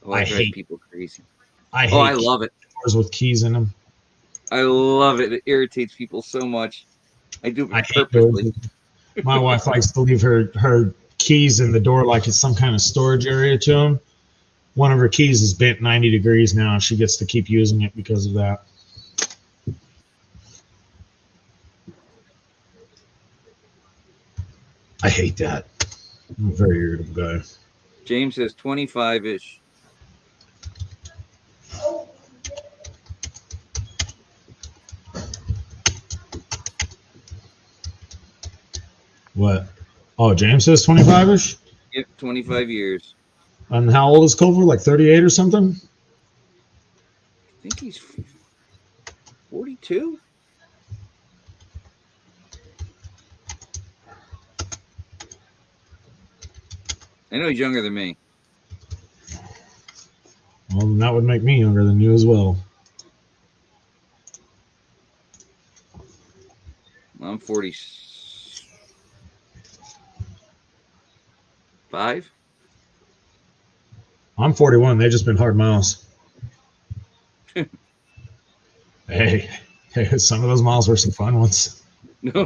Oh, I that drives hate- people crazy. I hate Oh, I love it. doors with keys in them. I love it. It irritates people so much. I do I it hate purposely. doors. My wife likes to leave her keys in the door like it's some kind of storage area to them. One of her keys is bent 90 degrees now, and she gets to keep using it because of that. I hate that. I'm a very irritable guy. James says 25-ish. What? Oh, James says 25-ish? Yep, 25 years. And how old is Culver? Like 38 or something? I think he's 42. I know he's younger than me. Well, then that would make me younger than you as well. I'm 45. I'm 41. They've just been hard miles. Hey, some of those miles were some fun ones. No,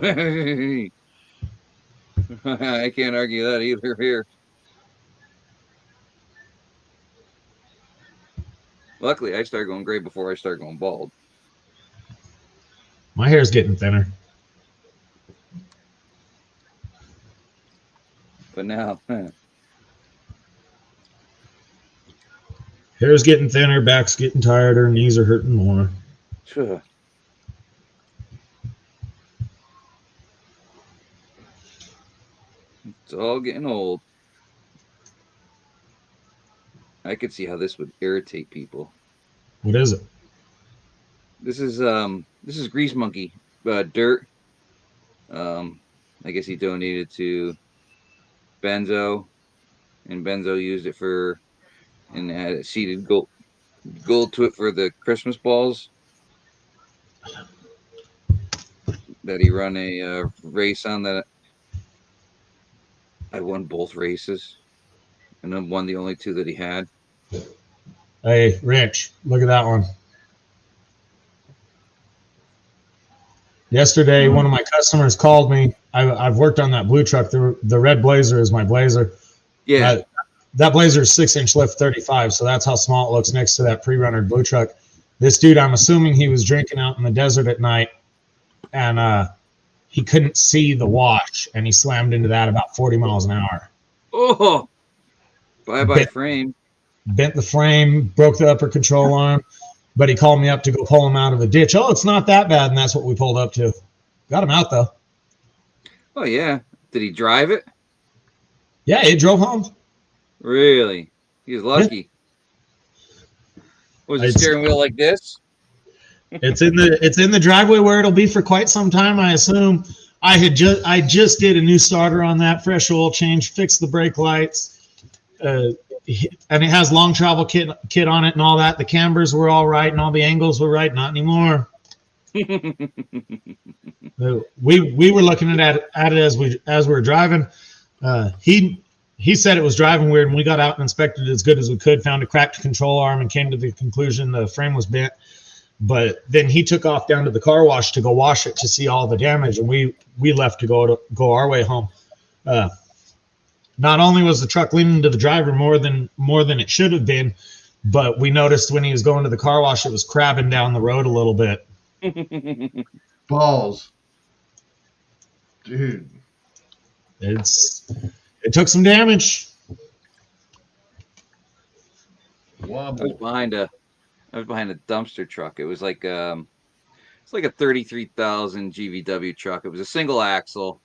I can't argue that either here. Luckily, I started going gray before I started going bald. My hair's getting thinner. But now, Hair's getting thinner, back's getting tireder, knees are hurting more. it's all getting old. I could see how this would irritate people. What is it? This is Grease Monkey dirt. I guess he donated to Benzo, and Benzo used it and had it seeded gold to it for the Christmas balls that he run a race on. That I won both races, and then won the only two that he had. Hey, Rich, look at that one. Yesterday, one of my customers called me. I've worked on that blue truck. The red Blazer is my Blazer. Yeah. That Blazer is 6-inch lift 35, so that's how small it looks next to that pre-runner blue truck. This dude, I'm assuming he was drinking out in the desert at night, and he couldn't see the wash, and he slammed into that about 40 miles an hour. Oh, Bye frame. bent the frame, broke the upper control arm. But he called me up to go pull him out of a ditch. Oh, it's not that bad, and that's what we pulled up to. Got him out though. Oh yeah. Did he drive it? Yeah, it drove home. Really? He was lucky. Was the steering wheel like this? It's in the driveway where it'll be for quite some time, I assume. I just did a new starter on that, fresh oil change, fixed the brake lights, and it has long travel kit on it and all that. The cambers were all right and all the angles were right. Not anymore. We were looking at it as we were driving. He said it was driving weird, and we got out and inspected it as good as we could. Found a cracked control arm and came to the conclusion the frame was bent. But then he took off down to the car wash to go wash it to see all the damage, and we left to go our way home. Not only was the truck leaning to the driver more than it should have been, but we noticed when he was going to the car wash, it was crabbing down the road a little bit. Balls. Dude. It took some damage. Wobble. I was behind a dumpster truck. It was like it's like a 33,000 GVW truck. It was a single axle,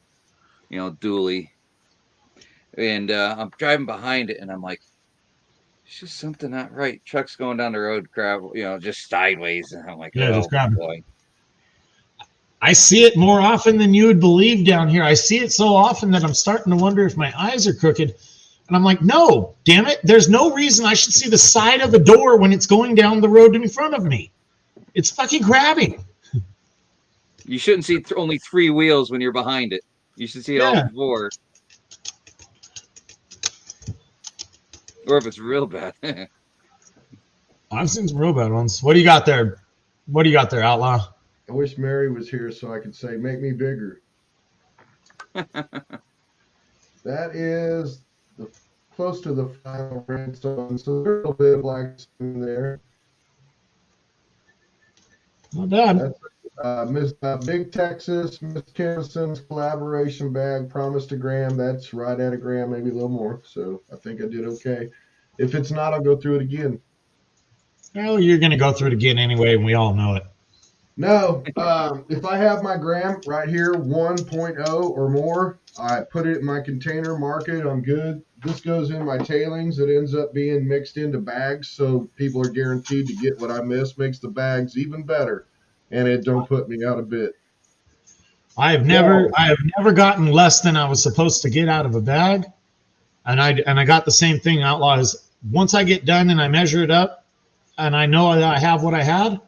dually. And I'm driving behind it, and I'm like, it's just something not right. Truck's going down the road, gravel, just sideways. And I'm like, yeah, just grab it. Boy. I see it more often than you would believe down here. I see it so often that I'm starting to wonder if my eyes are crooked. And I'm like, no, damn it. There's no reason I should see the side of the door when it's going down the road in front of me. It's fucking grabbing. You shouldn't see only 3 wheels when you're behind it. You should see all 4. Or if it's real bad. I've seen some real bad ones. What do you got there? Outlaw? I wish Mary was here so I could say, make me bigger. That is close to the final rhinestone, so there's a little bit of black in there. Not bad. That's Big Texas, Miss Kennison's collaboration bag, promised a gram. That's right at a gram, maybe a little more. So I think I did okay. If it's not, I'll go through it again. Well, you're going to go through it again anyway, and we all know it. No, if I have my gram right here, 1.0 or more, I put it in my container, mark it, I'm good. This goes in my tailings. It ends up being mixed into bags, so people are guaranteed to get what I miss. Makes the bags even better, and it don't put me out a bit. I have never gotten less than I was supposed to get out of a bag, and I got the same thing. Outlaw is once I get done and I measure it up, and I know that I have what I had,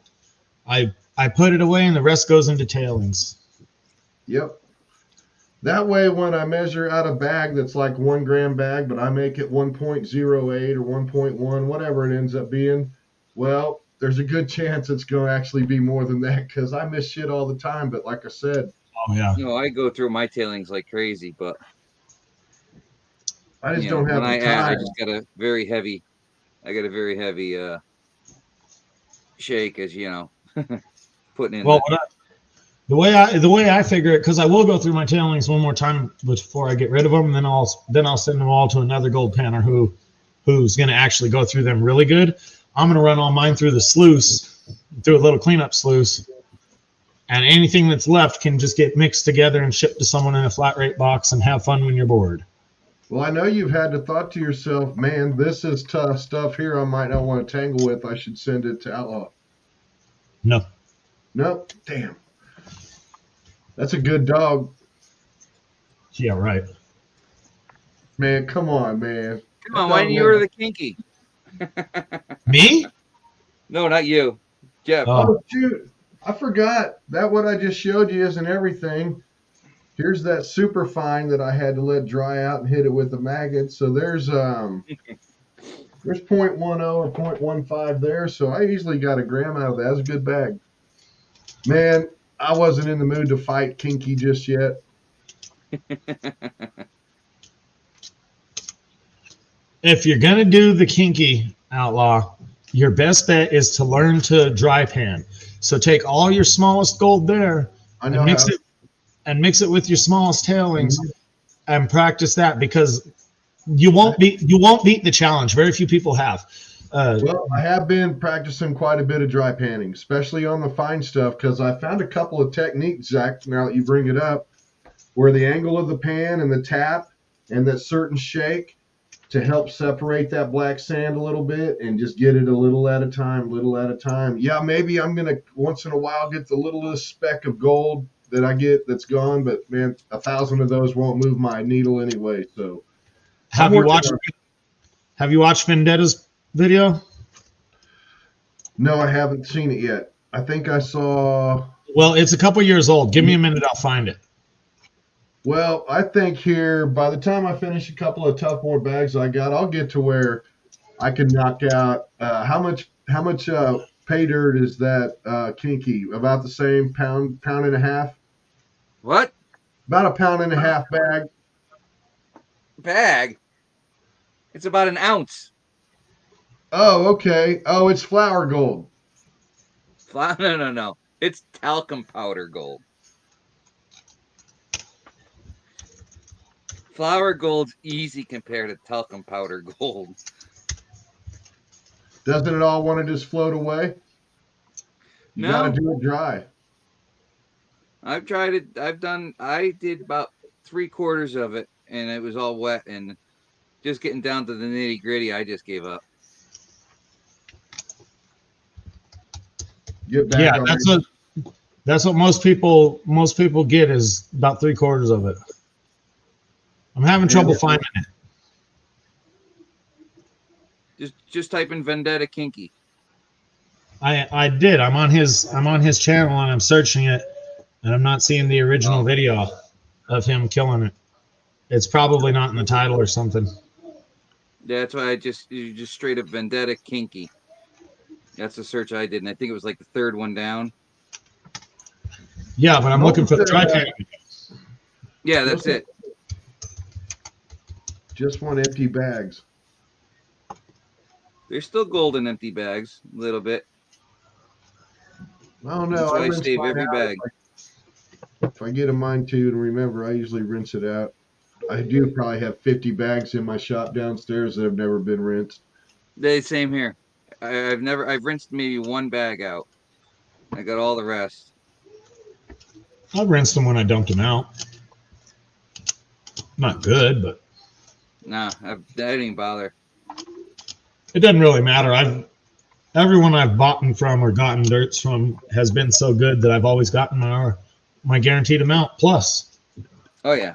I put it away, and the rest goes into tailings. Yep. That way, when I measure out a bag that's like 1 gram bag, but I make it 1.08 or 1.1, whatever it ends up being, well, there's a good chance it's going to actually be more than that because I miss shit all the time. But like I said, oh yeah, I go through my tailings like crazy, but I just don't have the time. I just got a very heavy shake, as putting in. Well, the way I figure it, because I will go through my tailings one more time before I get rid of them, and then I'll send them all to another gold panner who's going to actually go through them really good. I'm going to run all mine through the sluice, through a little cleanup sluice, and anything that's left can just get mixed together and shipped to someone in a flat rate box and have fun when you're bored. Well, I know you've had to thought to yourself, man, this is tough stuff here I might not want to tangle with. I should send it to Outlaw. No. Nope. Damn. That's a good dog. Yeah, right. Man, come on, man. Come on, why didn't you order the kinky? Me? No, not you. Jeff. Oh, shoot. I forgot. That what I just showed you isn't everything. Here's that super fine that I had to let dry out and hit it with the maggot. So there's 0.10 or 0.15 there. So I easily got a gram out of that. That's a good bag. Man, I wasn't in the mood to fight kinky just yet. If you're going to do the kinky, Outlaw, your best bet is to learn to dry pan. So take all your smallest gold there and mix it with your smallest tailings and practice that, because You won't beat the challenge. Very few people have. Well, I have been practicing quite a bit of dry panning, especially on the fine stuff, because I found a couple of techniques, Zach, now that you bring it up, where the angle of the pan and the tap and that certain shake to help separate that black sand a little bit and just get it a little at a time. Yeah, maybe I'm going to once in a while get the littlest speck of gold that I get that's gone, but man, 1,000 of those won't move my needle anyway. So Have you watched Vendetta's video? No, I haven't seen it yet. I think I saw. Well, it's a couple years old. Give me a minute, I'll find it. Well, I think here by the time I finish a couple of tough board bags I got, I'll get to where I can knock out. How much pay dirt is that kinky? About the same pound and a half. What About a pound and a half bag. bag? It's about an ounce. Oh, okay. Oh, it's flour gold. No. It's talcum powder gold. Flour gold's easy compared to talcum powder gold. Doesn't it all want to just float away? You No. got to do it dry. I've tried it. I did about 3/4 of it, and it was all wet. And just getting down to the nitty gritty, I just gave up. Get back Yeah, on that's what most people get is about 3/4 of it. I'm having trouble finding it. Just type in Vendetta Kinky. I did. I'm on his channel and I'm searching it, and I'm not seeing the original video of him killing it. It's probably not in the title or something. That's why you just straight up Vendetta Kinky. That's the search I did, and I think it was like the third one down. Yeah, but I'm looking for the dry pan. Yeah, that's it. just want empty bags. There's still gold in empty bags, a little bit. Oh no, That's why I rinse save mine every out. bag. If I get a mine too, and remember, I usually rinse it out. I do probably have 50 bags in my shop downstairs that have never been rinsed. Same here. I've rinsed maybe one bag out. I got all the rest. I've rinsed them when I dumped them out. Not good, but Nah, I didn't even bother. it doesn't really matter. Everyone I've bought from or gotten dirts from has been so good that I've always gotten my guaranteed amount plus. Oh yeah.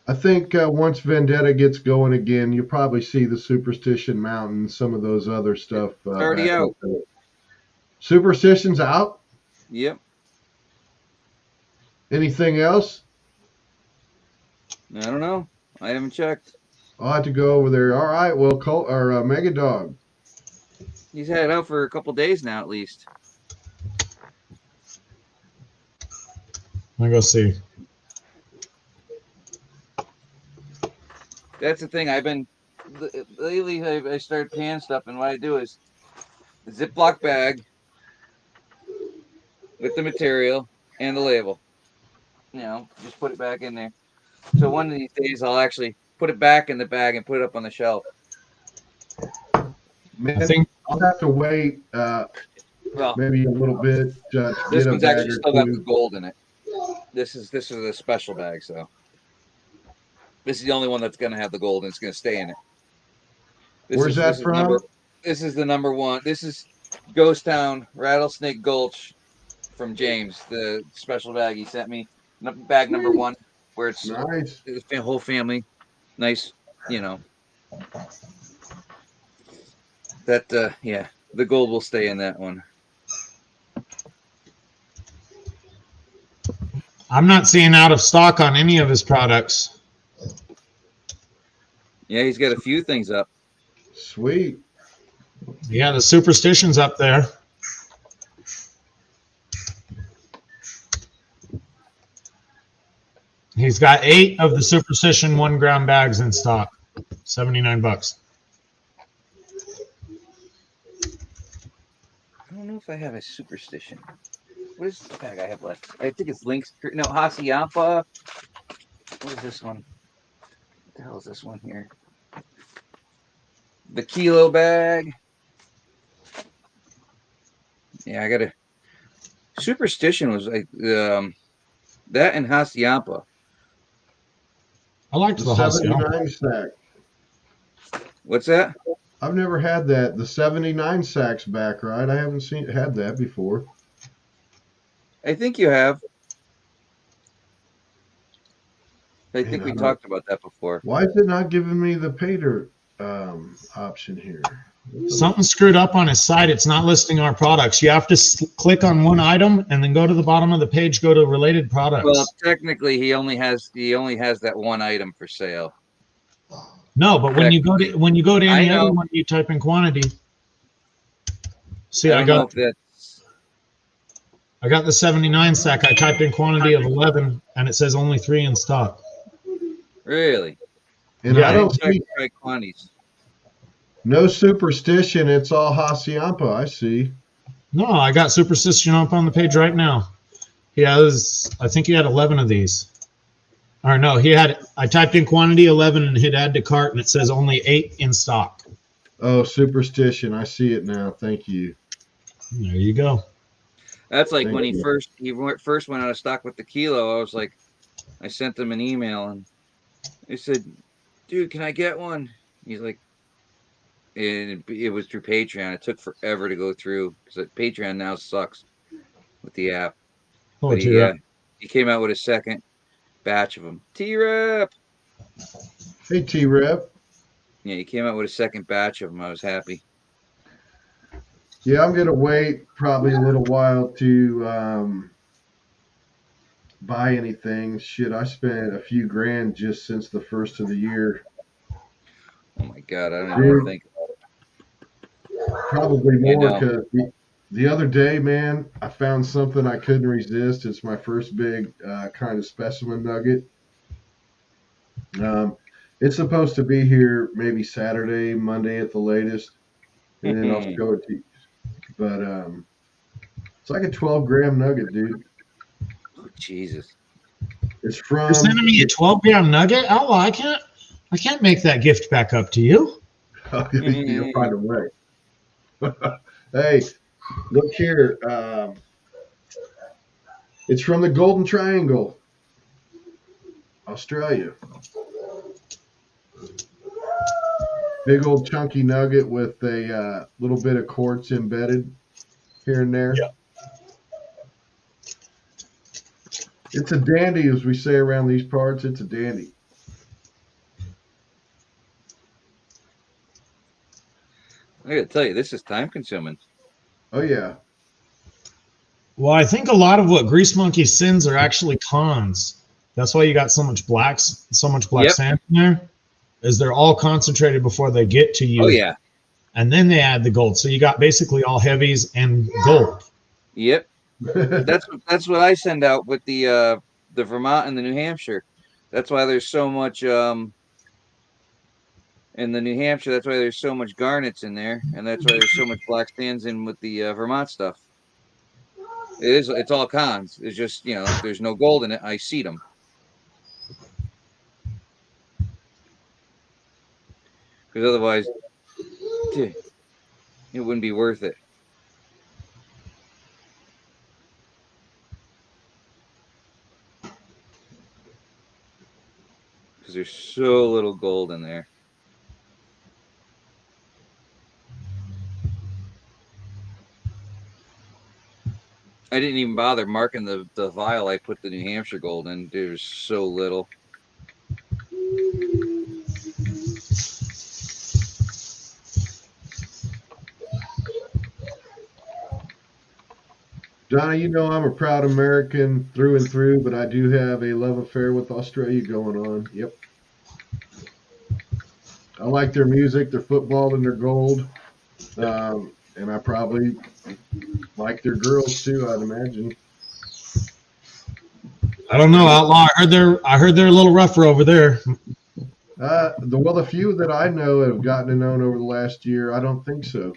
I think once Vendetta gets going again, you'll probably see the Superstition Mountain, some of those other stuff. Already back out. up there. Superstition's out? Yep. Anything else? I don't know. I haven't checked. I'll have to go over there. All right, well, Mega Dog. He's had it out for a couple days now, at least. Let me go see. That's the thing. Lately I started pan stuff, and what I do is a Ziploc bag with the material and the label. You know, just put it back in there. So one of these days I'll actually put it back in the bag and put it up on the shelf. Man, I think I'll have to wait Well, maybe a little bit to this get a one's bag actually or still got the two. gold in it. This is a special bag, so this is the only one that's gonna have the gold and it's gonna stay in it. Where's that from? This is the number one. This is Ghost Town Rattlesnake Gulch from James, the special bag he sent me. Bag number one, where it's Nice. the whole family. Nice, you know. That yeah, the gold will stay in that one. I'm not seeing out of stock on any of his products. Yeah, he's got a few things up. Sweet. Yeah, the Superstition's up there. He's got 8 of the Superstition 1 gram bags in stock. $79. if I have a superstition. What is the bag I have left? I think it's Lynx. No, Hacienda. What is this one? What the hell is this one here? The kilo bag. Yeah, I got a superstition was like that and Hacienda. I liked The the Hacienda. 79 sack. What's that? I've never had that. The 79 sacks back, right? I haven't had that before. I think you have. I Man, think we I don't- talked about that before. Why is it not giving me the pay dirt option here? Something screwed up on his site. It's not listing our products. You have to click on one item and then go to the bottom of the page, go to related products. Well, technically, he only has that one item for sale. No, but when you go to I any know. other one, you type in quantity. See, I I don't know got if that's the 79 sack. I typed in quantity of 11, and it says only 3 in stock. really. And Yeah, I don't check see my quantities. no superstition. It's all Hacienda. I see. No, I got Superstition up on the page right now. I think he had 11 of these. Or no, I typed in quantity 11 and hit add to cart, and it says only 8 in stock. Oh, superstition. I see it now. Thank you. There you go. That's like Thank when you. he first went out of stock with the kilo. I was like, I sent him an email and he said, "Dude, can I get one?" He's like, and it was through Patreon. It took forever to go through because Patreon now sucks with the app. Oh, But T-Rep. he came out with a second batch of them. T-Rep. Hey, T-Rep. Yeah, he came out with a second batch of them. I was happy. Yeah, I'm gonna wait probably a little while to buy anything. Shit, I spent a few grand just since the first of the year. Oh my God, I don't even think. Probably I more know. because the other day, man, I found something I couldn't resist. It's my first big kind of specimen nugget. It's supposed to be here maybe Saturday, Monday at the latest, and then I'll show it to you. But it's like a 12-gram nugget, dude. Oh, Jesus. It's from. You're sending me a 12-gram nugget? Oh, I can't make that gift back up to you. You'll find a way. Hey, look here. It's from the Golden Triangle, Australia. Big old chunky nugget with a little bit of quartz embedded here and there. Yeah. It's a dandy, as we say around these parts. It's a dandy. I gotta tell you, this is time consuming. Oh, yeah. Well, I think a lot of what Grease Monkey sends are actually cons. That's why you got so much black Yep. sand in there, is they're all concentrated before they get to you. Oh yeah. And then they add the gold. So you got basically all heavies and gold. Yep. That's what I send out with the Vermont and the New Hampshire. That's why there's so much in the New Hampshire. That's why there's so much garnets in there, and that's why there's so much black sands in with the Vermont stuff. It's all cons. It's just, if there's no gold in it, I seed them. Because otherwise, it wouldn't be worth it. Because there's so little gold in there. I didn't even bother marking the vial I put the New Hampshire gold in. There's so little. Donna, you know I'm a proud American through and through, but I do have a love affair with Australia going on. Yep. I like their music, their football, and their gold. And I probably like their girls too, I'd imagine. I don't know, Outlaw. I heard they're a little rougher over there. The few that I know have gotten to know over the last year, I don't think so.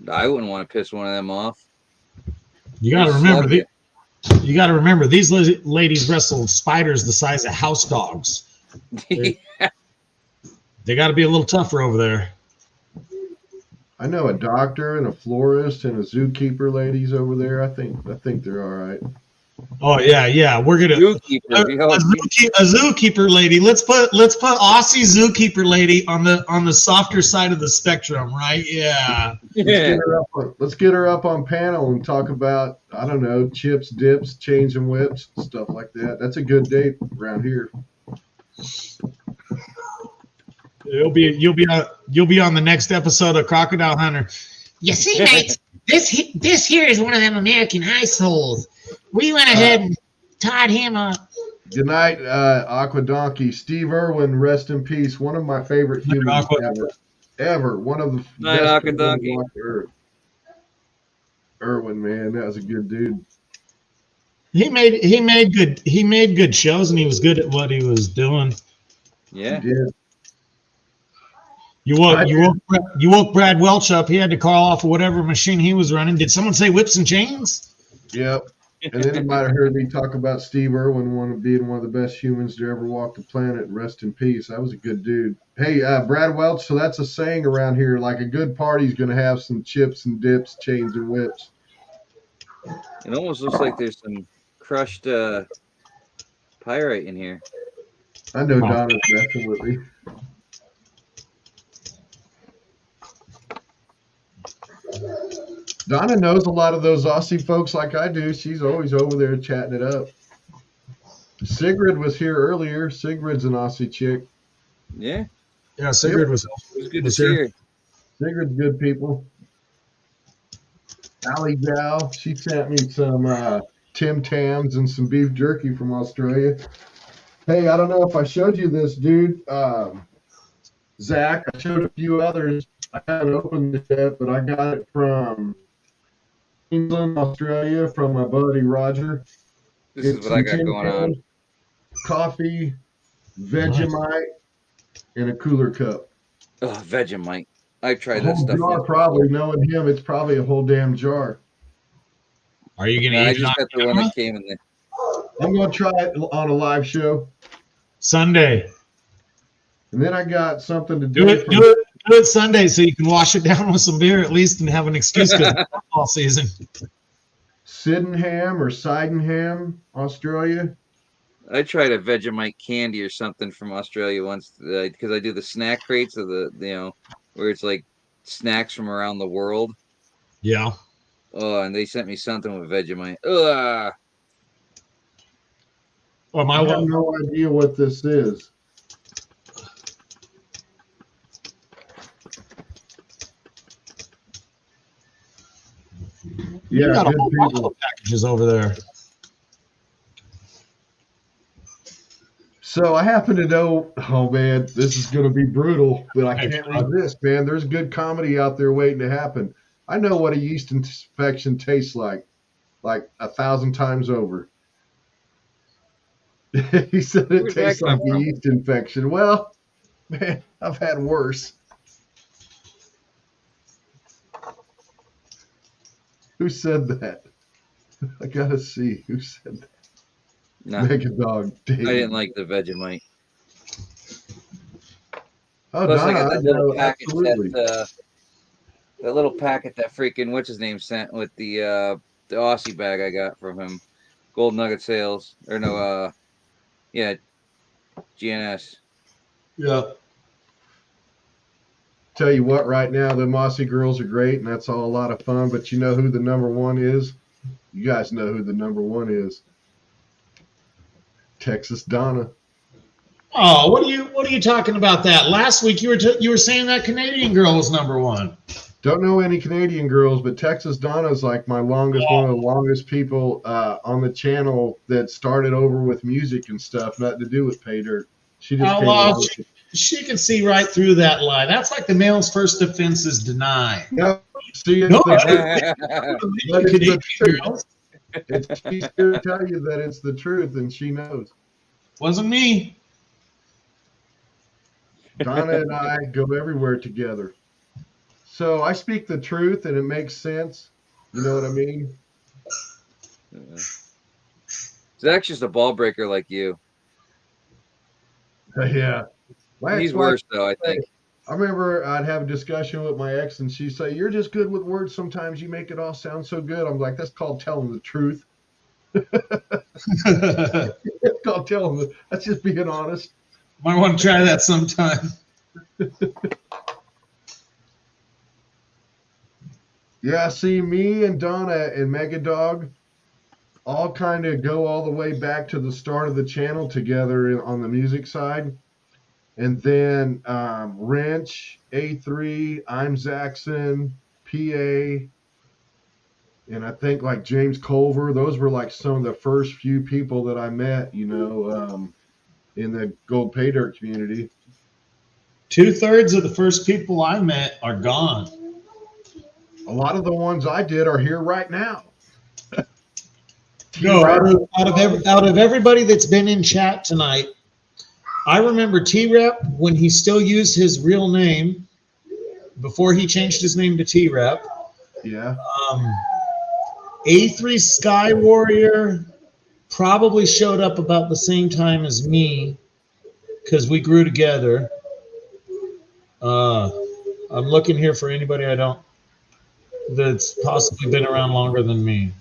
I wouldn't want to piss one of them off. You got to Just remember slug you got to remember these ladies wrestle spiders the size of house dogs. it. They got to be a little tougher over there. I know a doctor and a florist and a zookeeper ladies over there. I think they're all right. Oh yeah. We're gonna Zookeeper. a zookeeper lady. Let's put Aussie zookeeper lady on the softer side of the spectrum, right? Yeah. Let's get her up on panel and talk about, I don't know, chips, dips, chains and whips, stuff like that. That's a good date around here. You'll be on the next episode of Crocodile Hunter. You see, mates, this here is one of them American iceholes. We went ahead and tied him up. Good night, Aqua Donkey. Steve Irwin, rest in peace. One of my favorite humans ever. One of the Night, best Aqua people Donkey. to walk the earth. Irwin, man, that was a good dude. He made good shows, and he was good at what he was doing. Yeah. He did. You woke Brad Welch up. He had to call off whatever machine he was running. Did someone say whips and chains? Yep. And then you might have heard me talk about Steve Irwin being one of the best humans to ever walk the planet. Rest in peace. That was a good dude. Hey, Brad Welch, so that's a saying around here, like a good party's going to have some chips and dips, chains and whips. It almost looks like there's some crushed pyrite in here. I know Donna's messing with me. Donna knows a lot of those Aussie folks like I do. She's always over there chatting it up. Sigrid was here earlier. Sigrid's an Aussie chick. Yeah. Yeah, Sigrid was. It was good to Was see here. her. Sigrid's good people. Allie Gal, she sent me some Tim Tams and some beef jerky from Australia. Hey, I don't know if I showed you this, dude. Zach, I showed a few others. I haven't opened it yet, but I got it from England, Australia, from my buddy Roger. This is what I got going on. Coffee, Vegemite, and a cooler cup. Oh, Vegemite. I've tried A that whole stuff. jar, once probably. before. Knowing him, it's probably a whole damn jar. Are you No, gonna I eat it just on got the one that came in there. I'm going to try it on a live show. Sunday? And then I got something to Do it Sunday so you can wash it down with some beer at least and have an excuse because it's football season. Sydenham or Sydenham, Australia. I tried a Vegemite candy or something from Australia once because I do the snack crates of where it's like snacks from around the world. Yeah. Oh, and they sent me something with Vegemite. Ugh. Well, my I have wife, no idea what this is. you Yeah, got a good whole bunch people. of packages over there. So I happen to know, oh man, this is going to be brutal, but I can't resist, man. There's good comedy out there waiting to happen. I know what a yeast infection tastes like 1,000 times over. He said it Where'd that tastes like come a from? yeast infection. Well, man, I've had worse. Who said that? I gotta see who said that. No, Mega Dog. I didn't like the Vegemite. Oh, Plus, I Donna, got that little know, package absolutely. that little packet that freaking what's his name sent with the Aussie bag I got from him, Gold Nugget Sales or no, yeah, GNS. Yeah. Tell you what, right now, the Mossy girls are great, and that's all a lot of fun. But you know who the number one is? You guys know who the number one is. Texas Donna. Oh, what are you talking about that? Last week you were saying that Canadian girl was number one. Don't know any Canadian girls, but Texas Donna is like my longest, one of the longest people on the channel that started over with music and stuff, nothing to do with pay dirt. She just came along. She can see right through that lie. That's like the male's first defense is deny. Yep. See, it's No, the Canadian truth. girls. She's here to tell you that it's the truth, and she knows. Wasn't me. Donna and I go everywhere together. So I speak the truth and it makes sense. You know what I mean? Zach's just a ball breaker like you. Yeah. My He's ex-wife worse though, I think. I remember I'd have a discussion with my ex, and she'd say, "You're just good with words. Sometimes you make it all sound so good." I'm like, "That's called telling the truth. It's called telling the. That's just being honest." Might want to try that sometime. Yeah, see, me and Donna and Megadog all kind of go all the way back to the start of the channel together on the music side. And then Wrench, A3, I'm Zaxxon, PA, and I think like James Culver. Those were like some of the first few people that I met, you know, in the gold pay dirt community. 2/3 of the first people I met are gone. A lot of the ones I did are here right now. No, out of everybody that's been in chat tonight, I remember T-Rep when he still used his real name before he changed his name to T-Rep. Yeah. A3 Sky Warrior probably showed up about the same time as me because we grew together. I'm looking here for anybody that's possibly been around longer than me.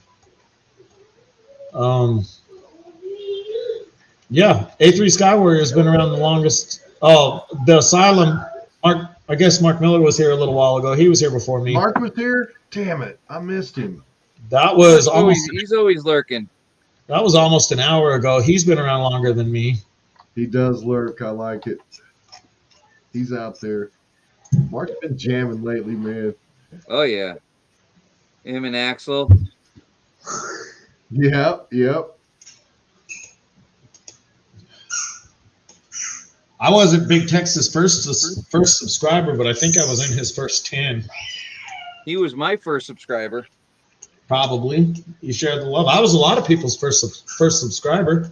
Yeah, A3 Sky Warrior has been around the longest. Oh, the Asylum. I guess Mark Miller was here a little while ago. He was here before me. Mark was here? Damn it. I missed him. That was almost. He's always lurking. That was almost an hour ago. He's been around longer than me. He does lurk. I like it. He's out there. Mark's been jamming lately, man. Oh yeah. Him and Axel. Yep. I wasn't Big Tex's first subscriber, but I think I was in his first 10. He was my first subscriber. Probably. You shared the love. I was a lot of people's first subscriber.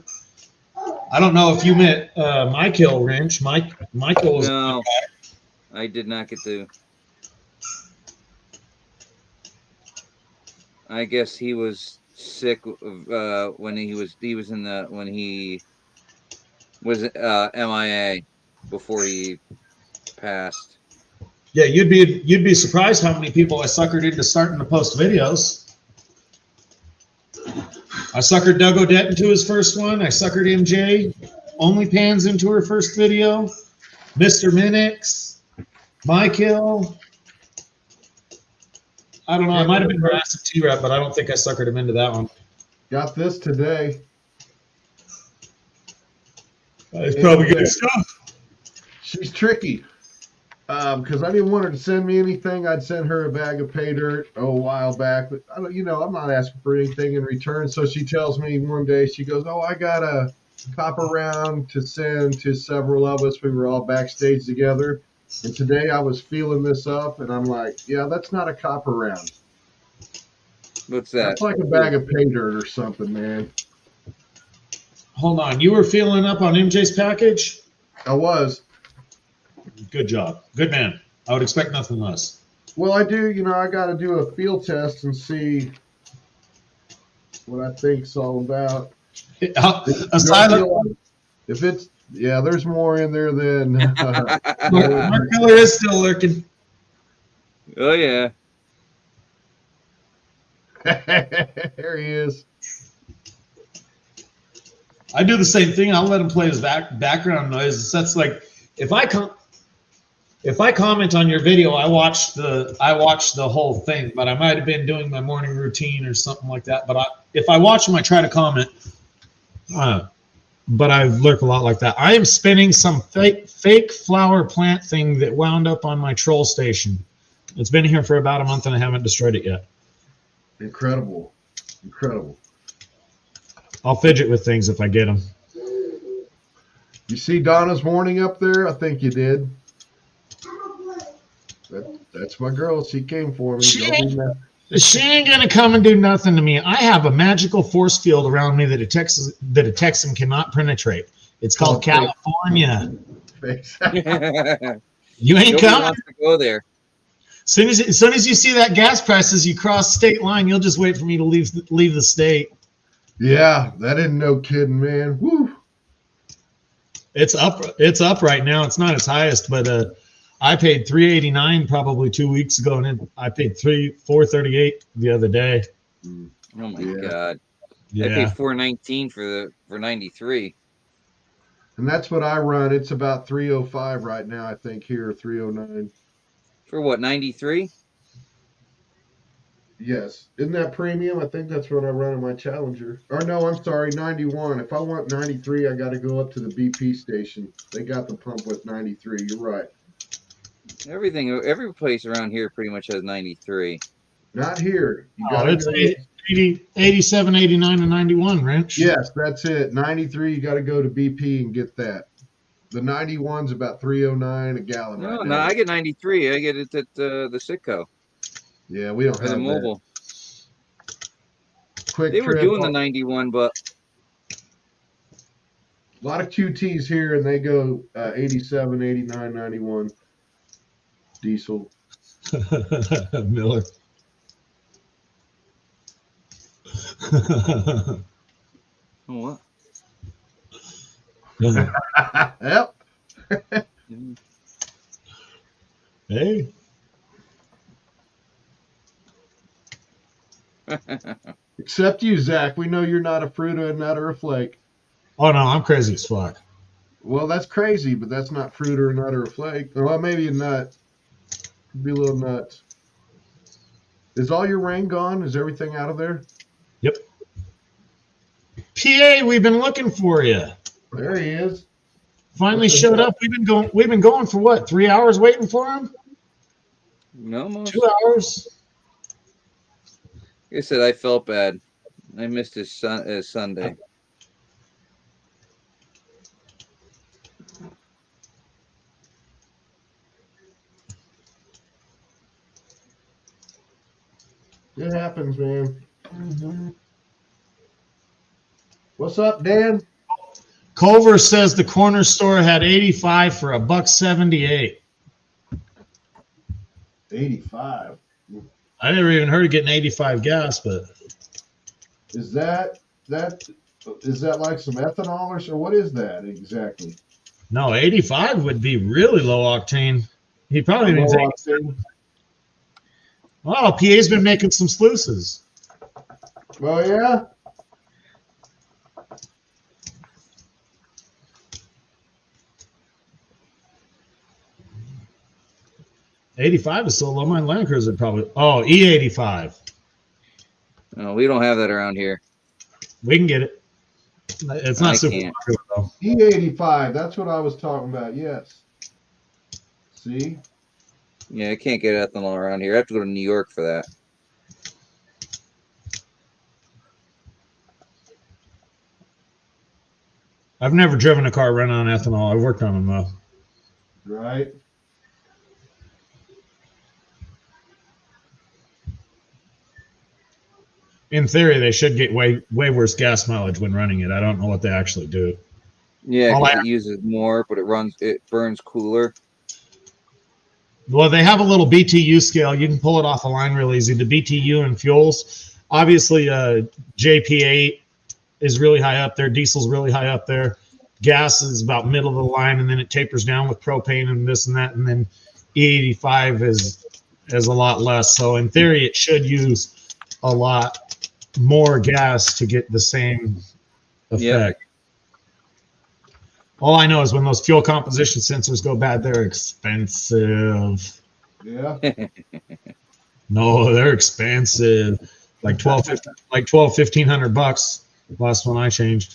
I don't know if you met Michael Wrench. Michael was. No, I did not get to. I guess he was sick when he was MIA before he passed. Yeah, you'd be surprised how many people I suckered into starting to post videos. I suckered Doug Odette into his first one. I suckered MJ OnlyPans into her first video. Mr. Minix, Michael. I don't know. I might have been harassing T-Rap, but I don't think I suckered him into that one. Got this today. It's probably good stuff. She's tricky. Because I didn't want her to send me anything. I'd send her a bag of pay dirt a while back. But, I'm not asking for anything in return. So she tells me one day, she goes, "Oh, I got a copper round to send to several of us. We were all backstage together. And today I was feeling this up, and I'm like, yeah, that's not a copper round. What's that? That's like a bag of pay dirt or something, man." Hold on. You were feeling up on MJ's package? I was. Good job. Good man. I would expect nothing less. Well, I do. I got to do a field test and see what I think's all about. Asylum. If it's, yeah, there's more in there than. Mark Miller is still lurking. Oh yeah. There he is. I do the same thing. I'll let him play his background noises. That's like if I comment on your video, I watch the whole thing, but I might have been doing my morning routine or something like that. But if I watch them, I try to comment. But I lurk a lot like that. I am spinning some fake flower plant thing that wound up on my troll station. It's been here for about a month and I haven't destroyed it yet. Incredible. I'll fidget with things if I get them. You see Donna's morning up there? I think you did. That's my girl. She came for me. She ain't gonna come and do nothing to me. I have a magical force field around me that a Texan cannot penetrate. It's called California. You ain't Nobody coming. wants to go there. As soon as you see that gas prices, you cross state line, you'll just wait for me to leave the state. Yeah, that isn't no kidding, man. Woo. It's up right now. It's not its highest, but I paid $3.89 probably 2 weeks ago, and then I paid $4.38 the other day. Oh my Yeah. God! Yeah. I paid $4.19 for 93. And that's what I run. It's about 305 right now, I think, here, 309. For what, 93? Yes. Isn't that premium? I think that's what I run in my Challenger. Or no, I'm sorry, 91. If I want 93, I got to go up to the BP station. They got the pump with 93. You're right. Every place around here pretty much has 93. Not here. You Oh, got to it's go. 80, 87, 89, and 91, Wrench. Yes, that's it. 93, you got to go to BP and get that. The 91's about 309 a gallon No, right no, now. I get 93. I get it at the Sitco Yeah, we don't or have the that. mobile. Quick They were trip. doing the 91, but A lot of QTs here, and they go 87, 89, 91 diesel. Miller. what? Yep. Hey. Except you, Zach. We know you're not a fruit or a nut or a flake. Oh no, I'm crazy as fuck. Well, that's crazy, but that's not fruit or a nut or a flake. Well, maybe a nut. Could be a little nuts. Is all your rain gone? Is everything out of there? Yep. PA, we've been looking for you. There he is. Finally showed up. We've been going for what? 3 hours waiting for him? No, almost. 2 hours? Like I said, I felt bad. I missed his Sunday. It happens, man. Mm-hmm. What's up, Dan? Culver says the corner store had 85 for $1.78. 85. I never even heard of getting 85 gas, but Is that like some ethanol or so? What is that exactly? no, 85 would be really low octane. He probably means Low octane? oh, PA's been making some sluices. Oh yeah. 85 is so low. My Land Cruiser probably. Oh, E85. No, we don't have that around here. We can get it. It's not I super can't. popular though. E85. That's what I was talking about. Yes. See. Yeah, I can't get ethanol around here. I have to go to New York for that. I've never driven a car running on ethanol. I've worked on them though. Right. In theory, they should get way worse gas mileage when running it. I don't know what they actually do. Yeah, All 'cause I- it uses more, but it burns cooler. Well, they have a little BTU scale. You can pull it off a line real easy. The BTU and fuels, obviously, JP8 is really high up there. Diesel's really high up there. Gas is about middle of the line, and then it tapers down with propane and this and that. And then E85 is a lot less. So in theory, it should use a lot more gas to get the same effect. Yep. All I know is when those fuel composition sensors go bad, they're expensive. Yeah. No, they're expensive. Like $1,500 last one I changed.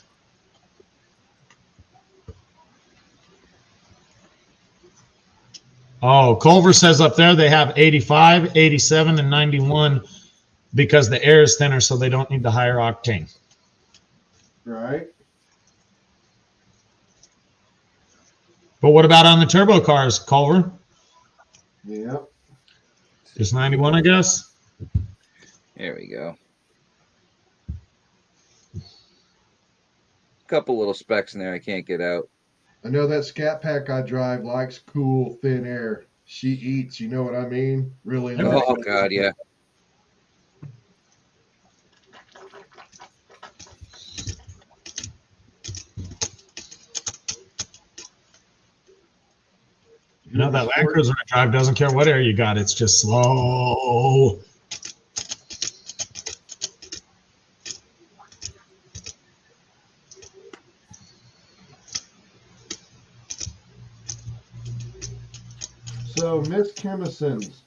Oh, Culver says up there they have 85, 87, and 91 because the air is thinner, so they don't need the higher octane. Right. But what about on the turbo cars, Culver? Yeah. Just 91, I guess. There we go. Couple little specks in there I can't get out. I know that Scat Pack I drive likes cool, thin air. she eats. You know what I mean? Really loves Oh it. God, yeah. You know, that Land Cruiser I drive doesn't care what air you got. It's just slow. So, Miss Kimison's,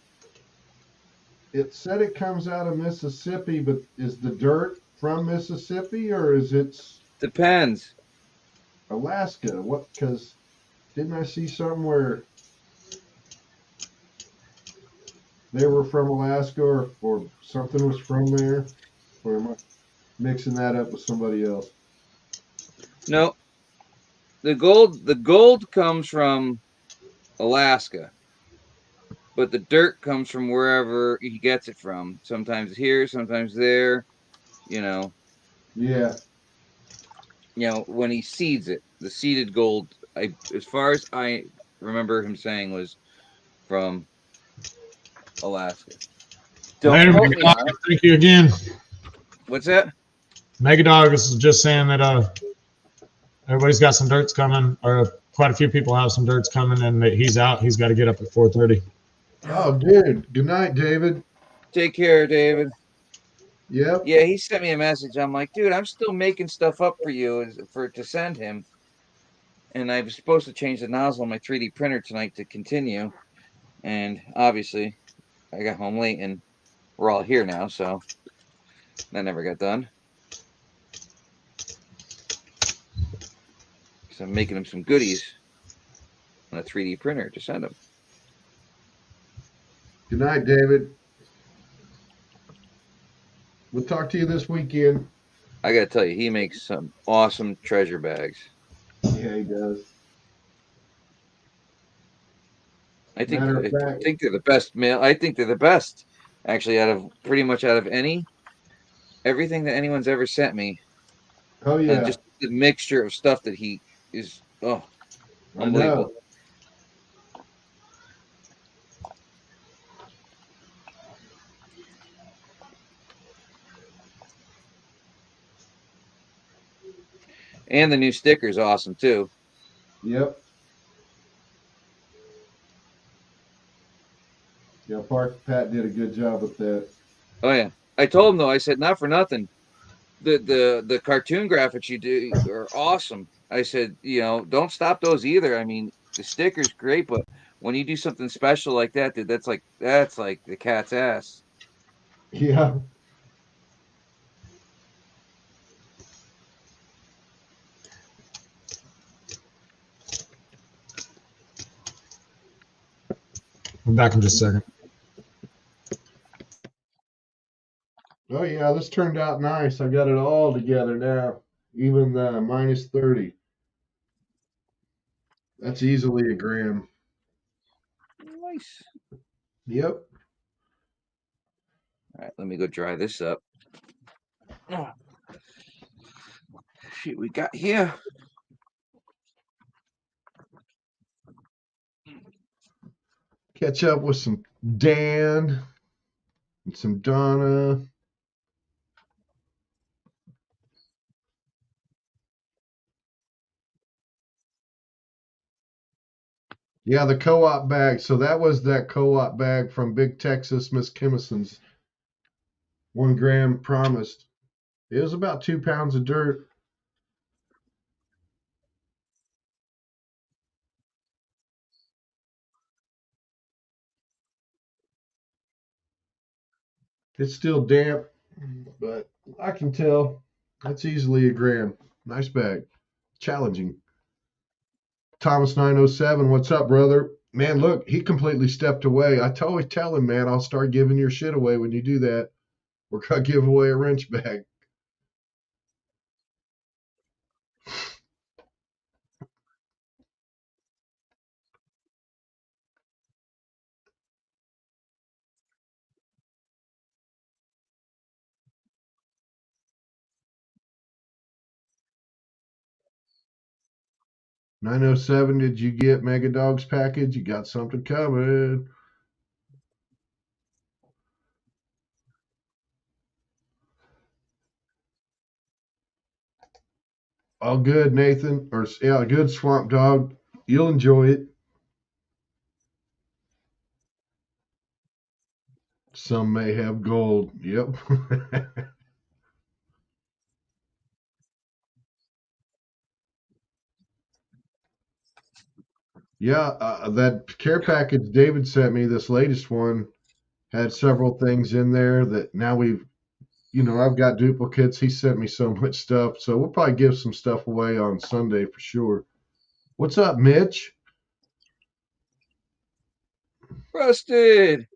it said it comes out of Mississippi, but is the dirt from Mississippi or is it Depends. Alaska? What? Because didn't I see something where they were from Alaska or something was from there? Or am I mixing that up with somebody else? No, the gold comes from Alaska, but the dirt comes from wherever he gets it from. Sometimes here, sometimes there. You know, Yeah. when he seeds it, the seeded gold. As far as I remember him saying, was from Alaska. Don't Later, quote me Megadog. on it. Thank you again. What's that? Megadog is just saying that everybody's got some dirts coming, or quite a few people have some dirts coming, and that he's out. He's got to get up at 4:30. Oh, dude. Good night, David. Take care, David. Yep. Yeah, he sent me a message. I'm like, dude, I'm still making stuff up for you to send him, and I was supposed to change the nozzle on my 3D printer tonight to continue, and obviously I got home late, and we're all here now, so that never got done. So I'm making him some goodies on a 3D printer to send him. Good night, David. We'll talk to you this weekend. I gotta tell you, he makes some awesome treasure bags. Yeah, he does. I think Matter of I fact, think they're the best mail. I think they're the best, actually, out of pretty much out of everything that anyone's ever sent me. oh yeah, Just the mixture of stuff that he is, I know. unbelievable. And the new sticker is awesome too. Yep. Yeah, Park Pat did a good job with that. Oh yeah, I told him though. I said, not for nothing. The cartoon graphics you do are awesome. I said, don't stop those either. I mean, the sticker's great, but when you do something special like that, dude, that's like the cat's ass. Yeah. I'm back in just a second. Oh yeah, this turned out nice. I got it all together now. Even the minus 30. That's easily a gram. Nice. Yep. All right, let me go dry this up. Oh, shoot, we got here. Catch up with some Dan and some Donna. Yeah, the co-op bag. So that was that co-op bag from Big Texas, Miss Kimison's 1 gram promised. It was about 2 pounds of dirt. It's still damp, but I can tell that's easily a gram. Nice bag. Challenging. Thomas 907, what's up, brother? Man, look, he completely stepped away. I always tell him, man, I'll start giving your shit away when you do that. We're gonna give away a wrench bag. 907, did you get Mega Dog's package? You got something coming. All good, Nathan. Or yeah, good Swamp Dog. You'll enjoy it. Some may have gold. Yep. Yeah, that care package David sent me, this latest one, had several things in there that now I've got duplicates. He sent me so much stuff. So we'll probably give some stuff away on Sunday for sure. What's up, Mitch? Rusted.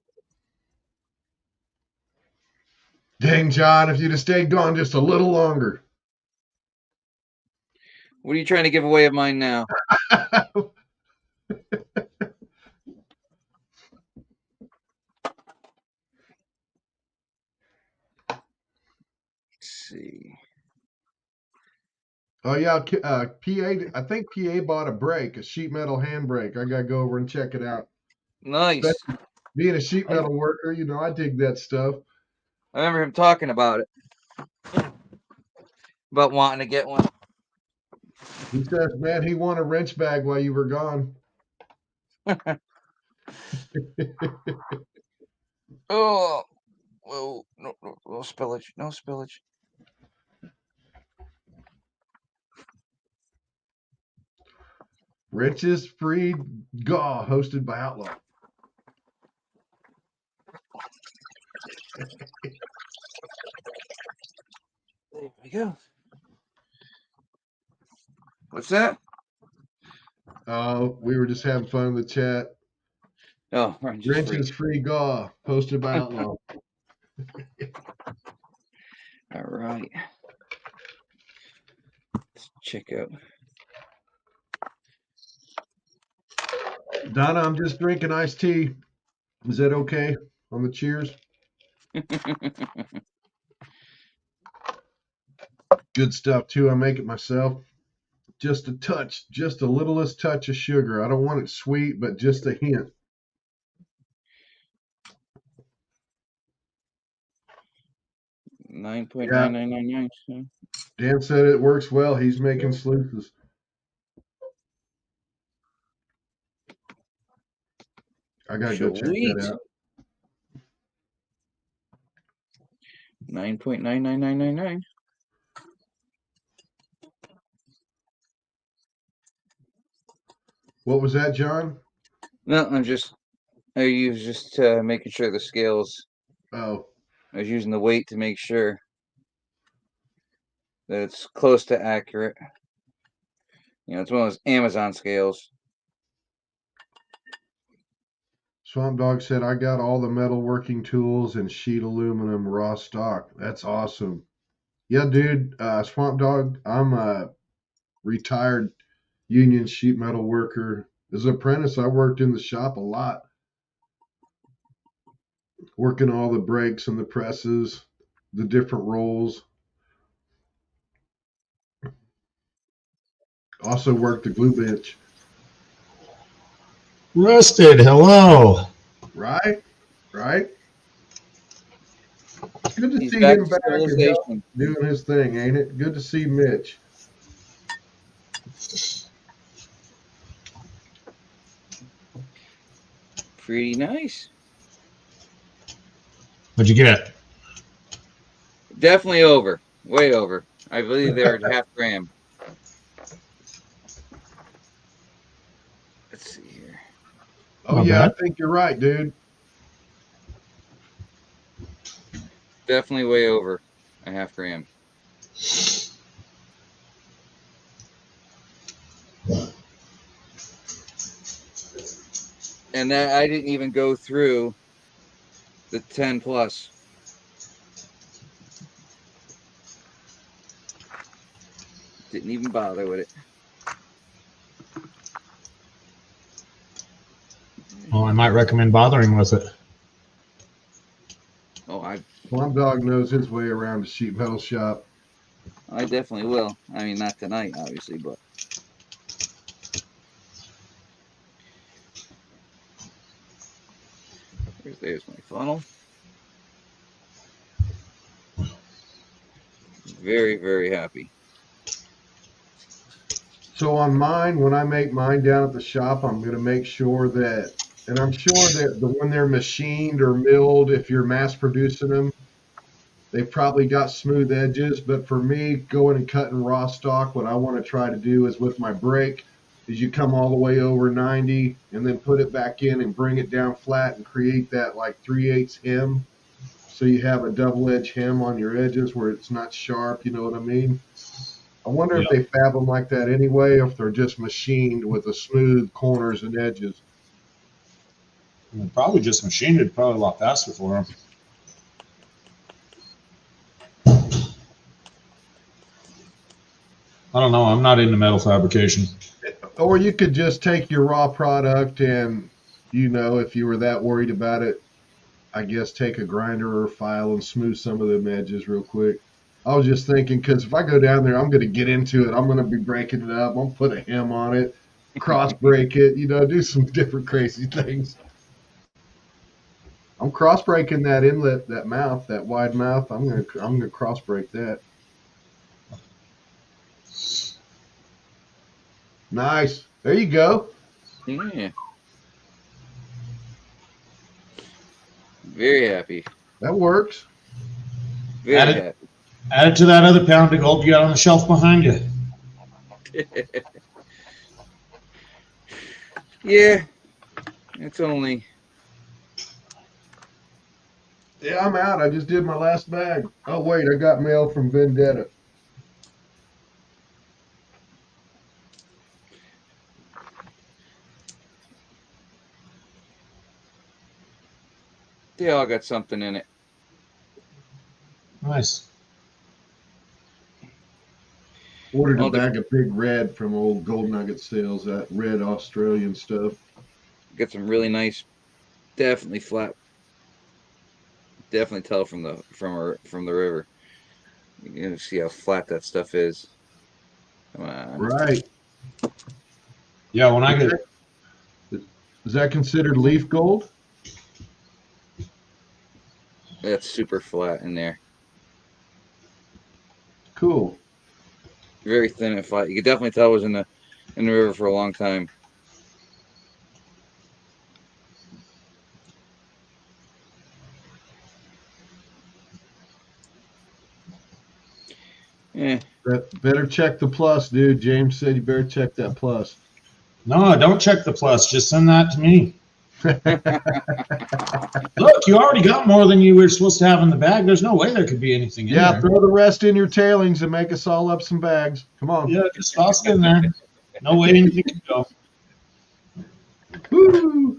Dang, John, if you'd have stayed gone just a little longer. What are you trying to give away of mine now? Let's see. Oh, yeah, PA. I think PA bought a sheet metal handbrake. I got to go over and check it out. Nice. Being a sheet metal worker, I dig that stuff. I remember him talking about it. About wanting to get one. He says, man, he won a wrench bag while you were gone. Oh, whoa, no spillage, no spillage. Wrenches Free Gaw, hosted by Outlaw. There we go. What's that? We were just having fun in the chat. Oh, Wrenches Free Gaw, hosted by Outlaw. All right. Let's check out. Donna, I'm just drinking iced tea. Is that okay on the cheers? Good stuff, too. I make it myself. Just a touch, just a littlest touch of sugar. I don't want it sweet, but just a hint. $9.9999. Dan said it works well. He's making sluices. I gotta go check that out. 9.99999. What was that, John? No, I was just making sure the scales. Oh, I was using the weight to make sure that it's close to accurate. It's one of those Amazon scales. Swamp Dog said, I got all the metalworking tools and sheet aluminum raw stock. That's awesome. Yeah, dude, Swamp Dog, I'm a retired union sheet metal worker. As an apprentice, I worked in the shop a lot, working all the brakes and the presses, the different rolls. Also worked the glue bench. Rusted, hello. Right? It's good to He's see back him to back and civilization. doing his thing, ain't it? Good to see Mitch. Pretty nice. What'd you get? Definitely over. Way over. I believe they're at half gram. Let's see here. Oh, Not yeah, bad. I think you're right, dude. Definitely way over a half gram. And that I didn't even go through the 10 plus. Didn't even bother with it. Well, I might recommend bothering with it. Oh, Swamp Dog knows his way around the sheet metal shop. I definitely will. I mean, not tonight, obviously, but there's my funnel. Very, very happy. So on mine, when I make mine down at the shop, I'm going to make sure that, and I'm sure that when they're machined or milled, if you're mass producing them, they've probably got smooth edges. But for me, going and cutting raw stock, what I want to try to do is with my brake, is you come all the way over 90 and then put it back in and bring it down flat and create that like 3/8 hem. So you have a double edge hem on your edges where it's not sharp. You know what I mean? I wonder if they fab them like that anyway, or if they're just machined with the smooth corners and edges. Probably just machined it, probably a lot faster for them. I don't know. I'm not into metal fabrication. Or you could just take your raw product and, you know, if you were that worried about it, I guess take a grinder or file and smooth some of them edges real quick. I was just thinking, because if I go down there, I'm going to get into it. I'm going to be breaking it up. I'm going to put a hem on it, cross break it, you know, do some different crazy things. I'm cross breaking that inlet, that mouth, that wide mouth. I'm going to cross break that. Nice. There you go. Yeah. Very happy. That works. Very happy. Add it to that other pound of gold you got on the shelf behind you. Yeah. It's only. Yeah, I'm out. I just did my last bag. Oh, wait, I got mail from Vendetta. They all got something in it. Nice. Ordered a bag of Big Red from old Gold Nugget sales, that red Australian stuff. Got some really nice, definitely flat. Definitely tell from the river. You can see how flat that stuff is. Come on. Right. Yeah, when I get Is that considered leaf gold? That's super flat in there. Cool. Very thin and flat. You could definitely tell it was in the river for a long time. Yeah. Better check the plus, dude. James said you better check that plus. No, don't check the plus. Just send that to me. Look, you already got more than you were supposed to have in the bag. There's no way there could be anything in there. Throw the rest in your tailings and make us all up some bags. Come on. Yeah, just toss it in there. No way anything can go. Woo!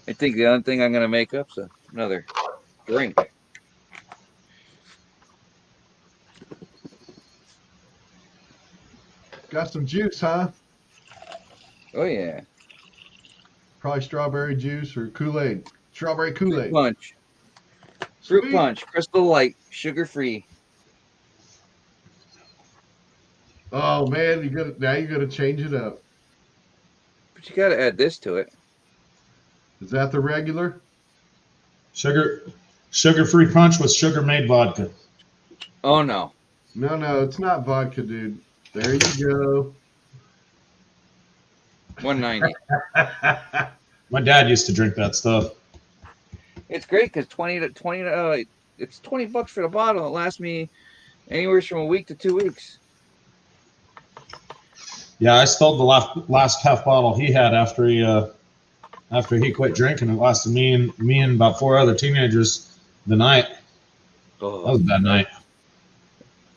I think the other thing I'm going to make up is another drink. Got some juice, huh? Oh, yeah. Probably strawberry juice or Kool-Aid. Strawberry Kool-Aid. Fruit punch. Fruit Sweet. punch. Crystal Light. Sugar-free. Oh, man. Now you got to change it up. But you got to add this to it. Is that the regular? Sugar-free punch with sugar-made vodka. Oh, no. No, it's not vodka, dude. There you go. $1.90. My dad used to drink that stuff. It's great because it's $20 for the bottle. It lasts me anywhere from a week to 2 weeks. Yeah, I stole the last half bottle he had after he quit drinking. It lasted me and about 4 other teenagers the night. Oh, That was a bad night.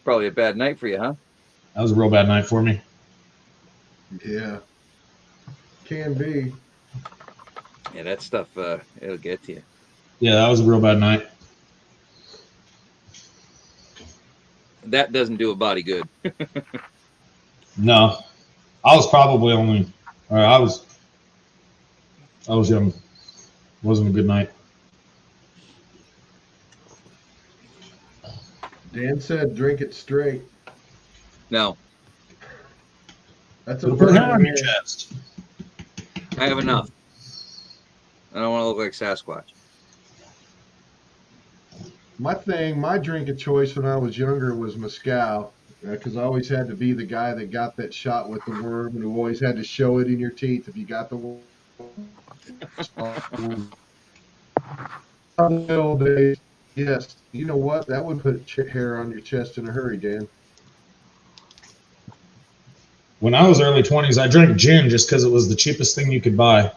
probably a bad night for you, huh? That was a real bad night for me. Yeah. Can be. Yeah, that stuff, it'll get to you. Yeah, that was a real bad night. That doesn't do a body good. No, I was probably I was young. Wasn't a good night. Dan said drink it straight. No, That's a Put a hand on burn. your chest. I have enough. I don't want to look like Sasquatch. My drink of choice when I was younger was mezcal, because I always had to be the guy that got that shot with the worm, and who always had to show it in your teeth if you got the worm. The old days, yes. You know what? That would put hair on your chest in a hurry, Dan. When I was early 20s, I drank gin just because it was the cheapest thing you could buy.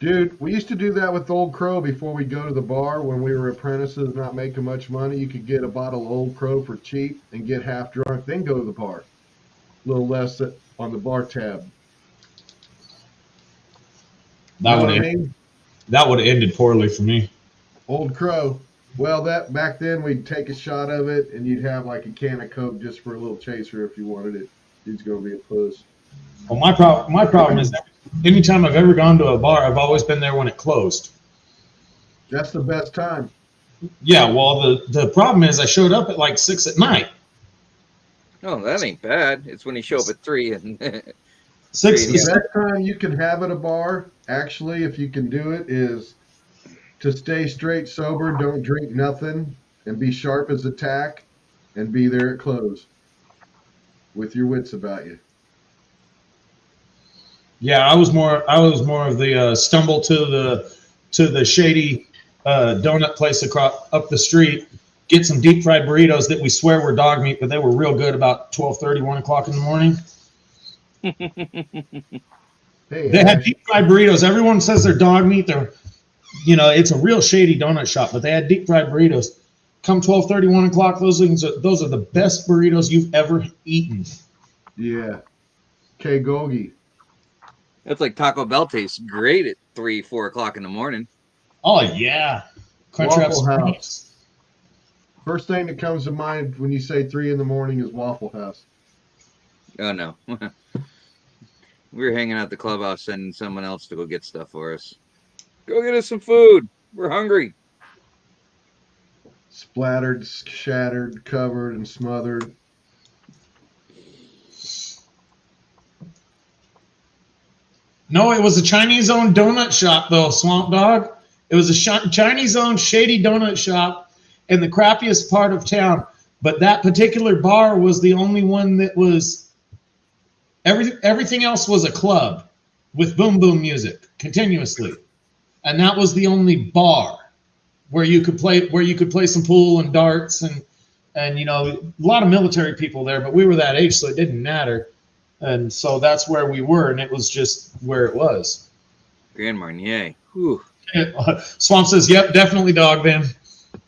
Dude, we used to do that with Old Crow before we go to the bar when we were apprentices, not making much money. You could get a bottle of Old Crow for cheap and get half drunk, then go to the bar. A little less on the bar tab. That would have ended poorly for me. Old Crow. Well, that back then we'd take a shot of it, and you'd have like a can of Coke just for a little chaser if you wanted it. Dude's gonna be a puss. Well, my problem is that anytime I've ever gone to a bar, I've always been there when it closed. That's the best time. Yeah, well, the problem is I showed up at like 6 at night. No, that ain't bad. It's when you show up at 3 and 6 The best time you can have at a bar, actually, if you can do it, is to stay straight sober, don't drink nothing, and be sharp as a tack, and be there at close with your wits about you. Yeah, I was more of the stumble to the shady donut place up the street, get some deep fried burritos that we swear were dog meat, but they were real good about 12:30, 1 o'clock in the morning. Hey, They had deep fried burritos. Everyone says they're dog meat. It's a real shady donut shop, but they had deep fried burritos. Come 12:30, 1 o'clock, those are the best burritos you've ever eaten. yeah. Gogi. that's like Taco Bell tastes great at 3, 4 o'clock in the morning. Oh yeah, Waffle Crunchwrap House. First thing that comes to mind when you say 3 in the morning is Waffle House. Oh no. We were hanging out at the clubhouse sending someone else to go get stuff for us. Go get us some food. We're hungry. Splattered, shattered, covered, and smothered. No, it was a Chinese-owned donut shop, though, Swamp Dog. It was a Chinese-owned shady donut shop in the crappiest part of town. But that particular bar was the only one that was... Everything else was a club with boom boom music continuously. And that was the only bar where you could play some pool and darts and a lot of military people there, but we were that age, so it didn't matter. And so that's where we were, and it was just where it was. Grand Marnier. Whew. Swamp says, "Yep, definitely dog then."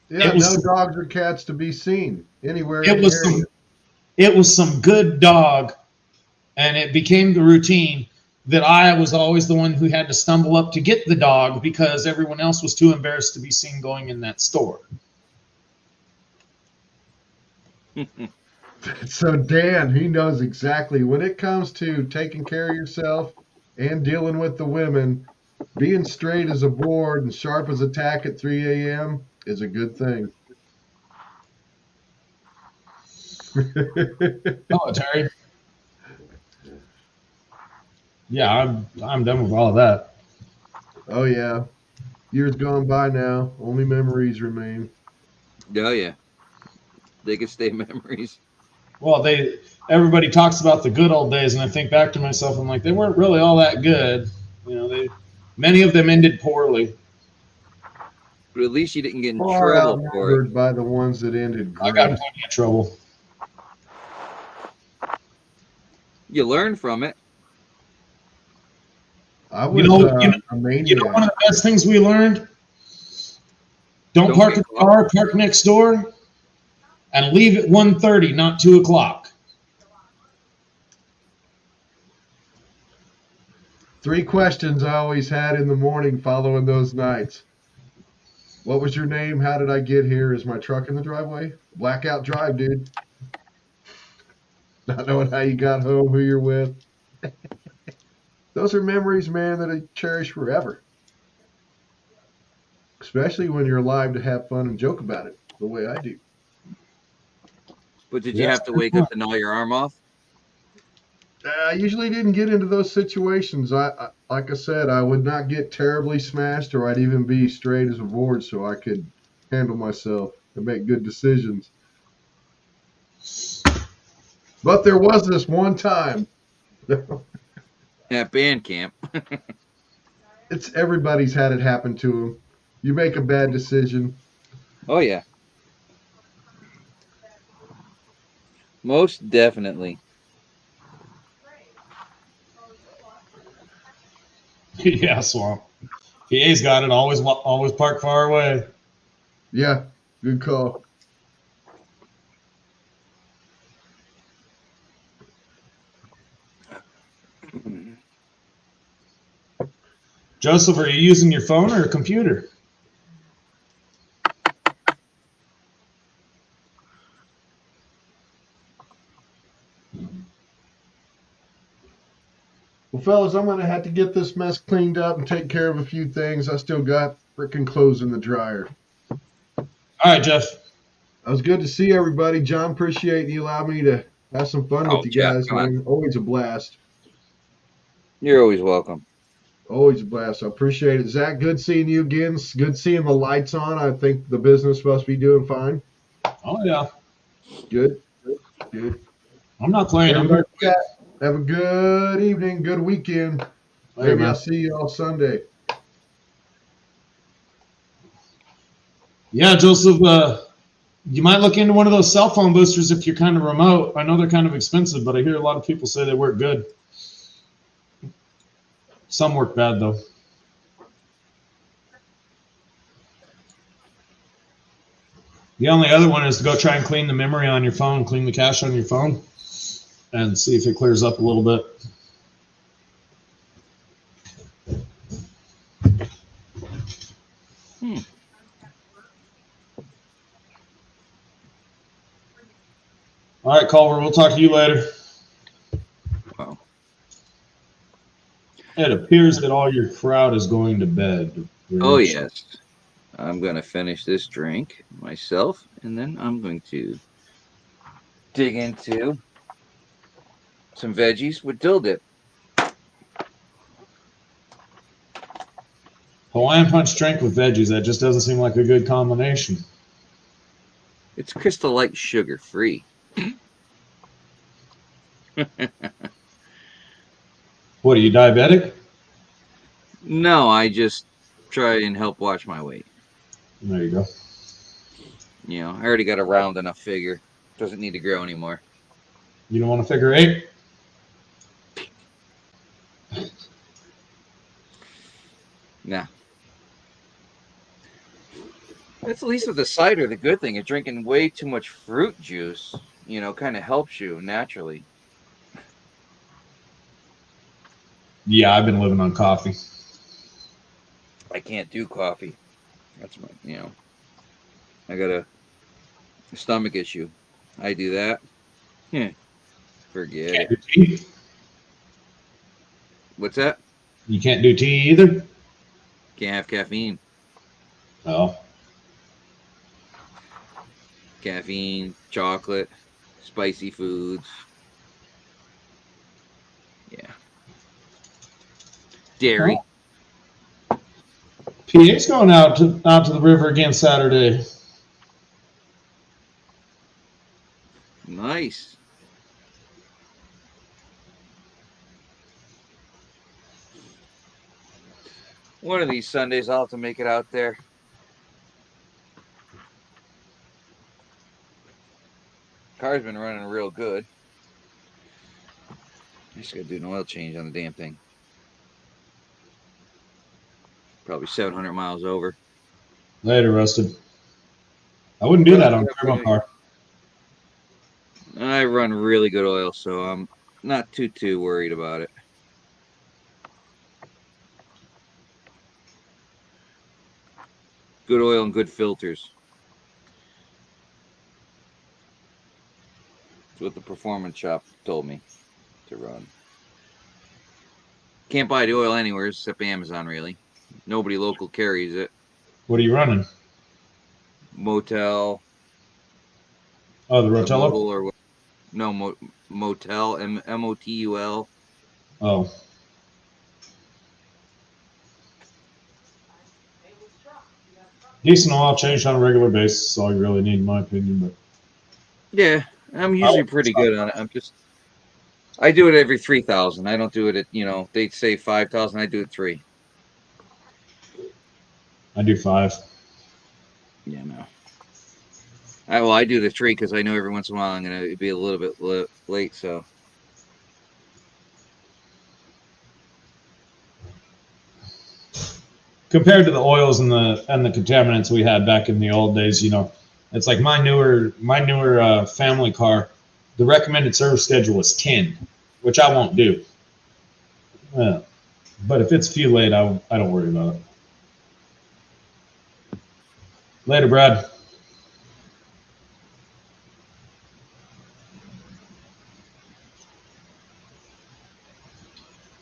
Yeah, no dogs or cats to be seen anywhere. It was some good dog, and it became the routine that I was always the one who had to stumble up to get the dog because everyone else was too embarrassed to be seen going in that store. So Dan, he knows exactly when it comes to taking care of yourself and dealing with the women, being straight as a board and sharp as a tack at 3 a.m. is a good thing. Oh, Terry. Yeah, I'm done with all of that. Oh yeah, years gone by now. Only memories remain. Oh yeah. They can stay memories. Well, everybody talks about the good old days, and I think back to myself, I'm like, they weren't really all that good. Many of them ended poorly. But at least you didn't get in Far trouble for it. outnumbered by the ones that ended I great. got plenty of trouble. You learn from it. I was a maniac. One of the best things we learned? Don't park in the car, park next door, and leave at 1:30, not 2 o'clock. 3 questions I always had in the morning following those nights. What was your name? How did I get here? Is my truck in the driveway? Blackout drive, dude. Not knowing how you got home, who you're with. Those are memories, man, that I cherish forever. Especially when you're alive to have fun and joke about it the way I do. But did you have to wake up to gnaw your arm off? I usually didn't get into those situations. I like I said, I would not get terribly smashed, or I'd even be straight as a board, so I could handle myself and make good decisions. But there was this one time. At band camp. It's everybody's had it happen to them. You make a bad decision. Oh yeah. Most definitely. Yeah, Swamp. PA's got it. Always park far away. Yeah, good call. Joseph, are you using your phone or a computer? Well, fellas, I'm going to have to get this mess cleaned up and take care of a few things. I still got freaking clothes in the dryer. All right, Jeff. It was good to see everybody. John, appreciate you allowing me to have some fun Oh, with you Jeff, guys, come on. man. Always a blast. You're always welcome. Always a blast. I appreciate it. Zach, good seeing you again. It's good seeing the lights on. I think the business must be doing fine. Oh yeah. Good. Good. I'm not playing. I'm Everybody, here. have a good evening, good weekend. Later, Maybe man. I'll see you all Sunday. Yeah, Joseph. You might look into one of those cell phone boosters if you're kind of remote. I know they're kind of expensive, but I hear a lot of people say they work good. Some work bad though. The only other one is to go try and clean the memory on your phone, clean the cache on your phone, and see if it clears up a little bit. All right, Culver, we'll talk to you later. Wow. It appears that all your crowd is going to bed. Oh yes. I'm going to finish this drink myself, and then I'm going to dig into some veggies with dill dip. Hawaiian punch drink with veggies. That just doesn't seem like a good combination. It's Crystal Light sugar free. What, are you diabetic? No, I just try and help watch my weight. There you go. You know, I already got a round enough figure. Doesn't need to grow anymore. You don't want to figure eight? Nah. That's at least with the cider. The good thing is drinking way too much fruit juice, you know, kind of helps you naturally. Yeah, I've been living on coffee. I can't do coffee. That's my, you know, I got a stomach issue. I do that. Forget Can't it. do tea? What's that? You can't do tea either? Can't have caffeine. Oh. Caffeine, chocolate, spicy foods. Yeah. Dairy. PA's going out to the river again Saturday. Nice. One of these Sundays I'll have to make it out there. Car's been running real good. I just gotta do an oil change on the damn thing. Probably 700 miles over. Later, Rusted. I wouldn't do that on a turbo car. I run really good oil, so I'm not too worried about it. Good oil and good filters. That's what the performance shop told me to run. Can't buy the oil anywhere except Amazon, really. Nobody local carries it. What are you running? Motel. Oh, the Rotella? Modal or what? No, Motel. MOTUL. Oh. Decent oil change on a regular basis is all you really need, in my opinion. But Yeah, I'm usually pretty good on it. I do it every 3,000. I don't do it at, they say 5,000. I do it 3. I do 5. Yeah, no. I do the 3 because I know every once in a while I'm gonna be a little bit late. So Compared to the oils and the contaminants we had back in the old days, it's like my newer family car. The recommended service schedule is 10, which I won't do. Yeah. But if it's fuel late, I don't worry about it. Later, Brad.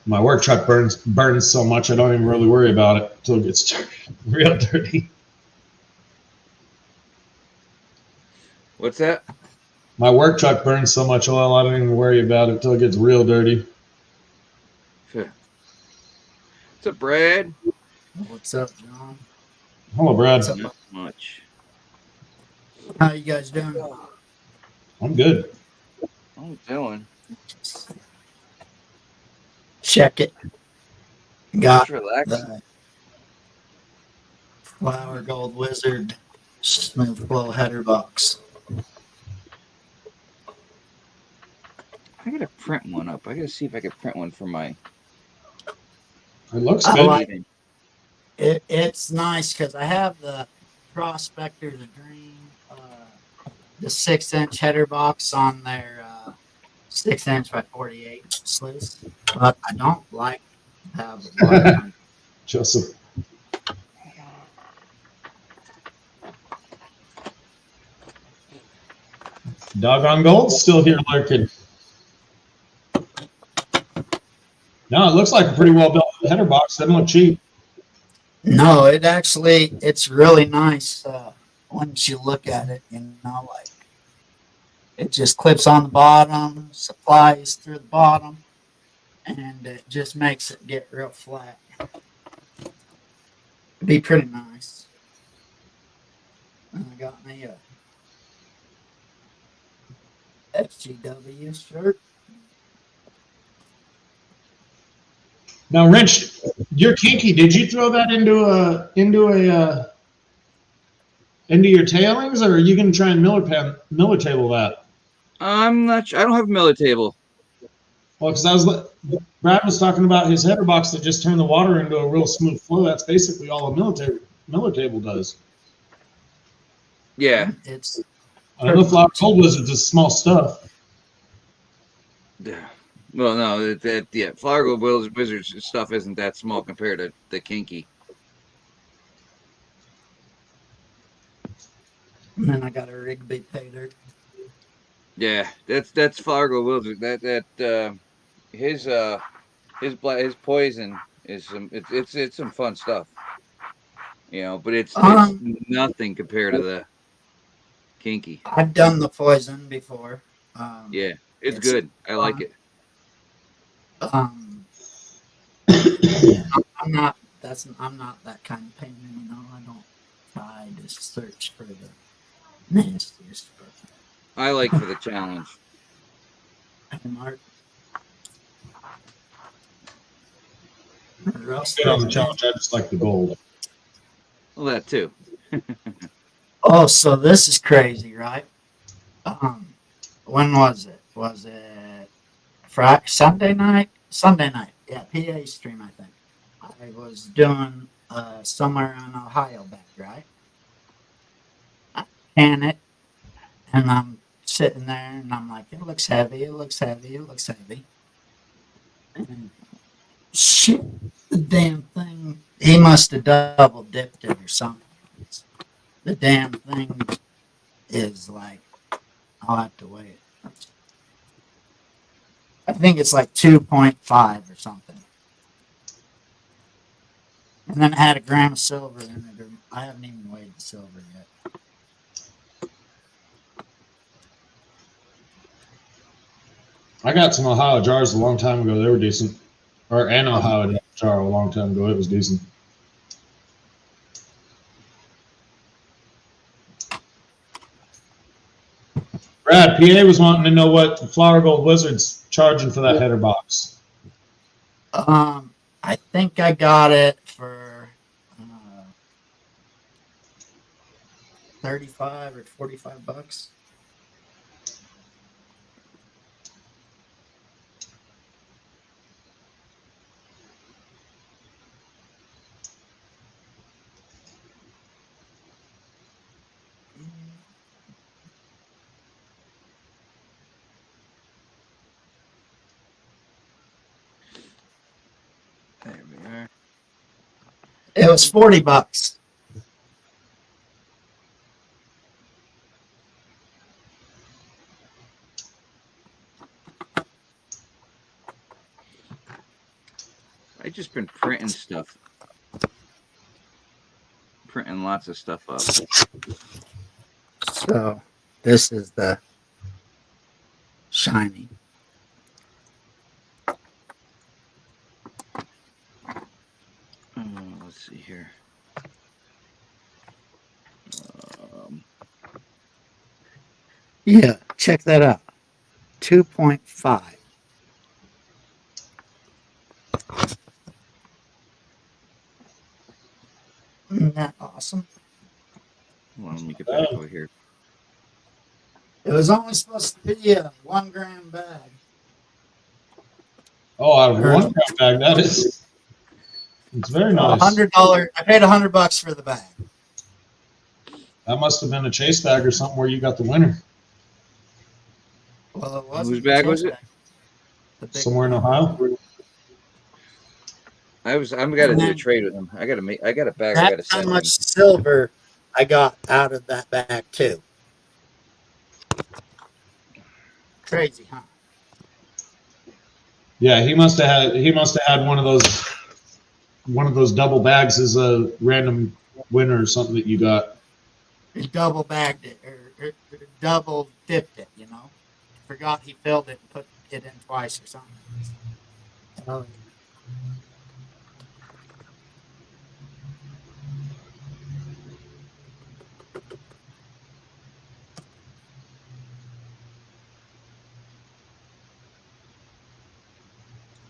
My work truck burns so much I don't even really worry about it until it gets real dirty. what's that? My work truck burns so much oil I don't even worry about it until it gets real dirty. What's up, Brad? What's up, John? Hello, Brad. What's up? Not much. How you guys doing? I'm good. I'm doing. Check it. Got Just relax. the Flower Gold Wizard Smooth Flow header box. I gotta print one up. I gotta see if I can print one for my. It looks I good. like It's nice because I have the Prospector's Dream, the 6-inch header box on their 6-inch by 48 sluice, but I don't like to have a lot. Joseph. Doggone Gold's still here lurking. No, it looks like a pretty well built header box. Doesn't look cheap. No, it's really nice once you look at it, like it just clips on the bottom, supplies through the bottom, and it just makes it get real flat. It'd be pretty nice. And I got me a FGW shirt. Now, Wrench, you're kinky. Did you throw that into your tailings, or are you going to try and Miller table that? I'm not sure. I don't have a Miller table. Well, because Brad was talking about his header box that just turned the water into a real smooth flow. That's basically all a Miller table does. Yeah. It's I know Flower Gold Wizards is small stuff. Yeah. Well, no, yeah, Flower Gold Wizards stuff isn't that small compared to the kinky. and then I got a Rigby pay dirt. Yeah, that's Flower Gold Wizards. His poison is it's some fun stuff. But it's nothing compared to the kinky. I've done the poison before. Yeah, it's good. I like it. I'm not that kind of painter, I don't try to search for the nastiest stuff. I like for the challenge. Mark. Good on the challenge. I just like the gold. Well, that too. Oh, so this is crazy, right? When was it? Was it Friday, Sunday night? Sunday night. Yeah, PA stream, I think. I was doing somewhere in Ohio back, right? I can it, and I'm sitting there, and I'm like, it looks heavy, it looks heavy, it looks heavy. And shit, the damn thing, he must have double dipped it or something. The damn thing is like, I'll have to weigh it. I think it's like 2.5 or something. And then it had a gram of silver in it. I haven't even weighed the silver yet. I got some Ohio jars a long time ago. They were decent. Or an Ohio jar a long time ago. It was decent. Brad, PA was wanting to know what the Flower Gold Wizard's charging for that header box. I think I got it for 35 or $45. There we are. It was $40. I just been printing stuff. Printing lots of stuff up. So this is the shiny. Let's see here. Yeah, check that out. 2.5. Isn't that awesome? Hold on, let me get back over here. It was only supposed to be a 1 gram bag. Oh, out of a 1 gram bag, that is. It's very nice. $100. I paid $100 for the bag. That must have been a chase bag or something where you got the winner. Well, it wasn't. Whose bag was it? Somewhere in Ohio. I'm gotta do a trade with him. I got a bag. I gotta That's how send much him. silver I got out of that bag too. Crazy, huh? Yeah, he must have had one of those double bags as a random winner or something that you got. He double bagged it or double dipped it, you know. Forgot he filled it and put it in twice or something. Oh,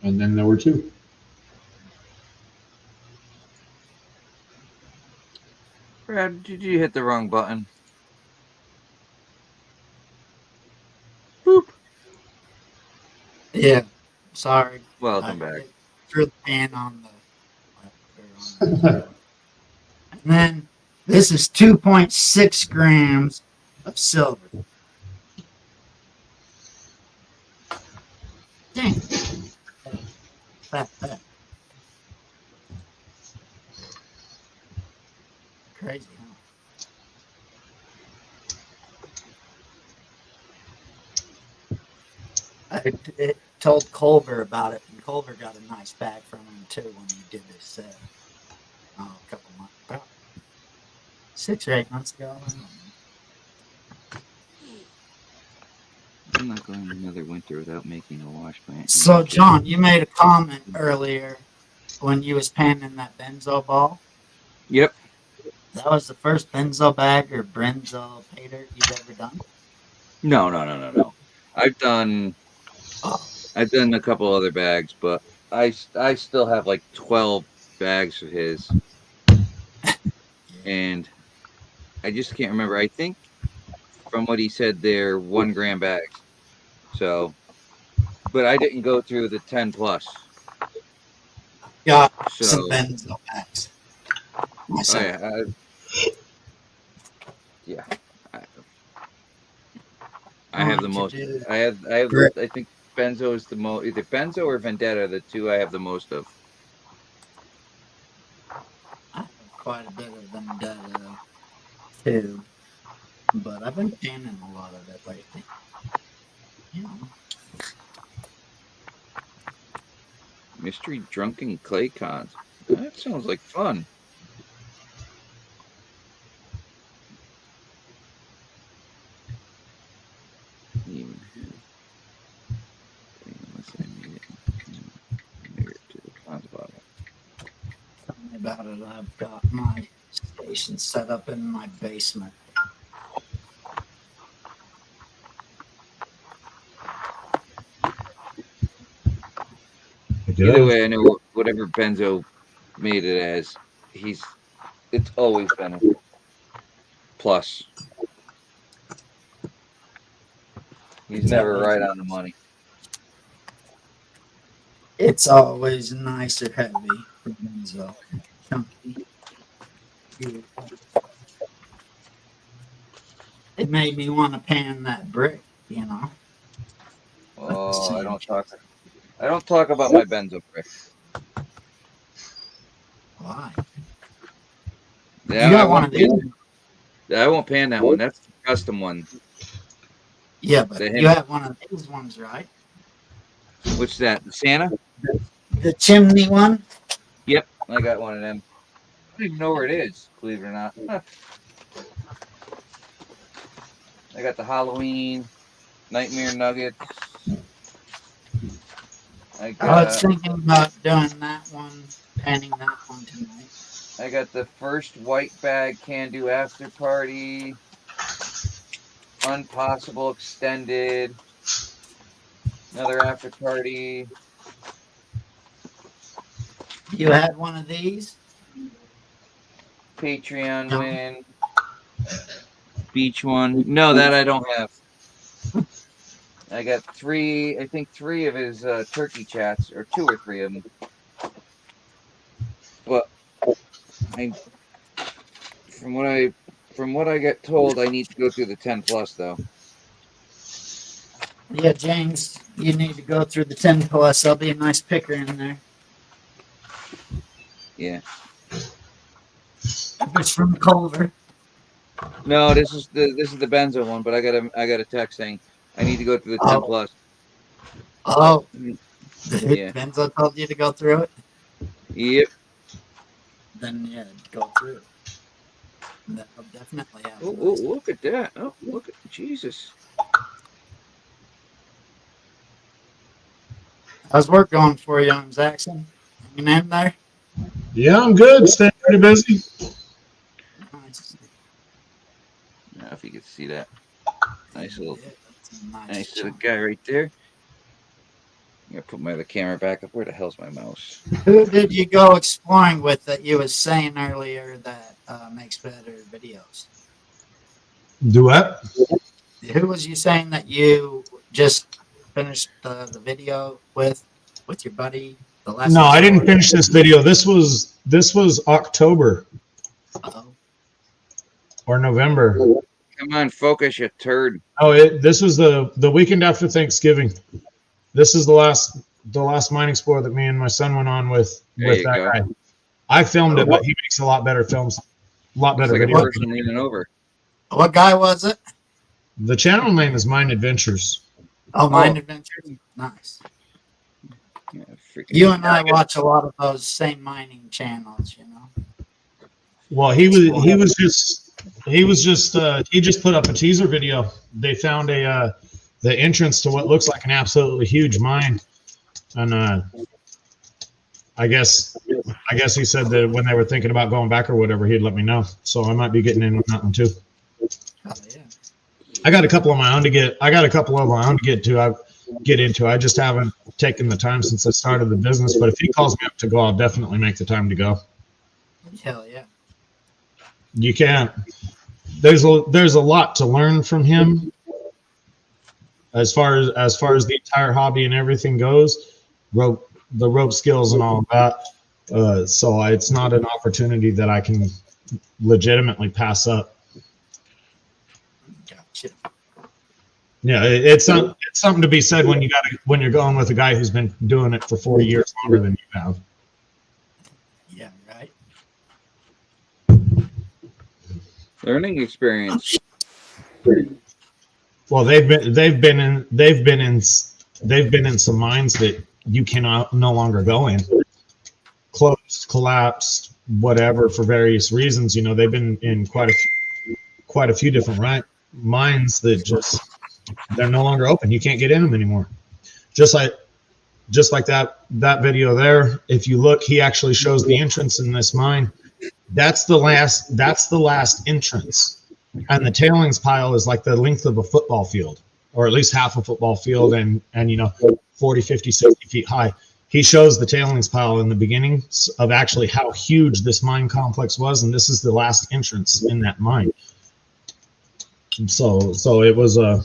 And then there were two. Brad, did you hit the wrong button? Boop. yeah. Sorry. Welcome back. Threw the pan on the. And then this is 2.6 grams of silver. Dang. Fat. Crazy, huh? I told Culver about it, and Culver got a nice bag from him too when he did this sale. A couple months, about 6 or 8 months ago. I'm not going another winter without making a wash plant. So, John, you made a comment earlier when you was panning that benzo ball. Yep. That was the first benzo bag or benzo pay dirt you've ever done? No. I've done a couple other bags, but I still have like 12 bags of his, and I just can't remember. I think from what he said, they're 1 gram bags. So, but I didn't go through the 10 plus. Got So, some benzo bags. Myself. I have the most. I have. I think benzo is the most. Either benzo or vendetta, the two I have the most of. I have quite a bit of vendetta too, but I've been panning a lot of it lately. You know. Mystery drunken clay cons. That sounds like fun. Even unless I made it to the cons bottle. Tell me about it. I've got my station set up in my basement. Either way, I know whatever Benzo made it as, it's always been a plus. He's never right on the money. It's always nice or heavy for Benzo. Chunky. It made me want to pan that brick, you know. Oh, I don't talk about my Benzo brick. Why? Yeah, You got one of these. I won't pan that one. That's the custom one. Yeah, but you have one of these ones, right? What's that? The Santa? The chimney one? Yep, I got one of them. I don't even know where it is, believe it or not. Huh. I got the Halloween Nightmare Nuggets. I was thinking about doing that one, panning that one tonight. I got the first white bag can-do after party. Unpossible extended. Another after party. You had one of these? Patreon win. Beach one. No, that I don't have. I got three of his turkey chats, or 2 or 3 of them. But from what I get told, I need to go through the 10 plus though. Yeah, James, you need to go through the 10 plus. There'll be a nice picker in there. Yeah. It's from Culver. No, this is the Benzo one, but I got a text saying I need to go through the 10 plus. Oh. Yeah. Benzo told you to go through it? Yep. Then yeah, go through it. That'll definitely have. Oh, look at that! Oh, look at Jesus! How's work going for you, Zaxxon? Hanging in there? Yeah, I'm good. Staying pretty busy. Nice. I don't know if you can see that. Nice little, Yeah, that's a nice little chunk. guy right there. I'm gonna put my other camera back up. Where the hell's my mouse? Who did you go exploring with that you was saying earlier that makes better videos? Do what? Who was you saying that you just finished the video with your buddy? The last. No, I didn't finish this video. This was October Uh-oh. or November. Come on, focus, you turd. Oh, this was the weekend after Thanksgiving. This is the last mining explore that me and my son went on with that guy. I filmed it, but he makes a lot better films, a lot better Like a videos. person leaning over. What guy was it? The channel name is Mine Adventures. Oh, Mind Adventures. Nice. Yeah, You and I watch a lot of those same mining channels, you know. Well, he just put up a teaser video. They found the entrance to what looks like an absolutely huge mine, and I guess he said that when they were thinking about going back or whatever, he'd let me know. So I might be getting in on that one too. Oh, yeah. I got a couple of my own to get. Get into. I just haven't taken the time since I started the business. But if he calls me up to go, I'll definitely make the time to go. Hell yeah. You can't. There's a lot to learn from him. As far as the entire hobby and everything goes, the rope skills and all of that. So it's not an opportunity that I can legitimately pass up. Gotcha. Yeah, it's something to be said when you're going with a guy who's been doing it for 40 years longer than you have. Yeah, right. Learning experience. Well, they've been in some mines that you cannot no longer go in. Closed, collapsed, whatever, for various reasons. You know, they've been in quite a few different mines that just they're no longer open. You can't get in them anymore. Just like that video there. If you look, he actually shows the entrance in this mine. That's the last entrance. And the tailings pile is like the length of a football field, or at least half a football field, and 40, 50, 60 feet high. he shows the tailings pile in the beginning of actually how huge this mine complex was, and this is the last entrance in that mine. So it was a.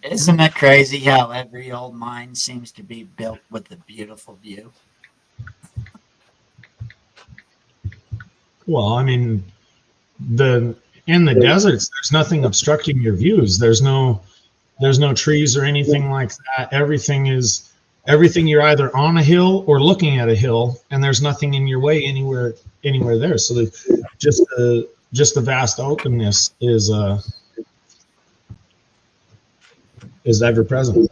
Isn't it crazy how every old mine seems to be built with a beautiful view? Well, I mean, in the deserts, there's nothing obstructing your views. There's no trees or anything like that. Everything you're either on a hill or looking at a hill, and there's nothing in your way anywhere there. So just the vast openness is ever present.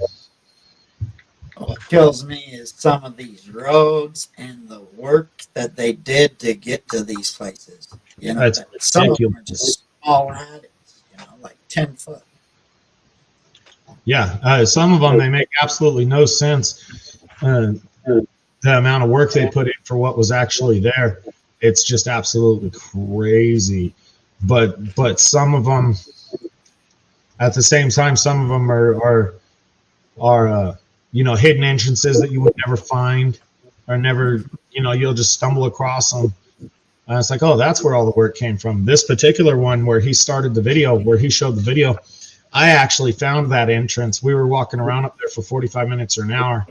What kills me is some of these roads and the work that they did to get to these places. You know, That's some of them are ridiculous. just small adits, like 10 foot. Yeah, some of them, they make absolutely no sense. The amount of work they put in for what was actually there, it's just absolutely crazy. But some of them, at the same time, some of them are hidden entrances that you would never find, or never, you'll just stumble across them. And it's like, oh, that's where all the work came from. This particular one where he started the video, where he showed the video, I actually found that entrance. We were walking around up there for 45 minutes or an hour,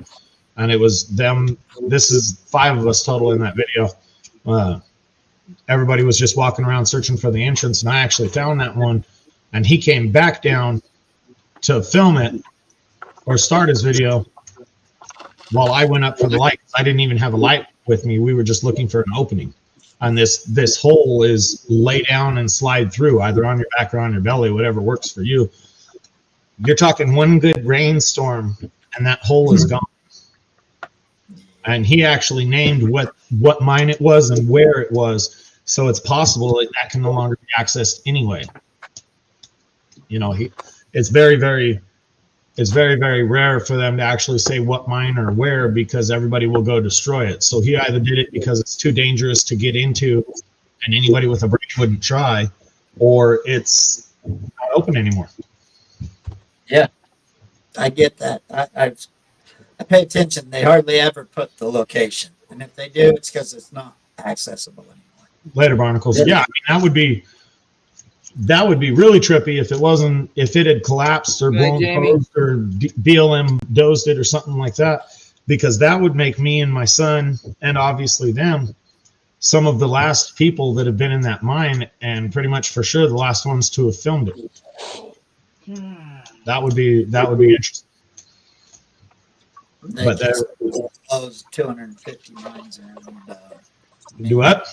and it was them. This is 5 of us total in that video. Everybody was just walking around searching for the entrance, and I actually found that one. And he came back down to film it or start his video while I went up for the light. I didn't even have a light with me. We were just looking for an opening. And this hole is lay down and slide through, either on your back or on your belly, whatever works for you. You're talking one good rainstorm, and that hole is gone. And he actually named what mine it was and where it was, so it's possible that can no longer be accessed anyway. It's very, very rare for them to actually say what mine or where, because everybody will go destroy it. So he either did it because it's too dangerous to get into and anybody with a brain wouldn't try, or it's not open anymore. Yeah, I get that. I pay attention. They hardly ever put the location, and if they do, it's because it's not accessible anymore. Later, barnacles. Yeah, I mean, that would be really trippy if it had collapsed or blown closed or BLM dozed it or something like that, because that would make me and my son, and obviously them, some of the last people that have been in that mine, and pretty much for sure the last ones to have filmed it. That would be interesting. They But just closed 250 mines around. Do what?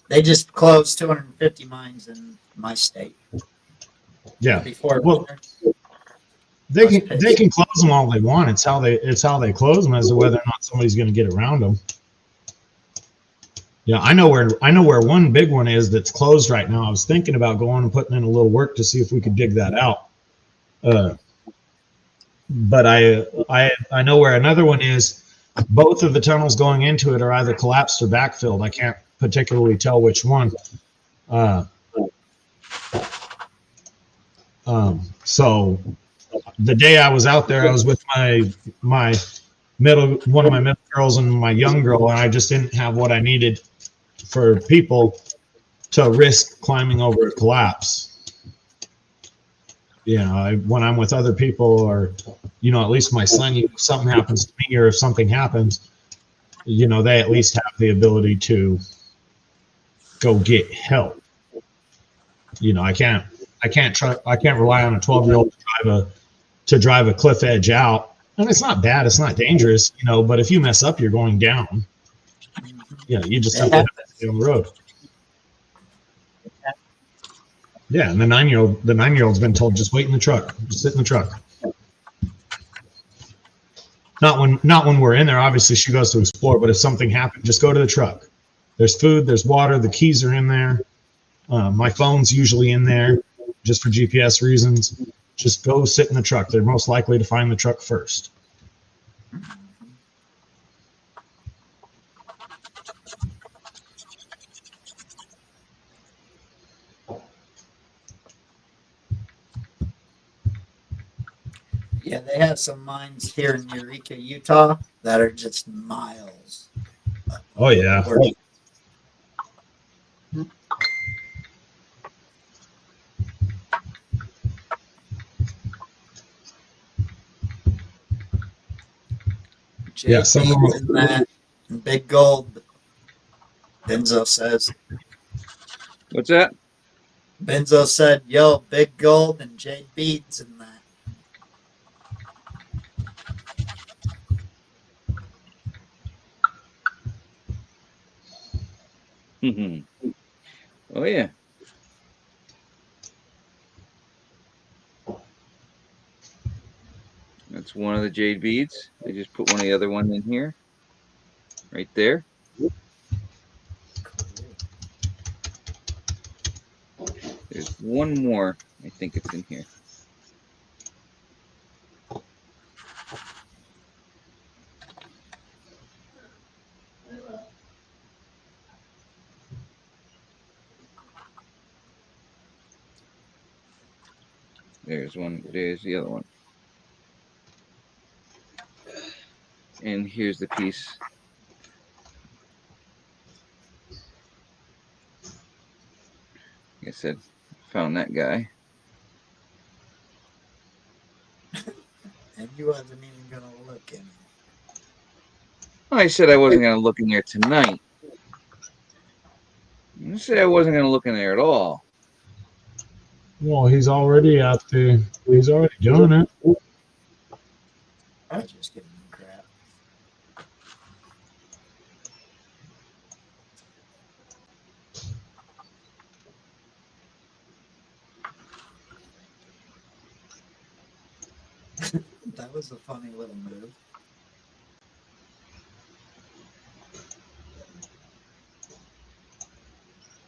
They just closed 250 mines in my state. Yeah. Before they can close them all they want. It's how they close them as to whether or not somebody's going to get around them. Yeah, I know where one big one is that's closed right now. I was thinking about going and putting in a little work to see if we could dig that out. But I know where another one is. Both of the tunnels going into it are either collapsed or backfilled. I can't particularly tell which one. So the day I was out there, I was with one of my middle girls and my young girl, and I just didn't have what I needed for people to risk climbing over a collapse. When I'm with other people, or at least my son, if something happens to me or if something happens, they at least have the ability to go get help. I can't rely on a 12-year-old to drive a cliff edge out. And it's not bad, it's not dangerous, but if you mess up, you're going down. You just have to stay on the road. Yeah, and the 9-year-old's been told, just wait in the truck, just sit in the truck. Not when we're in there. Obviously, she goes to explore, but if something happened, just go to the truck. There's food, there's water, the keys are in there. My phone's usually in there, just for GPS reasons. Just go sit in the truck. They're most likely to find the truck first. Yeah, they have some mines here in Eureka, Utah that are just miles. Oh yeah. Or- Yeah, some of them- JP's in that and big gold. Benzo says. What's that? Benzo said, "Yo, big gold and jade beads in that." Oh yeah. That's one of the jade beads. I just put one of the other one in here. Right there. There's one more. I think it's in here. There's one. There's the other one. And here's the piece. Like I said, found that guy. And you wasn't even gonna look in. I said I wasn't going to look in there tonight. I said I wasn't going to look in there at all. Well, he's already out there. He's already doing it. I just give him crap. That was a funny little move.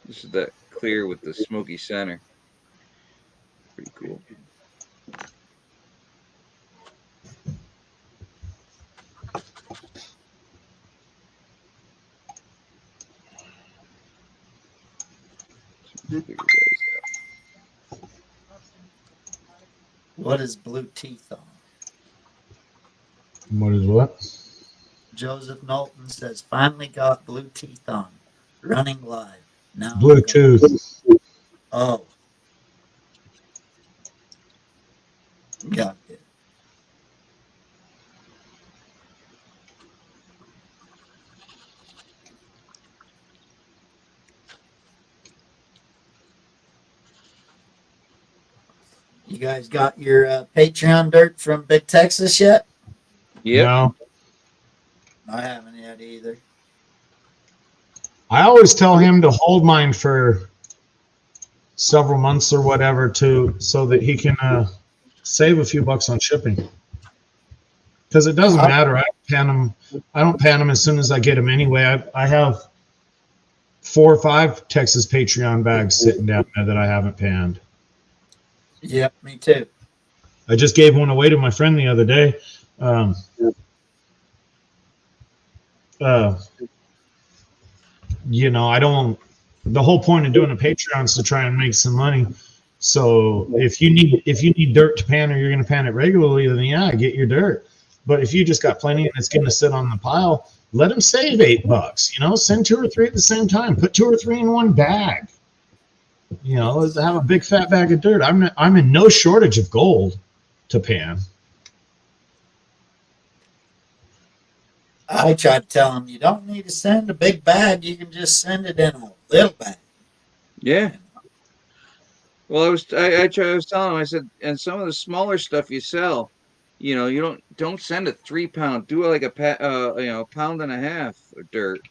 This is that clear with the smoky center. Pretty cool. Some bigger guys. What is blue teeth on? What is what? Joseph Knowlton says, "Finally got blue teeth on, running live now." Bluetooth. Oh, got it. You guys got your Patreon dirt from Big Texas yet? Yep. No. I haven't yet either. I always tell him to hold mine for several months or whatever so that he can save a few bucks on shipping. Because it doesn't matter. I don't pan them as soon as I get them anyway. I have 4 or 5 Texas Patreon bags sitting down there that I haven't panned. Yep, me too. I just gave one away to my friend the other day. You know, I don't. The whole point of doing a Patreon is to try and make some money. So if you need dirt to pan or you're going to pan it regularly, then yeah, get your dirt. But if you just got plenty and it's going to sit on the pile, let them save $8. You know, send 2 or 3 at the same time. Put 2 or 3 in one bag. You know, let's have a big fat bag of dirt. I'm in no shortage of gold to pan. I tried to tell him you don't need to send a big bag. You can just send it in a little bag. Yeah. Well, I was telling him, I said, and some of the smaller stuff you sell, you know, you don't send a 3-pound. Do like a pound and a half of dirt.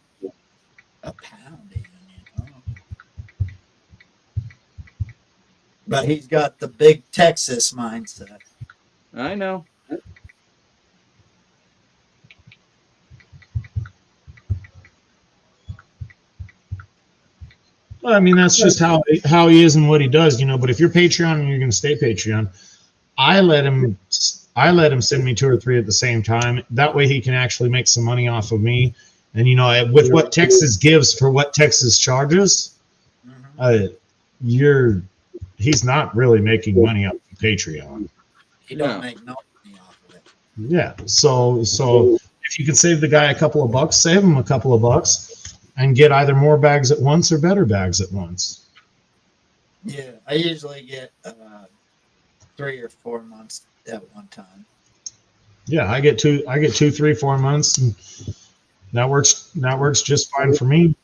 A pound even, you know. But he's got the big Texas mindset. I know. Well, I mean, that's just how he is and what he does, you know. But if you're Patreon and you're going to stay Patreon, I let him send me 2 or 3 at the same time. That way he can actually make some money off of me. And, you know, with what Texas gives for what Texas charges, he's not really making money off of Patreon. He don't No. make no money off Yeah. So if you could save the guy a couple of bucks, save him a couple of bucks, and get either more bags at once or better bags at once. Yeah, I usually get 3 or 4 months at one time. Yeah, I get 2, 3, 4 months, and that works just fine for me.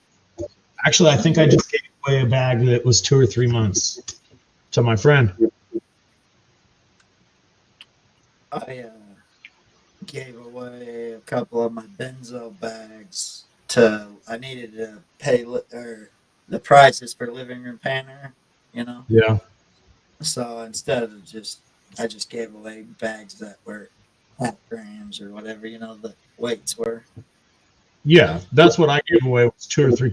Actually, I think I just gave away a bag that was 2 or 3 months to my friend. I gave away a couple of my benzo bags to. I needed to pay or the prices for living room painter, you know. Yeah. So instead of I just gave away bags that were half grams or whatever, the weights were. Yeah, that's what I gave away was 2 or 3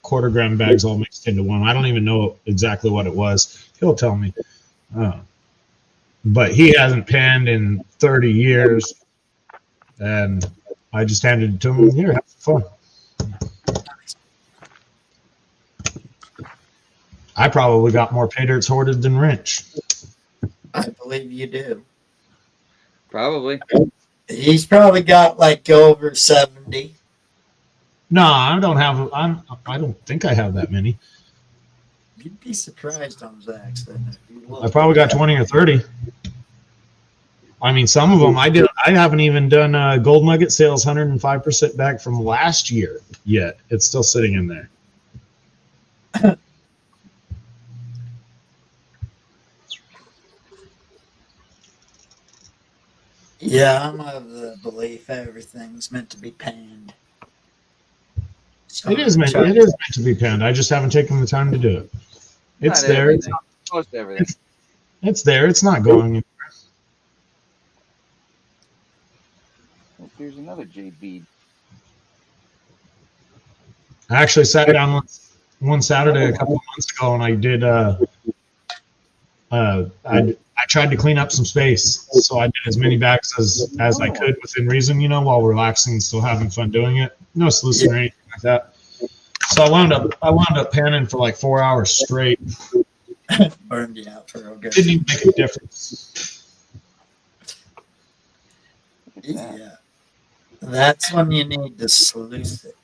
quarter gram bags all mixed into one. I don't even know exactly what it was. He'll tell me. But he hasn't panned in 30 years, and I just handed it to him. Here, have some fun. I probably got more pay dirts hoarded than Wrench. I believe you do. Probably. He's probably got like over 70. No, I don't have. I don't think I have that many. You'd be surprised on Zach's. Then if you I look. probably got 20 or 30. I mean, some of them I did. I haven't even done Gold Nugget sales 105% back from last year yet. It's still sitting in there. Yeah, I'm of the belief everything's meant to be panned. So It is meant to be panned. I just haven't taken the time to do it. It's Not there. everything. Most everything. It's there. It's not going anywhere. Oh, there's another jade bead. I actually sat down one Saturday a couple of months ago, and I did. I tried to clean up some space, so I did as many bags as I could within reason, while relaxing and still having fun doing it. No sluicing or anything like that. So I wound up panning for like 4 hours straight. burned you out for real good. Didn't even make a difference. Yeah, that's when you need to sluice it.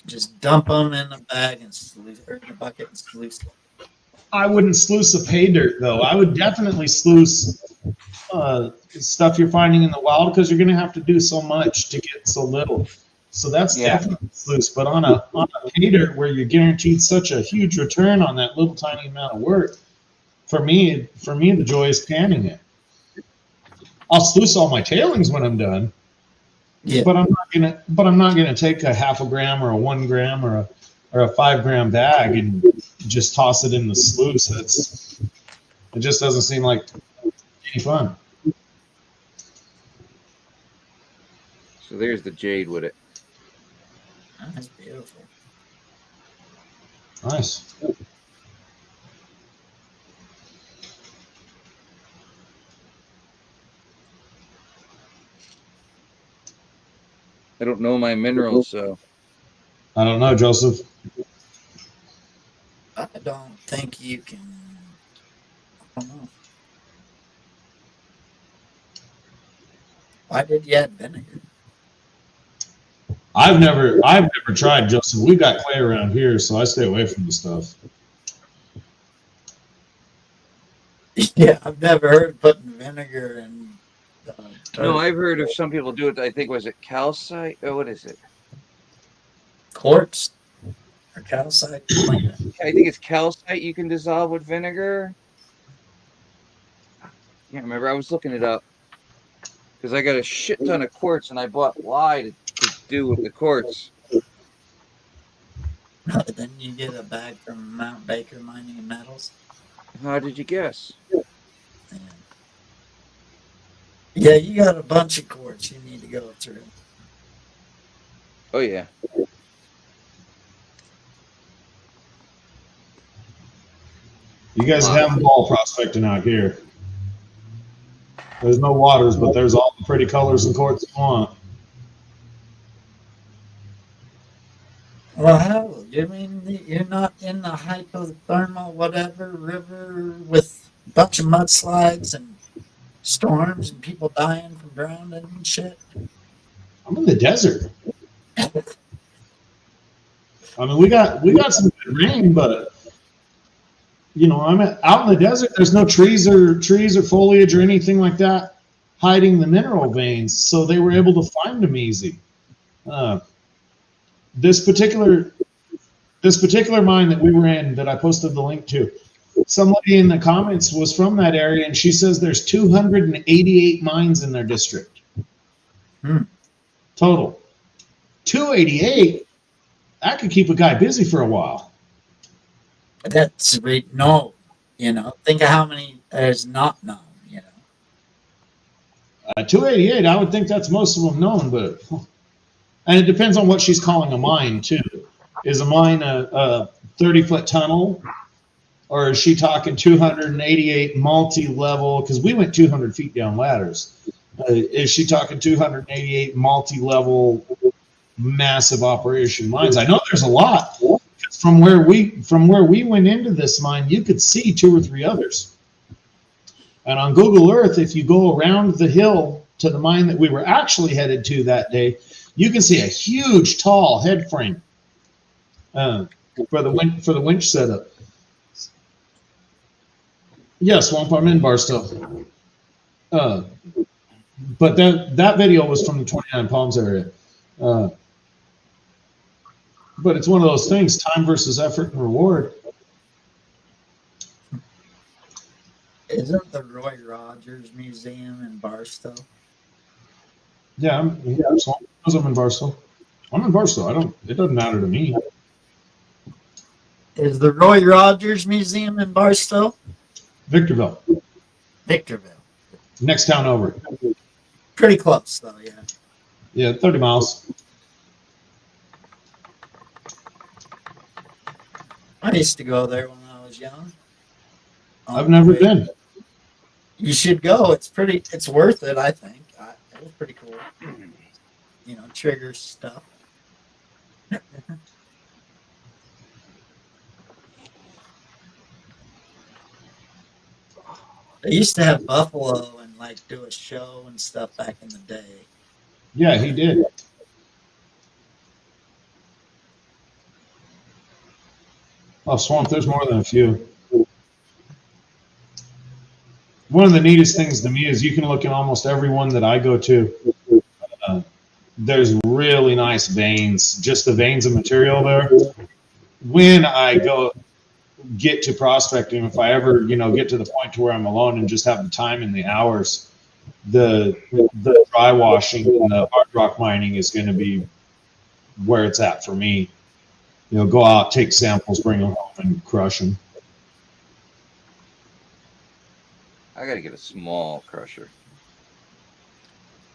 Just dump them in the bag and sluice, or in the bucket and sluice it. I wouldn't sluice a pay dirt though. I would definitely sluice stuff you're finding in the wild because you're going to have to do so much to get so little. So that's definitely sluice. But on a pay dirt where you're guaranteed such a huge return on that little tiny amount of work, for me the joy is panning it. I'll sluice all my tailings when I'm done. Yeah. But I'm not gonna take a half a gram or a 1 gram or a 5 gram bag and just toss it in the sluice. It just doesn't seem like any fun. So there's the jade with it. That's beautiful. Nice. I don't know my minerals, so I don't know, Joseph. I don't think you can. I don't know. Why did you add vinegar? I've never tried, Joseph. We got clay around here, so I stay away from the stuff. Yeah, I've never heard of putting vinegar in. no, I've heard of some people do it. I think was it calcite? Oh, what is it? Quartz or calcite. I think it's calcite you can dissolve with vinegar. Can't remember. I was looking it up because I got a shit ton of quartz and I bought lye to do with the quartz. Then you get a bag from Mount Baker Mining and Metals. How did you guess? Yeah, you got a bunch of quartz you need to go through. Oh yeah. You guys have ball prospecting out here. There's no waters, but there's all the pretty colors and quartz you want. Well, hell, you mean you're not in the hypothermal whatever river with a bunch of mudslides and storms and people dying from drowning and shit. I'm in the desert. I mean, we got some good rain, but I'm out in the desert. There's no trees or foliage or anything like that hiding the mineral veins, so they were able to find them easy. This particular mine that we were in, that I posted the link to, somebody in the comments was from that area, and she says there's 288 mines in their district. Total. 288? That could keep a guy busy for a while. That's no, think of how many there's not known, 288, I would think that's most of them known, but and it depends on what she's calling a mine too. Is a mine a 30-foot tunnel, or is she talking 288 multi-level? Because we went 200 feet down ladders. Is she talking 288 multi-level massive operation mines? I know there's a lot. From where we went into this mine, you could see 2 or 3 others. And on Google Earth, if you go around the hill to the mine that we were actually headed to that day, you can see a huge, tall head frame for the winch setup. Yeah, Swamp, I'm in Barstow. But that video was from the 29 Palms area. But it's one of those things, time versus effort and reward. Isn't the Roy Rogers Museum in Barstow? Yeah, I'm in Barstow. I'm in Barstow. It doesn't matter to me. Is the Roy Rogers Museum in Barstow? Victorville. Victorville. Next town over. Pretty close, though, yeah. Yeah, 30 miles. I used to go there when I was young. I've never been. You should go. It's worth it, I think. It was pretty cool. Trigger stuff. They used to have Buffalo and do a show and stuff back in the day. Yeah, he did. Oh, Swamp, there's more than a few. One of the neatest things to me is you can look in almost every one that I go to. There's really nice veins, just the veins of material there. When I get to prospecting, if I ever, get to the point to where I'm alone and just have the time and the hours, the dry washing and the hard rock mining is going to be where it's at for me. Go out, take samples, bring them home, and crush them. I gotta get a small crusher.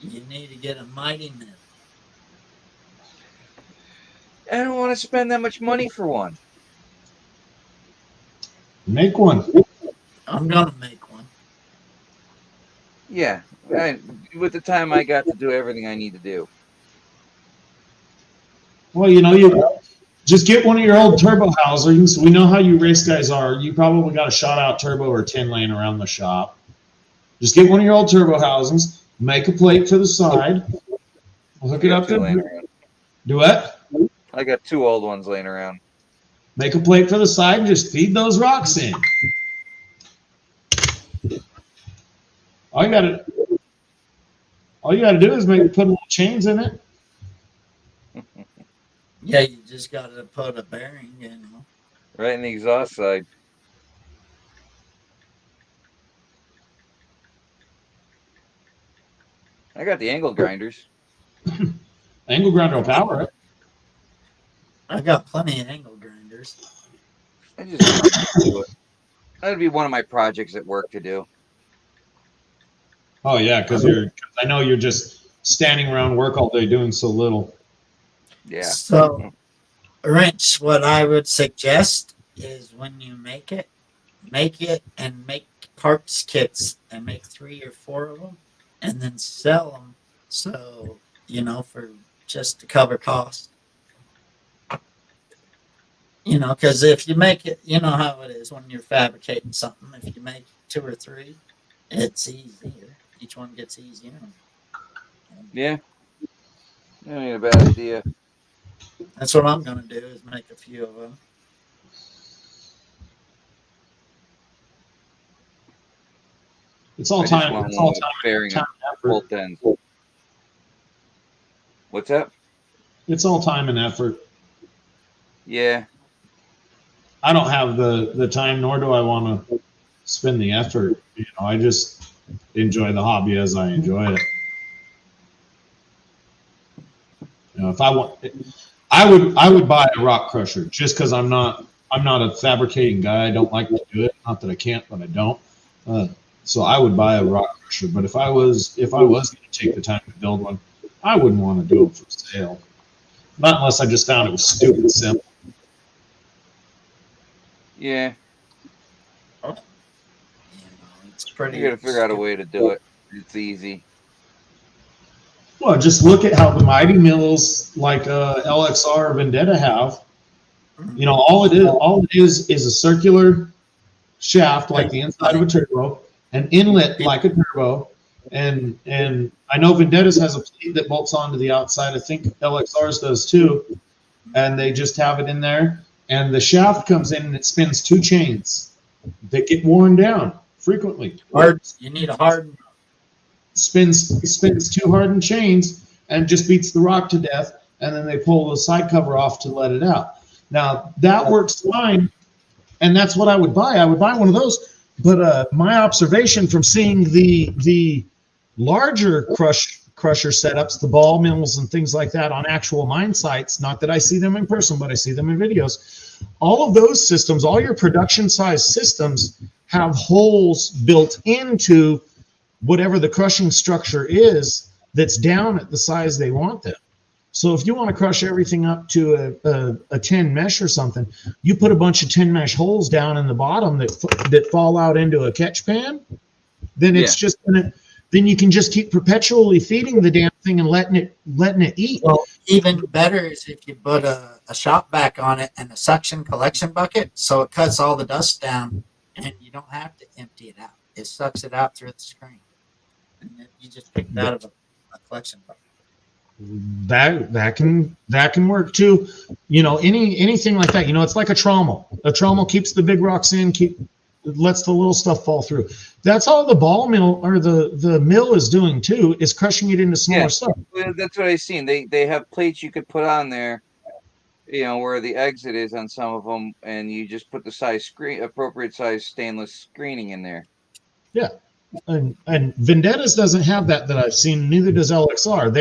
You need to get a mighty mill. I don't want to spend that much money for one. Make one. I'm gonna make one. Yeah, with the time I got to do everything I need to do. Well, you just get one of your old turbo housings. We know how you race guys are. You probably got a shot out turbo or 10 laying around the shop. Just get one of your old turbo housings, make a plate for the side, hook it up to. Do what? I got 2 old ones laying around. Make a plate for the side and just feed those rocks in. All you gotta do is put little chains in it. Yeah, you just gotta put a bearing, Right in the exhaust side. I got the angle grinders. Angle grinder will power it. I got plenty of angle grinders. That'd be one of my projects at work to do. Oh yeah, because I know you're just standing around work all day doing so little. Yeah. So, Wrench, what I would suggest is when you make it and make parts kits and make 3 or 4 of them and then sell them. So, for just to cover cost. Because if you make it, you know how it is when you're fabricating something. If you make 2 or 3, it's easier. each one gets easier. Yeah. That ain't a bad idea. That's what I'm gonna do is make a few of them. It's all I just time. want It's one all with time. fairing time at and effort. both ends. What's that? It's all time and effort. Yeah. I don't have the time, nor do I want to spend the effort. You know, I just enjoy the hobby as I enjoy it. You know, if I want, I would buy a rock crusher just because I'm not a fabricating guy. I don't like to do it. Not that I can't, but I don't. So I would buy a rock crusher. But if I was going to take the time to build one, I wouldn't want to do them for sale. Not unless I just found it was stupid simple. Yeah. You know, it's You pretty. got to figure out a way to do it. It's easy. Well, just look at how the mighty mills like LXR or Vendetta have. You know, all it is a circular shaft like the inside of a turbo, an inlet like a turbo, and I know Vendetta's has a plate that bolts onto the outside. I think LXR's does too, and they just have it in there. And the shaft comes in and it spins two chains that get worn down frequently. Hard. You need a hard. Spins two hardened chains and just beats the rock to death, and then they pull the side cover off to let it out. Now that works fine, and that's what I would buy. I would buy one of those. But my observation from seeing the larger crusher setups, the ball mills and things like that on actual mine sites, not that I see them in person, but I see them in videos. All of those systems, all your production size systems have holes built into whatever the crushing structure is that's down at the size they want them. So if you want to crush everything up to a 10 mesh or something, you put a bunch of 10 mesh holes down in the bottom that fall out into a catch pan, then it's just gonna, then you can just keep perpetually feeding the damn thing and letting it eat. Well, even better is if you put a shop vac on it and a suction collection bucket, so it cuts all the dust down, and you don't have to empty it out. It sucks it out through the screen, and then you just pick it out of a collection bucket. That can work too. You know, anything like that. You know, it's like a trommel. A trommel keeps the big rocks in, lets the little stuff fall through. That's all the ball mill or the mill is doing too, is crushing it into smaller stuff. That's what I've seen. They have plates you could put on there, you know, where the exit is on some of them, and you just put the appropriate size stainless screening in there. Yeah. And Vendettas doesn't have that I've seen. Neither does LXR.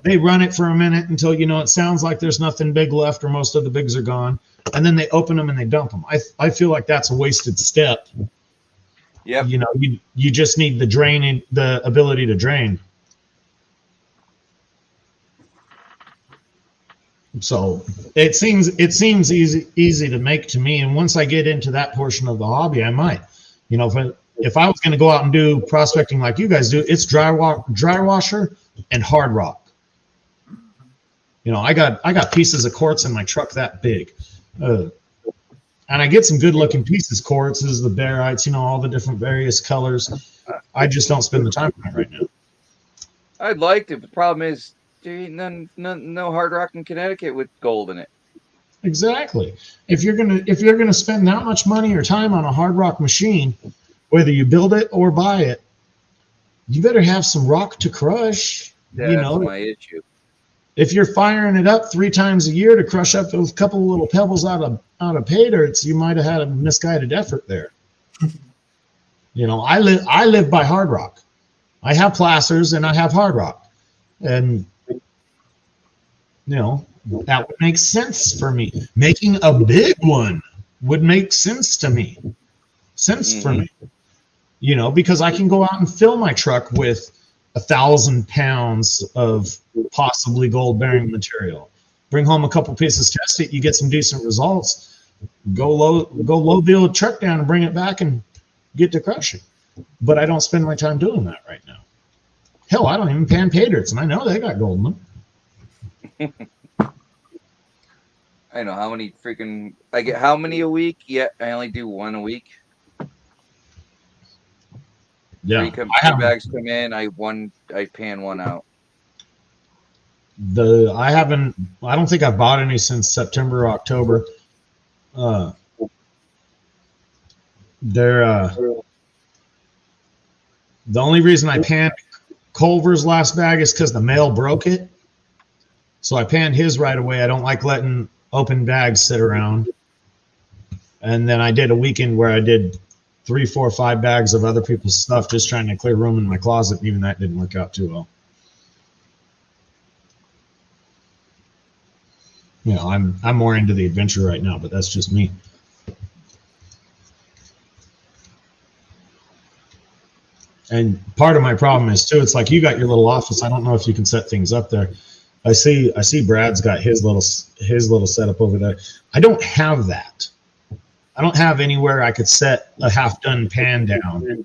They run it for a minute until, you know, it sounds like there's nothing big left or most of the bigs are gone, and then they open them and they dump them. I feel like that's a wasted step. Yep. You know, you just need the ability to drain. So it seems easy to make to me, and once I get into that portion of the hobby, I might. You know, if I was going to go out and do prospecting like you guys do, it's dry washer and hard rock. You know, I got pieces of quartz in my truck that big, and I get some good looking pieces. Quartzes, the barites, you know, all the different various colors. I just don't spend the time on it right now. I'd like to. The problem is there ain't no hard rock in Connecticut with gold in it. Exactly. If you're gonna spend that much money or time on a hard rock machine, whether you build it or buy it, you better have some rock to crush. Yeah, you that's know, my issue. if you're firing it up 3 times a year to crush up a couple of little pebbles out of pay dirts, you might have had a misguided effort there. You know, I live by hard rock. I have placers and I have hard rock, and you know that would make sense for me. Making a big one would make sense to me. For me. You know, because I can go out and fill my truck with 1,000 pounds of possibly gold bearing material. Bring home a couple pieces, test it, you get some decent results. Go load the old truck down and bring it back and get to crushing. But I don't spend my time doing that right now. Hell, I don't even pan pay dirts, and I know they got gold in them. I know how many I get how many a week? Yeah, I only do one a week. Yeah, Three bags come in. I pan one out. I don't think I've bought any since September or October. They're the only reason I panned Culver's last bag is because the mail broke it. So I panned his right away. I don't like letting open bags sit around. And then I did a weekend where I did 3, 4, 5 bags of other people's stuff, just trying to clear room in my closet. And even that didn't work out too well. You know, I'm more into the adventure right now, but that's just me. And part of my problem is too, it's like you got your little office. I don't know if you can set things up there. I see Brad's got his little setup over there. I don't have that. I don't have anywhere I could set a half done pan down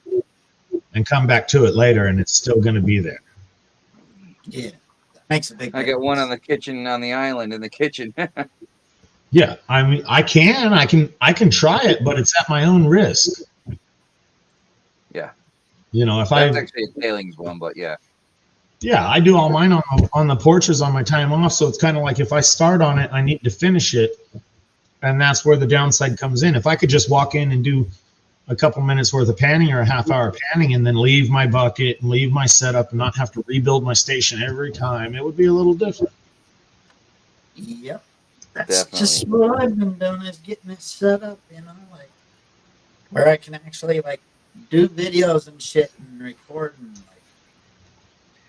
and come back to it later, and it's still going to be there. Yeah, that makes a big. I got one on the kitchen, on the island in the kitchen. Yeah, I mean, I can try it, but it's at my own risk. Yeah. You know, if That's actually a tailings one, but yeah. Yeah, I do all mine on the porches on my time off. So it's kind of like if I start on it, I need to finish it. And that's where the downside comes in. If I could just walk in and do a couple minutes worth of panning or a half hour panning and then leave my bucket and leave my setup and not have to rebuild my station every time, it would be a little different. Yep. That's Definitely. just what I've been doing is getting it set up, you know, like where I can actually like do videos and shit and record and like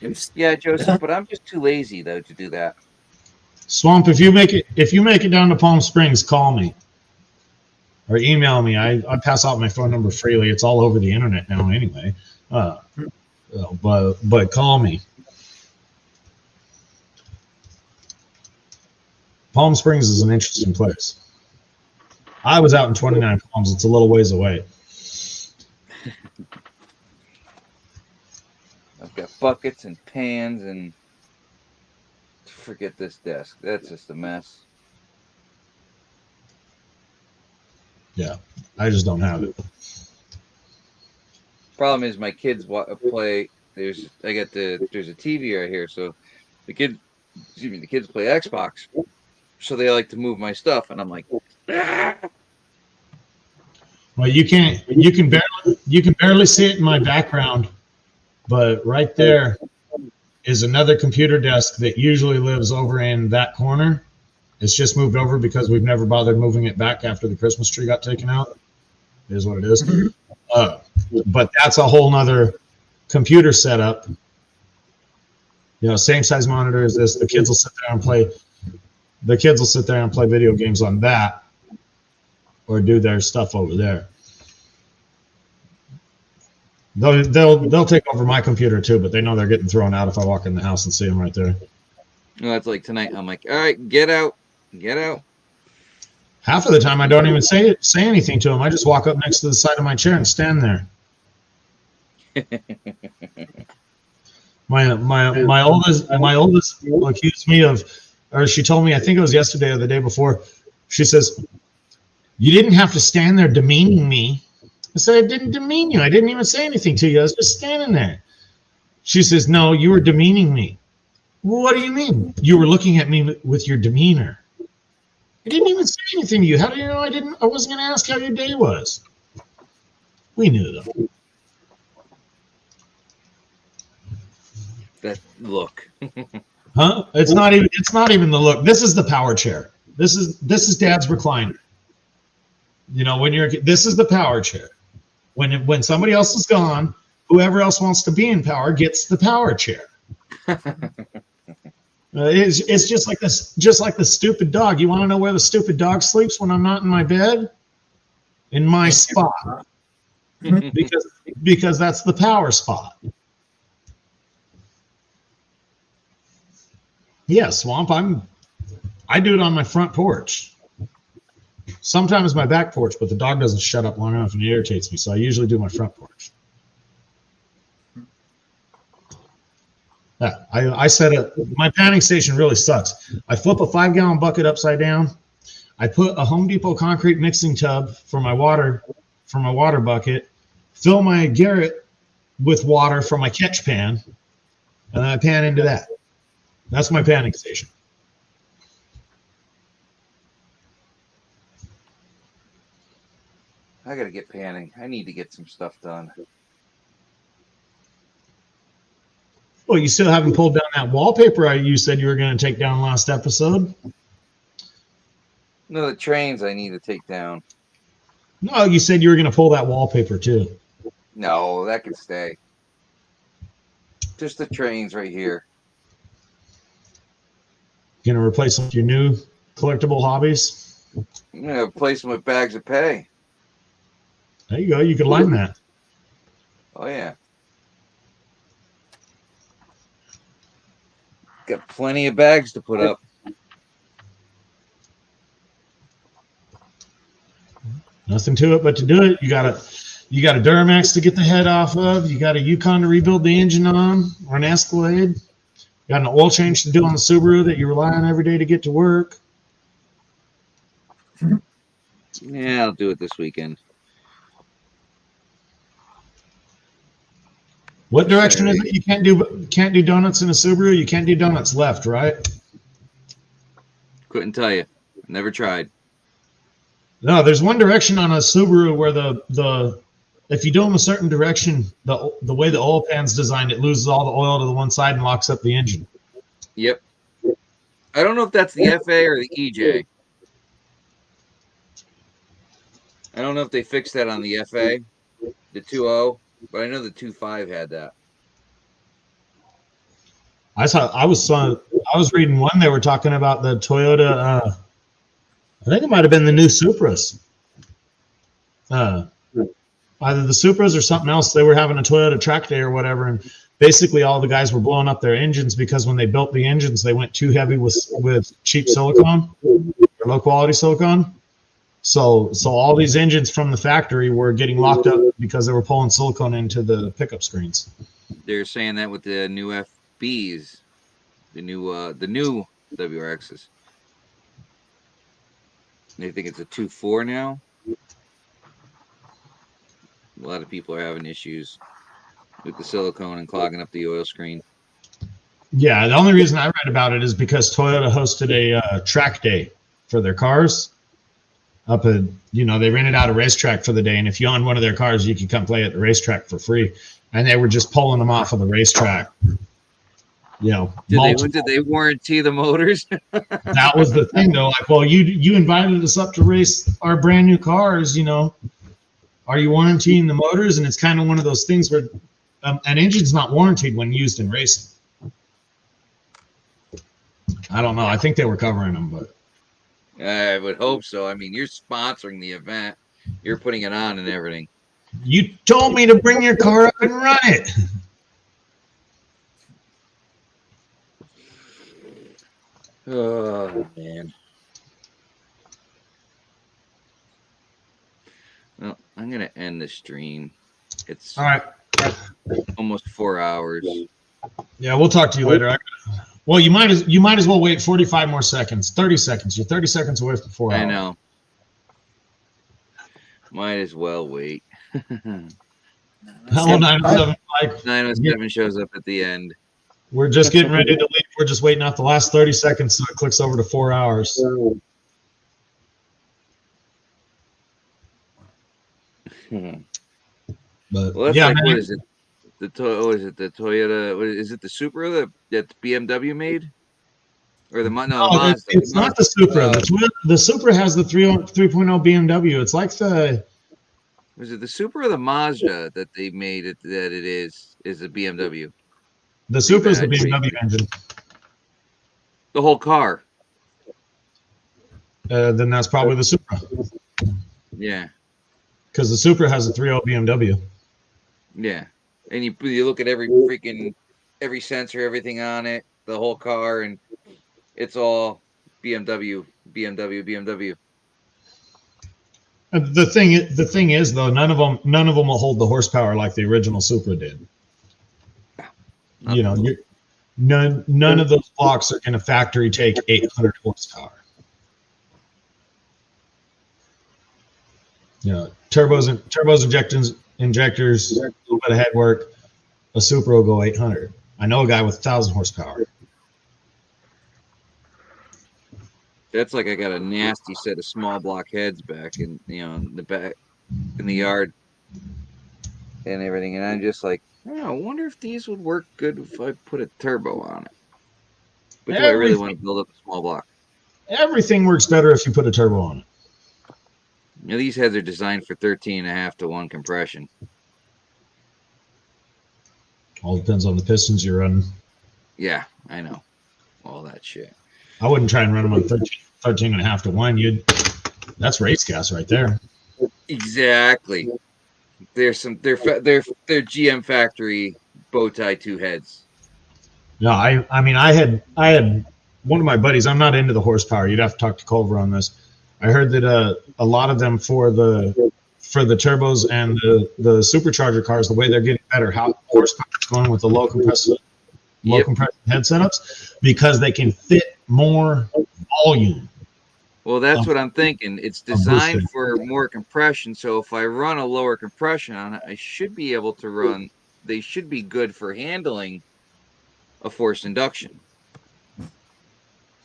do stuff. Yeah, Joseph, but I'm just too lazy though to do that. Swamp, if you make it down to Palm Springs, call me or email me. I pass out my phone number freely. It's all over the internet now anyway. But call me. Palm Springs is an interesting place. I was out in 29 Palms. It's a little ways away. I've got buckets and pans and forget this desk. That's just a mess. Yeah, I just don't have it. Problem is my kids play. There's a TV right here, so the kids play Xbox, so they like to move my stuff, and I'm like, ah! Well, you can barely see it in my background, but right there is another computer desk that usually lives over in that corner. It's just moved over because we've never bothered moving it back after the Christmas tree got taken out. It is what it is. But that's a whole nother computer setup. You know, same size monitor as this. The kids will sit there and play video games on that or do their stuff over there. They'll take over my computer too, but they know they're getting thrown out if I walk in the house and see them right there. No, that's like tonight. I'm like, all right, get out. Half of the time, I don't even say anything to them. I just walk up next to the side of my chair and stand there. My oldest accused me of, or she told me, I think it was yesterday or the day before. She says, "You didn't have to stand there demeaning me." I said, "I didn't demean you. I didn't even say anything to you. I was just standing there." She says, "No, you were demeaning me." Well, what do you mean? You were looking at me with your demeanor. I didn't even say anything to you. How do you know I wasn't going to ask how your day was? We knew though. That look. Huh? It's not even the look. This is the power chair. This is Dad's recliner. You know, this is the power chair. When somebody else is gone, whoever else wants to be in power gets the power chair. It's just like this, just like the stupid dog. You want to know where the stupid dog sleeps when I'm not in my bed? In my spot, because that's the power spot. Yeah, Swamp. I do it on my front porch. Sometimes my back porch, but the dog doesn't shut up long enough and it irritates me, so I usually do my front porch. Yeah, I set up my panning station really sucks. I flip a 5-gallon bucket upside down. I put a Home Depot concrete mixing tub for my water bucket, fill my Garrett with water from my catch pan, and then I pan into that. That's my panning station. I gotta get panning. I need to get some stuff done. Well, you still haven't pulled down that wallpaper you said you were going to take down last episode. No, the trains I need to take down. No, you said you were going to pull that wallpaper too. No, that can stay. Just the trains right here. Going to replace them with your new collectible hobbies. I'm gonna replace them with bags of pay. There you go. You could line that. Oh yeah. Got plenty of bags to put up. Nothing to it but to do it. You got a Duramax to get the head off of. You got a Yukon to rebuild the engine on, or an Escalade. You got an oil change to do on the Subaru that you rely on every day to get to work. Yeah, I'll do it this weekend. What direction is it? You can't do donuts in a Subaru. You can't do donuts left, right? Couldn't tell you. Never tried. No, there's one direction on a Subaru where the if you do them a certain direction, the way the oil pan's designed, it loses all the oil to the one side and locks up the engine. Yep. I don't know if that's the FA or the EJ. I don't know if they fixed that on the FA, the 2.0, but I know the 2.5 had that. I was reading one. They were talking about the Toyota. I think it might have been the new Supras. Either the Supras or something else. They were having a Toyota track day or whatever, and basically all the guys were blowing up their engines because when they built the engines, they went too heavy with cheap silicone or low quality silicone. So all these engines from the factory were getting locked up because they were pulling silicone into the pickup screens. They're saying that with the new FBs, the new WRXs. They think it's a 2.4 now. A lot of people are having issues with the silicone and clogging up the oil screen. Yeah, the only reason I read about it is because Toyota hosted a track day for their cars. They rented out a racetrack for the day, and if you own one of their cars, you can come play at the racetrack for free. And they were just pulling them off of the racetrack. Did they warranty the motors? That was the thing, though. Like, well, you invited us up to race our brand new cars. Are you warrantying the motors? And it's kind of one of those things where an engine's not warranted when used in racing. I don't know. I think they were covering them, but I would hope so. I mean, you're sponsoring the event. You're putting it on and everything. you told me to bring your car up and run it. Oh, man. Well, I'm going to end the stream. It's All right. almost 4 hours. Yeah, we'll talk to you later. Well, you might as well wait 45 more seconds. 30 seconds. You're 30 seconds away from 4 hours. I know. Might as well wait. Hello, 907 Mike. 907 shows up at the end. We're just getting ready to leave. We're just waiting out the last 30 seconds so it clicks over to 4 hours. But Well, that's yeah, like, man, what is it? The Toyota? What is it? The Supra that BMW made, or the no, Mazda? it's not the Supra. The Supra has the 3.0 BMW. It's like the. Was it the Supra or the Mazda that they made it? That it is a BMW. The Supra is the BMW engine. The whole car. Then that's probably the Supra. Yeah. Because the Supra has a 3.0 BMW. Yeah. And you look at every sensor, everything on it, the whole car, and it's all BMW. The thing is though, none of them will hold the horsepower like the original Supra did. None of those blocks are going to factory take 800 horsepower. Turbos, injectors, a little bit of head work. a Supra will go 800. I know a guy with 1,000 horsepower. That's like I got a nasty set of small block heads back in in the back in the yard and everything, and I'm just like, oh, I wonder if these would work good if I put a turbo on it. But do I really want to build up a small block? Everything works better if you put a turbo on it. These heads are designed for 13.5 to 1 compression. All depends on the pistons you're running. Yeah, I know. All that shit. I wouldn't try and run them on 13.5 to 1. That's race gas right there. Exactly. There's some they're GM factory bow tie 2 heads. No, I mean I had one of my buddies. I'm not into the horsepower. You'd have to talk to Culver on this. I heard that a lot of them for the turbos and the supercharger cars, the way they're getting better, how horsepower is going with the low compression head setups, because they can fit more volume. Well, that's what I'm thinking. It's designed for more compression, so if I run a lower compression on it, I should be able to run. They should be good for handling a forced induction.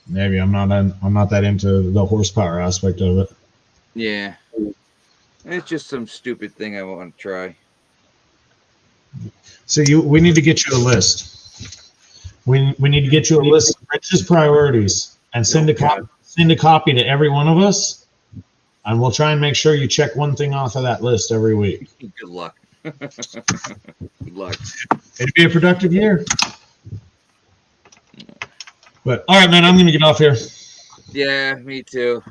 Maybe I'm not that into the horsepower aspect of it. Yeah, it's just some stupid thing I want to try. So we need to get you a list. We need to get you a list of Rich's priorities and send a copy to every one of us, and we'll try and make sure you check one thing off of that list every week. Good luck. Good luck. It'd be a productive year. But all right, man, I'm gonna get off here. Yeah, me too.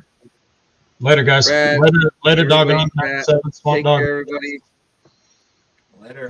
Later, guys. Brad, later, doggone. Brad, Swamp take dog. care, everybody. Later.